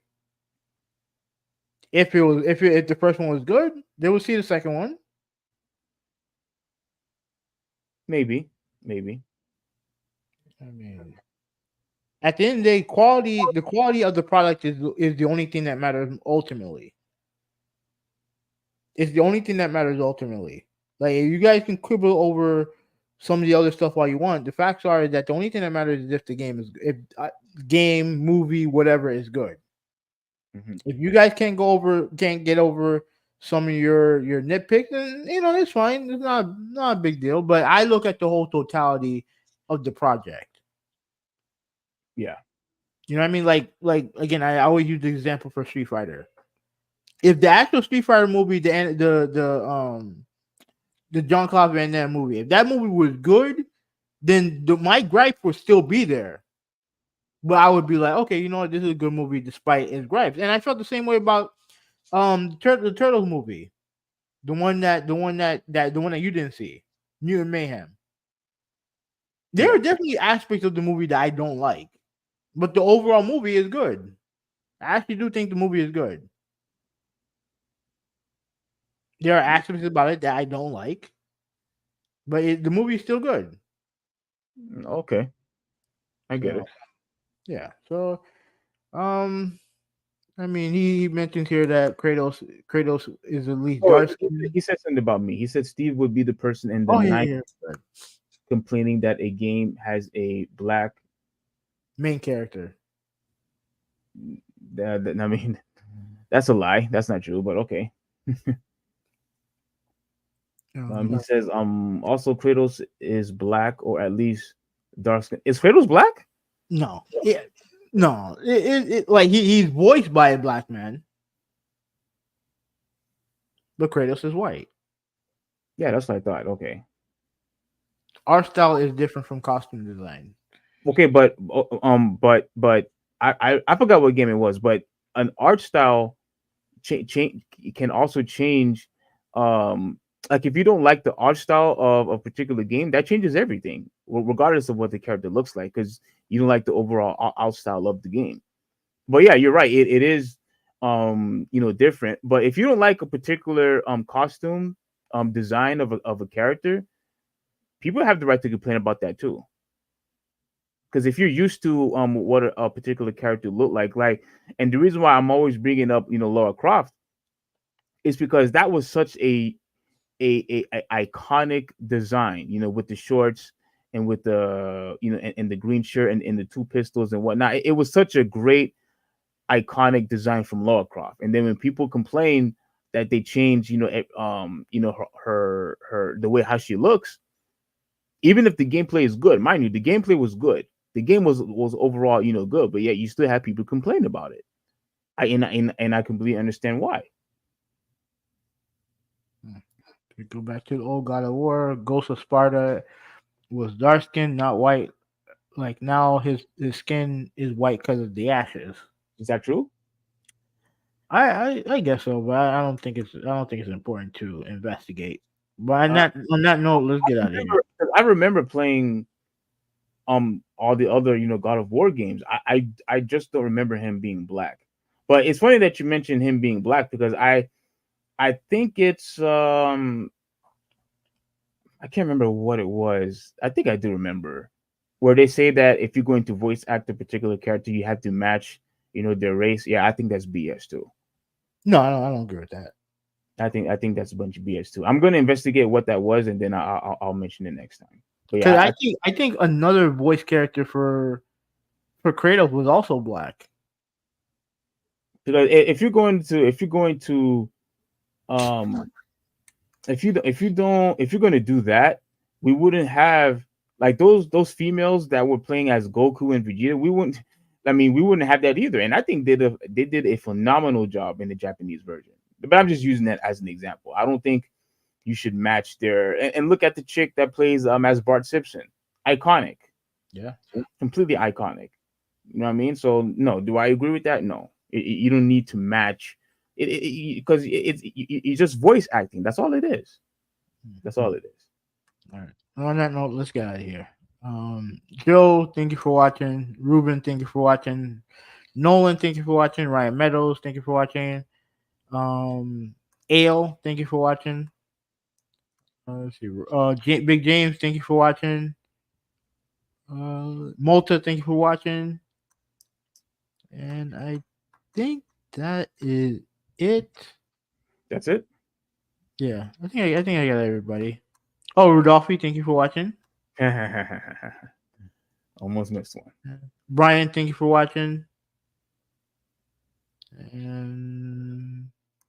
If the first one was good, they will see the second one. Maybe. I mean, at the end of the day, the quality of the product is the only thing that matters ultimately. It's the only thing that matters ultimately. Like, you guys can quibble over some of the other stuff all you want. The facts are that the only thing that matters is if the game game, movie, whatever is good. Mm-hmm. If you guys can't get over some of your nitpicks, then it's fine. It's not a big deal. But I look at the whole totality of the project. Yeah. You know what I mean? Like again, I always use the example for Street Fighter. If the actual Street Fighter movie, the John Claude Van Damme movie, if that movie was good, then my gripe would still be there. But I would be like, okay, you know what, this is a good movie despite its gripes. And I felt the same way about the Turtles movie, the one that you didn't see, Mutant Mayhem. There are definitely aspects of the movie that I don't like, but the overall movie is good. I actually do think the movie is good. There are aspects about it that I don't like, but the movie is still good. Okay, I get it. Yeah. So, I mean, he mentions here that Kratos is at least dark. He said something about me. He said Steve would be the person in the night complaining that a game has a black main character. I mean, that's a lie. That's not true, but okay. He says also Kratos is black, or at least dark skin. Is Kratos black? No. Yeah. No. It like he's voiced by a black man. But Kratos is white. Yeah, that's what I thought. Okay. art style is different from costume design. Okay, but I forgot what game it was, but an art style can also change. Like if you don't like the art style of a particular game, that changes everything, regardless of what the character looks like, because you don't like the overall art style of the game. But yeah, you're right. It is different. But if you don't like a particular costume design of a character, people have the right to complain about that too. Because if you're used to what a particular character look like, and the reason why I'm always bringing up Lara Croft is because that was such a iconic design, with the shorts and with the and the green shirt and the two pistols and whatnot. It was such a great iconic design from Lara Croft. And then when people complain that they change, her the way how she looks, even if the gameplay is good, mind you, the gameplay was good. The game was overall, good, but yet you still have people complain about it. I completely understand why. We go back to the old God of War. Ghost of Sparta was dark skin, not white. Like now, his skin is white because of the ashes. Is that true? I guess so, but I don't think it's important to investigate. But on that note, let's get out of here. I remember playing all the other God of War games. I just don't remember him being black. But it's funny that you mentioned him being black, because I think it's I can't remember what it was. I think I do remember where they say that if you're going to voice act a particular character, you have to match their race. Yeah, I think that's BS too. No, I don't agree with that. I think that's a bunch of BS too. I'm going to investigate what that was, and then I'll mention it next time. But yeah, I think another voice character for Kratos was also black. Because if you're going to if you're going to do that, we wouldn't have like those females that were playing as Goku and Vegeta. We wouldn't have that either. And I think they did a phenomenal job in the Japanese version. But I'm just using that as an example. I don't think you should match their and look at the chick that plays as Bart Simpson. Iconic. Yeah. Completely iconic. You know what I mean? So no, do I agree with that? No. You don't need to match it because it's just voice acting. That's all it is. That's all it is. All right. On that note, let's get out of here. Joe, thank you for watching. Ruben, thank you for watching. Nolan, thank you for watching. Ryan Meadows, thank you for watching. Ale, thank you for watching. Let's see. Big James, thank you for watching. Malta, thank you for watching. And I think that is it. That's it. Yeah, I think I got everybody. Oh, Rudolphi, thank you for watching. Almost missed one. Brian, thank you for watching. And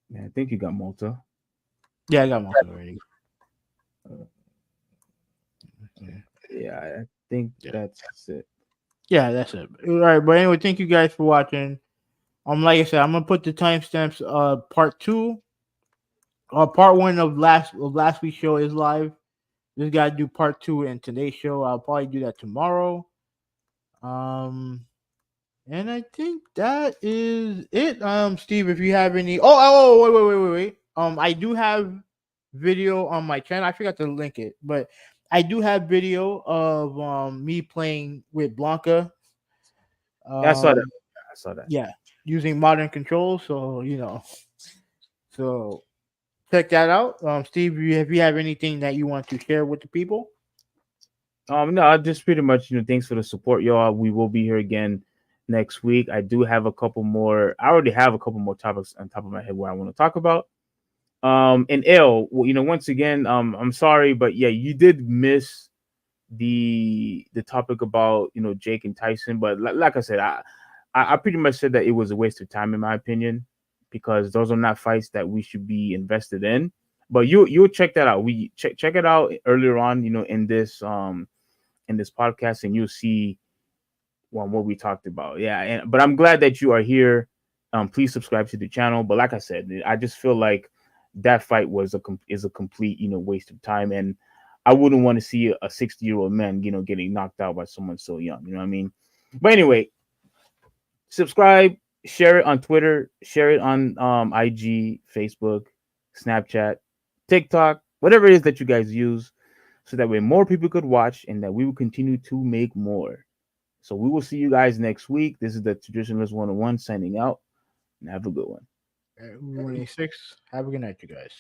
yeah, I think you got Malta. Yeah, I got Malta already. Yeah, I think that's it. Yeah, that's it. All right, but anyway, thank you guys for watching. Like I said, I'm gonna put the timestamps. Part 2, part 1 of last week's show is live. Just gotta do part 2 in today's show. I'll probably do that tomorrow. And I think that is it. Steve, if you have any. Wait. I do have video on my channel. I forgot to link it, but I do have video of me playing with Blanca. I saw that. Yeah, using modern controls. So so check that out. Steve, if you have anything that you want to share with the people. No, just pretty much, thanks for the support, y'all. We will be here again next week. I do have a couple more. I already have a couple more topics on top of my head where I want to talk about. And L, once again, I'm sorry, but yeah, you did miss the topic about Jake and Tyson. But like I said, I pretty much said that it was a waste of time in my opinion, because those are not fights that we should be invested in. But you'll check that out. We check it out earlier on, in this podcast, and you'll see what we talked about. Yeah, but I'm glad that you are here. Please subscribe to the channel. But like I said, I just feel like that fight is a complete waste of time. And I wouldn't want to see a 60-year-old man, getting knocked out by someone so young. You know what I mean? But anyway, subscribe, share it on Twitter, share it on IG, Facebook, Snapchat, TikTok, whatever it is that you guys use, so that way more people could watch and that we will continue to make more. So we will see you guys next week. This is the Traditionalist 101 signing out, and have a good one. 186. Have a good night, you guys.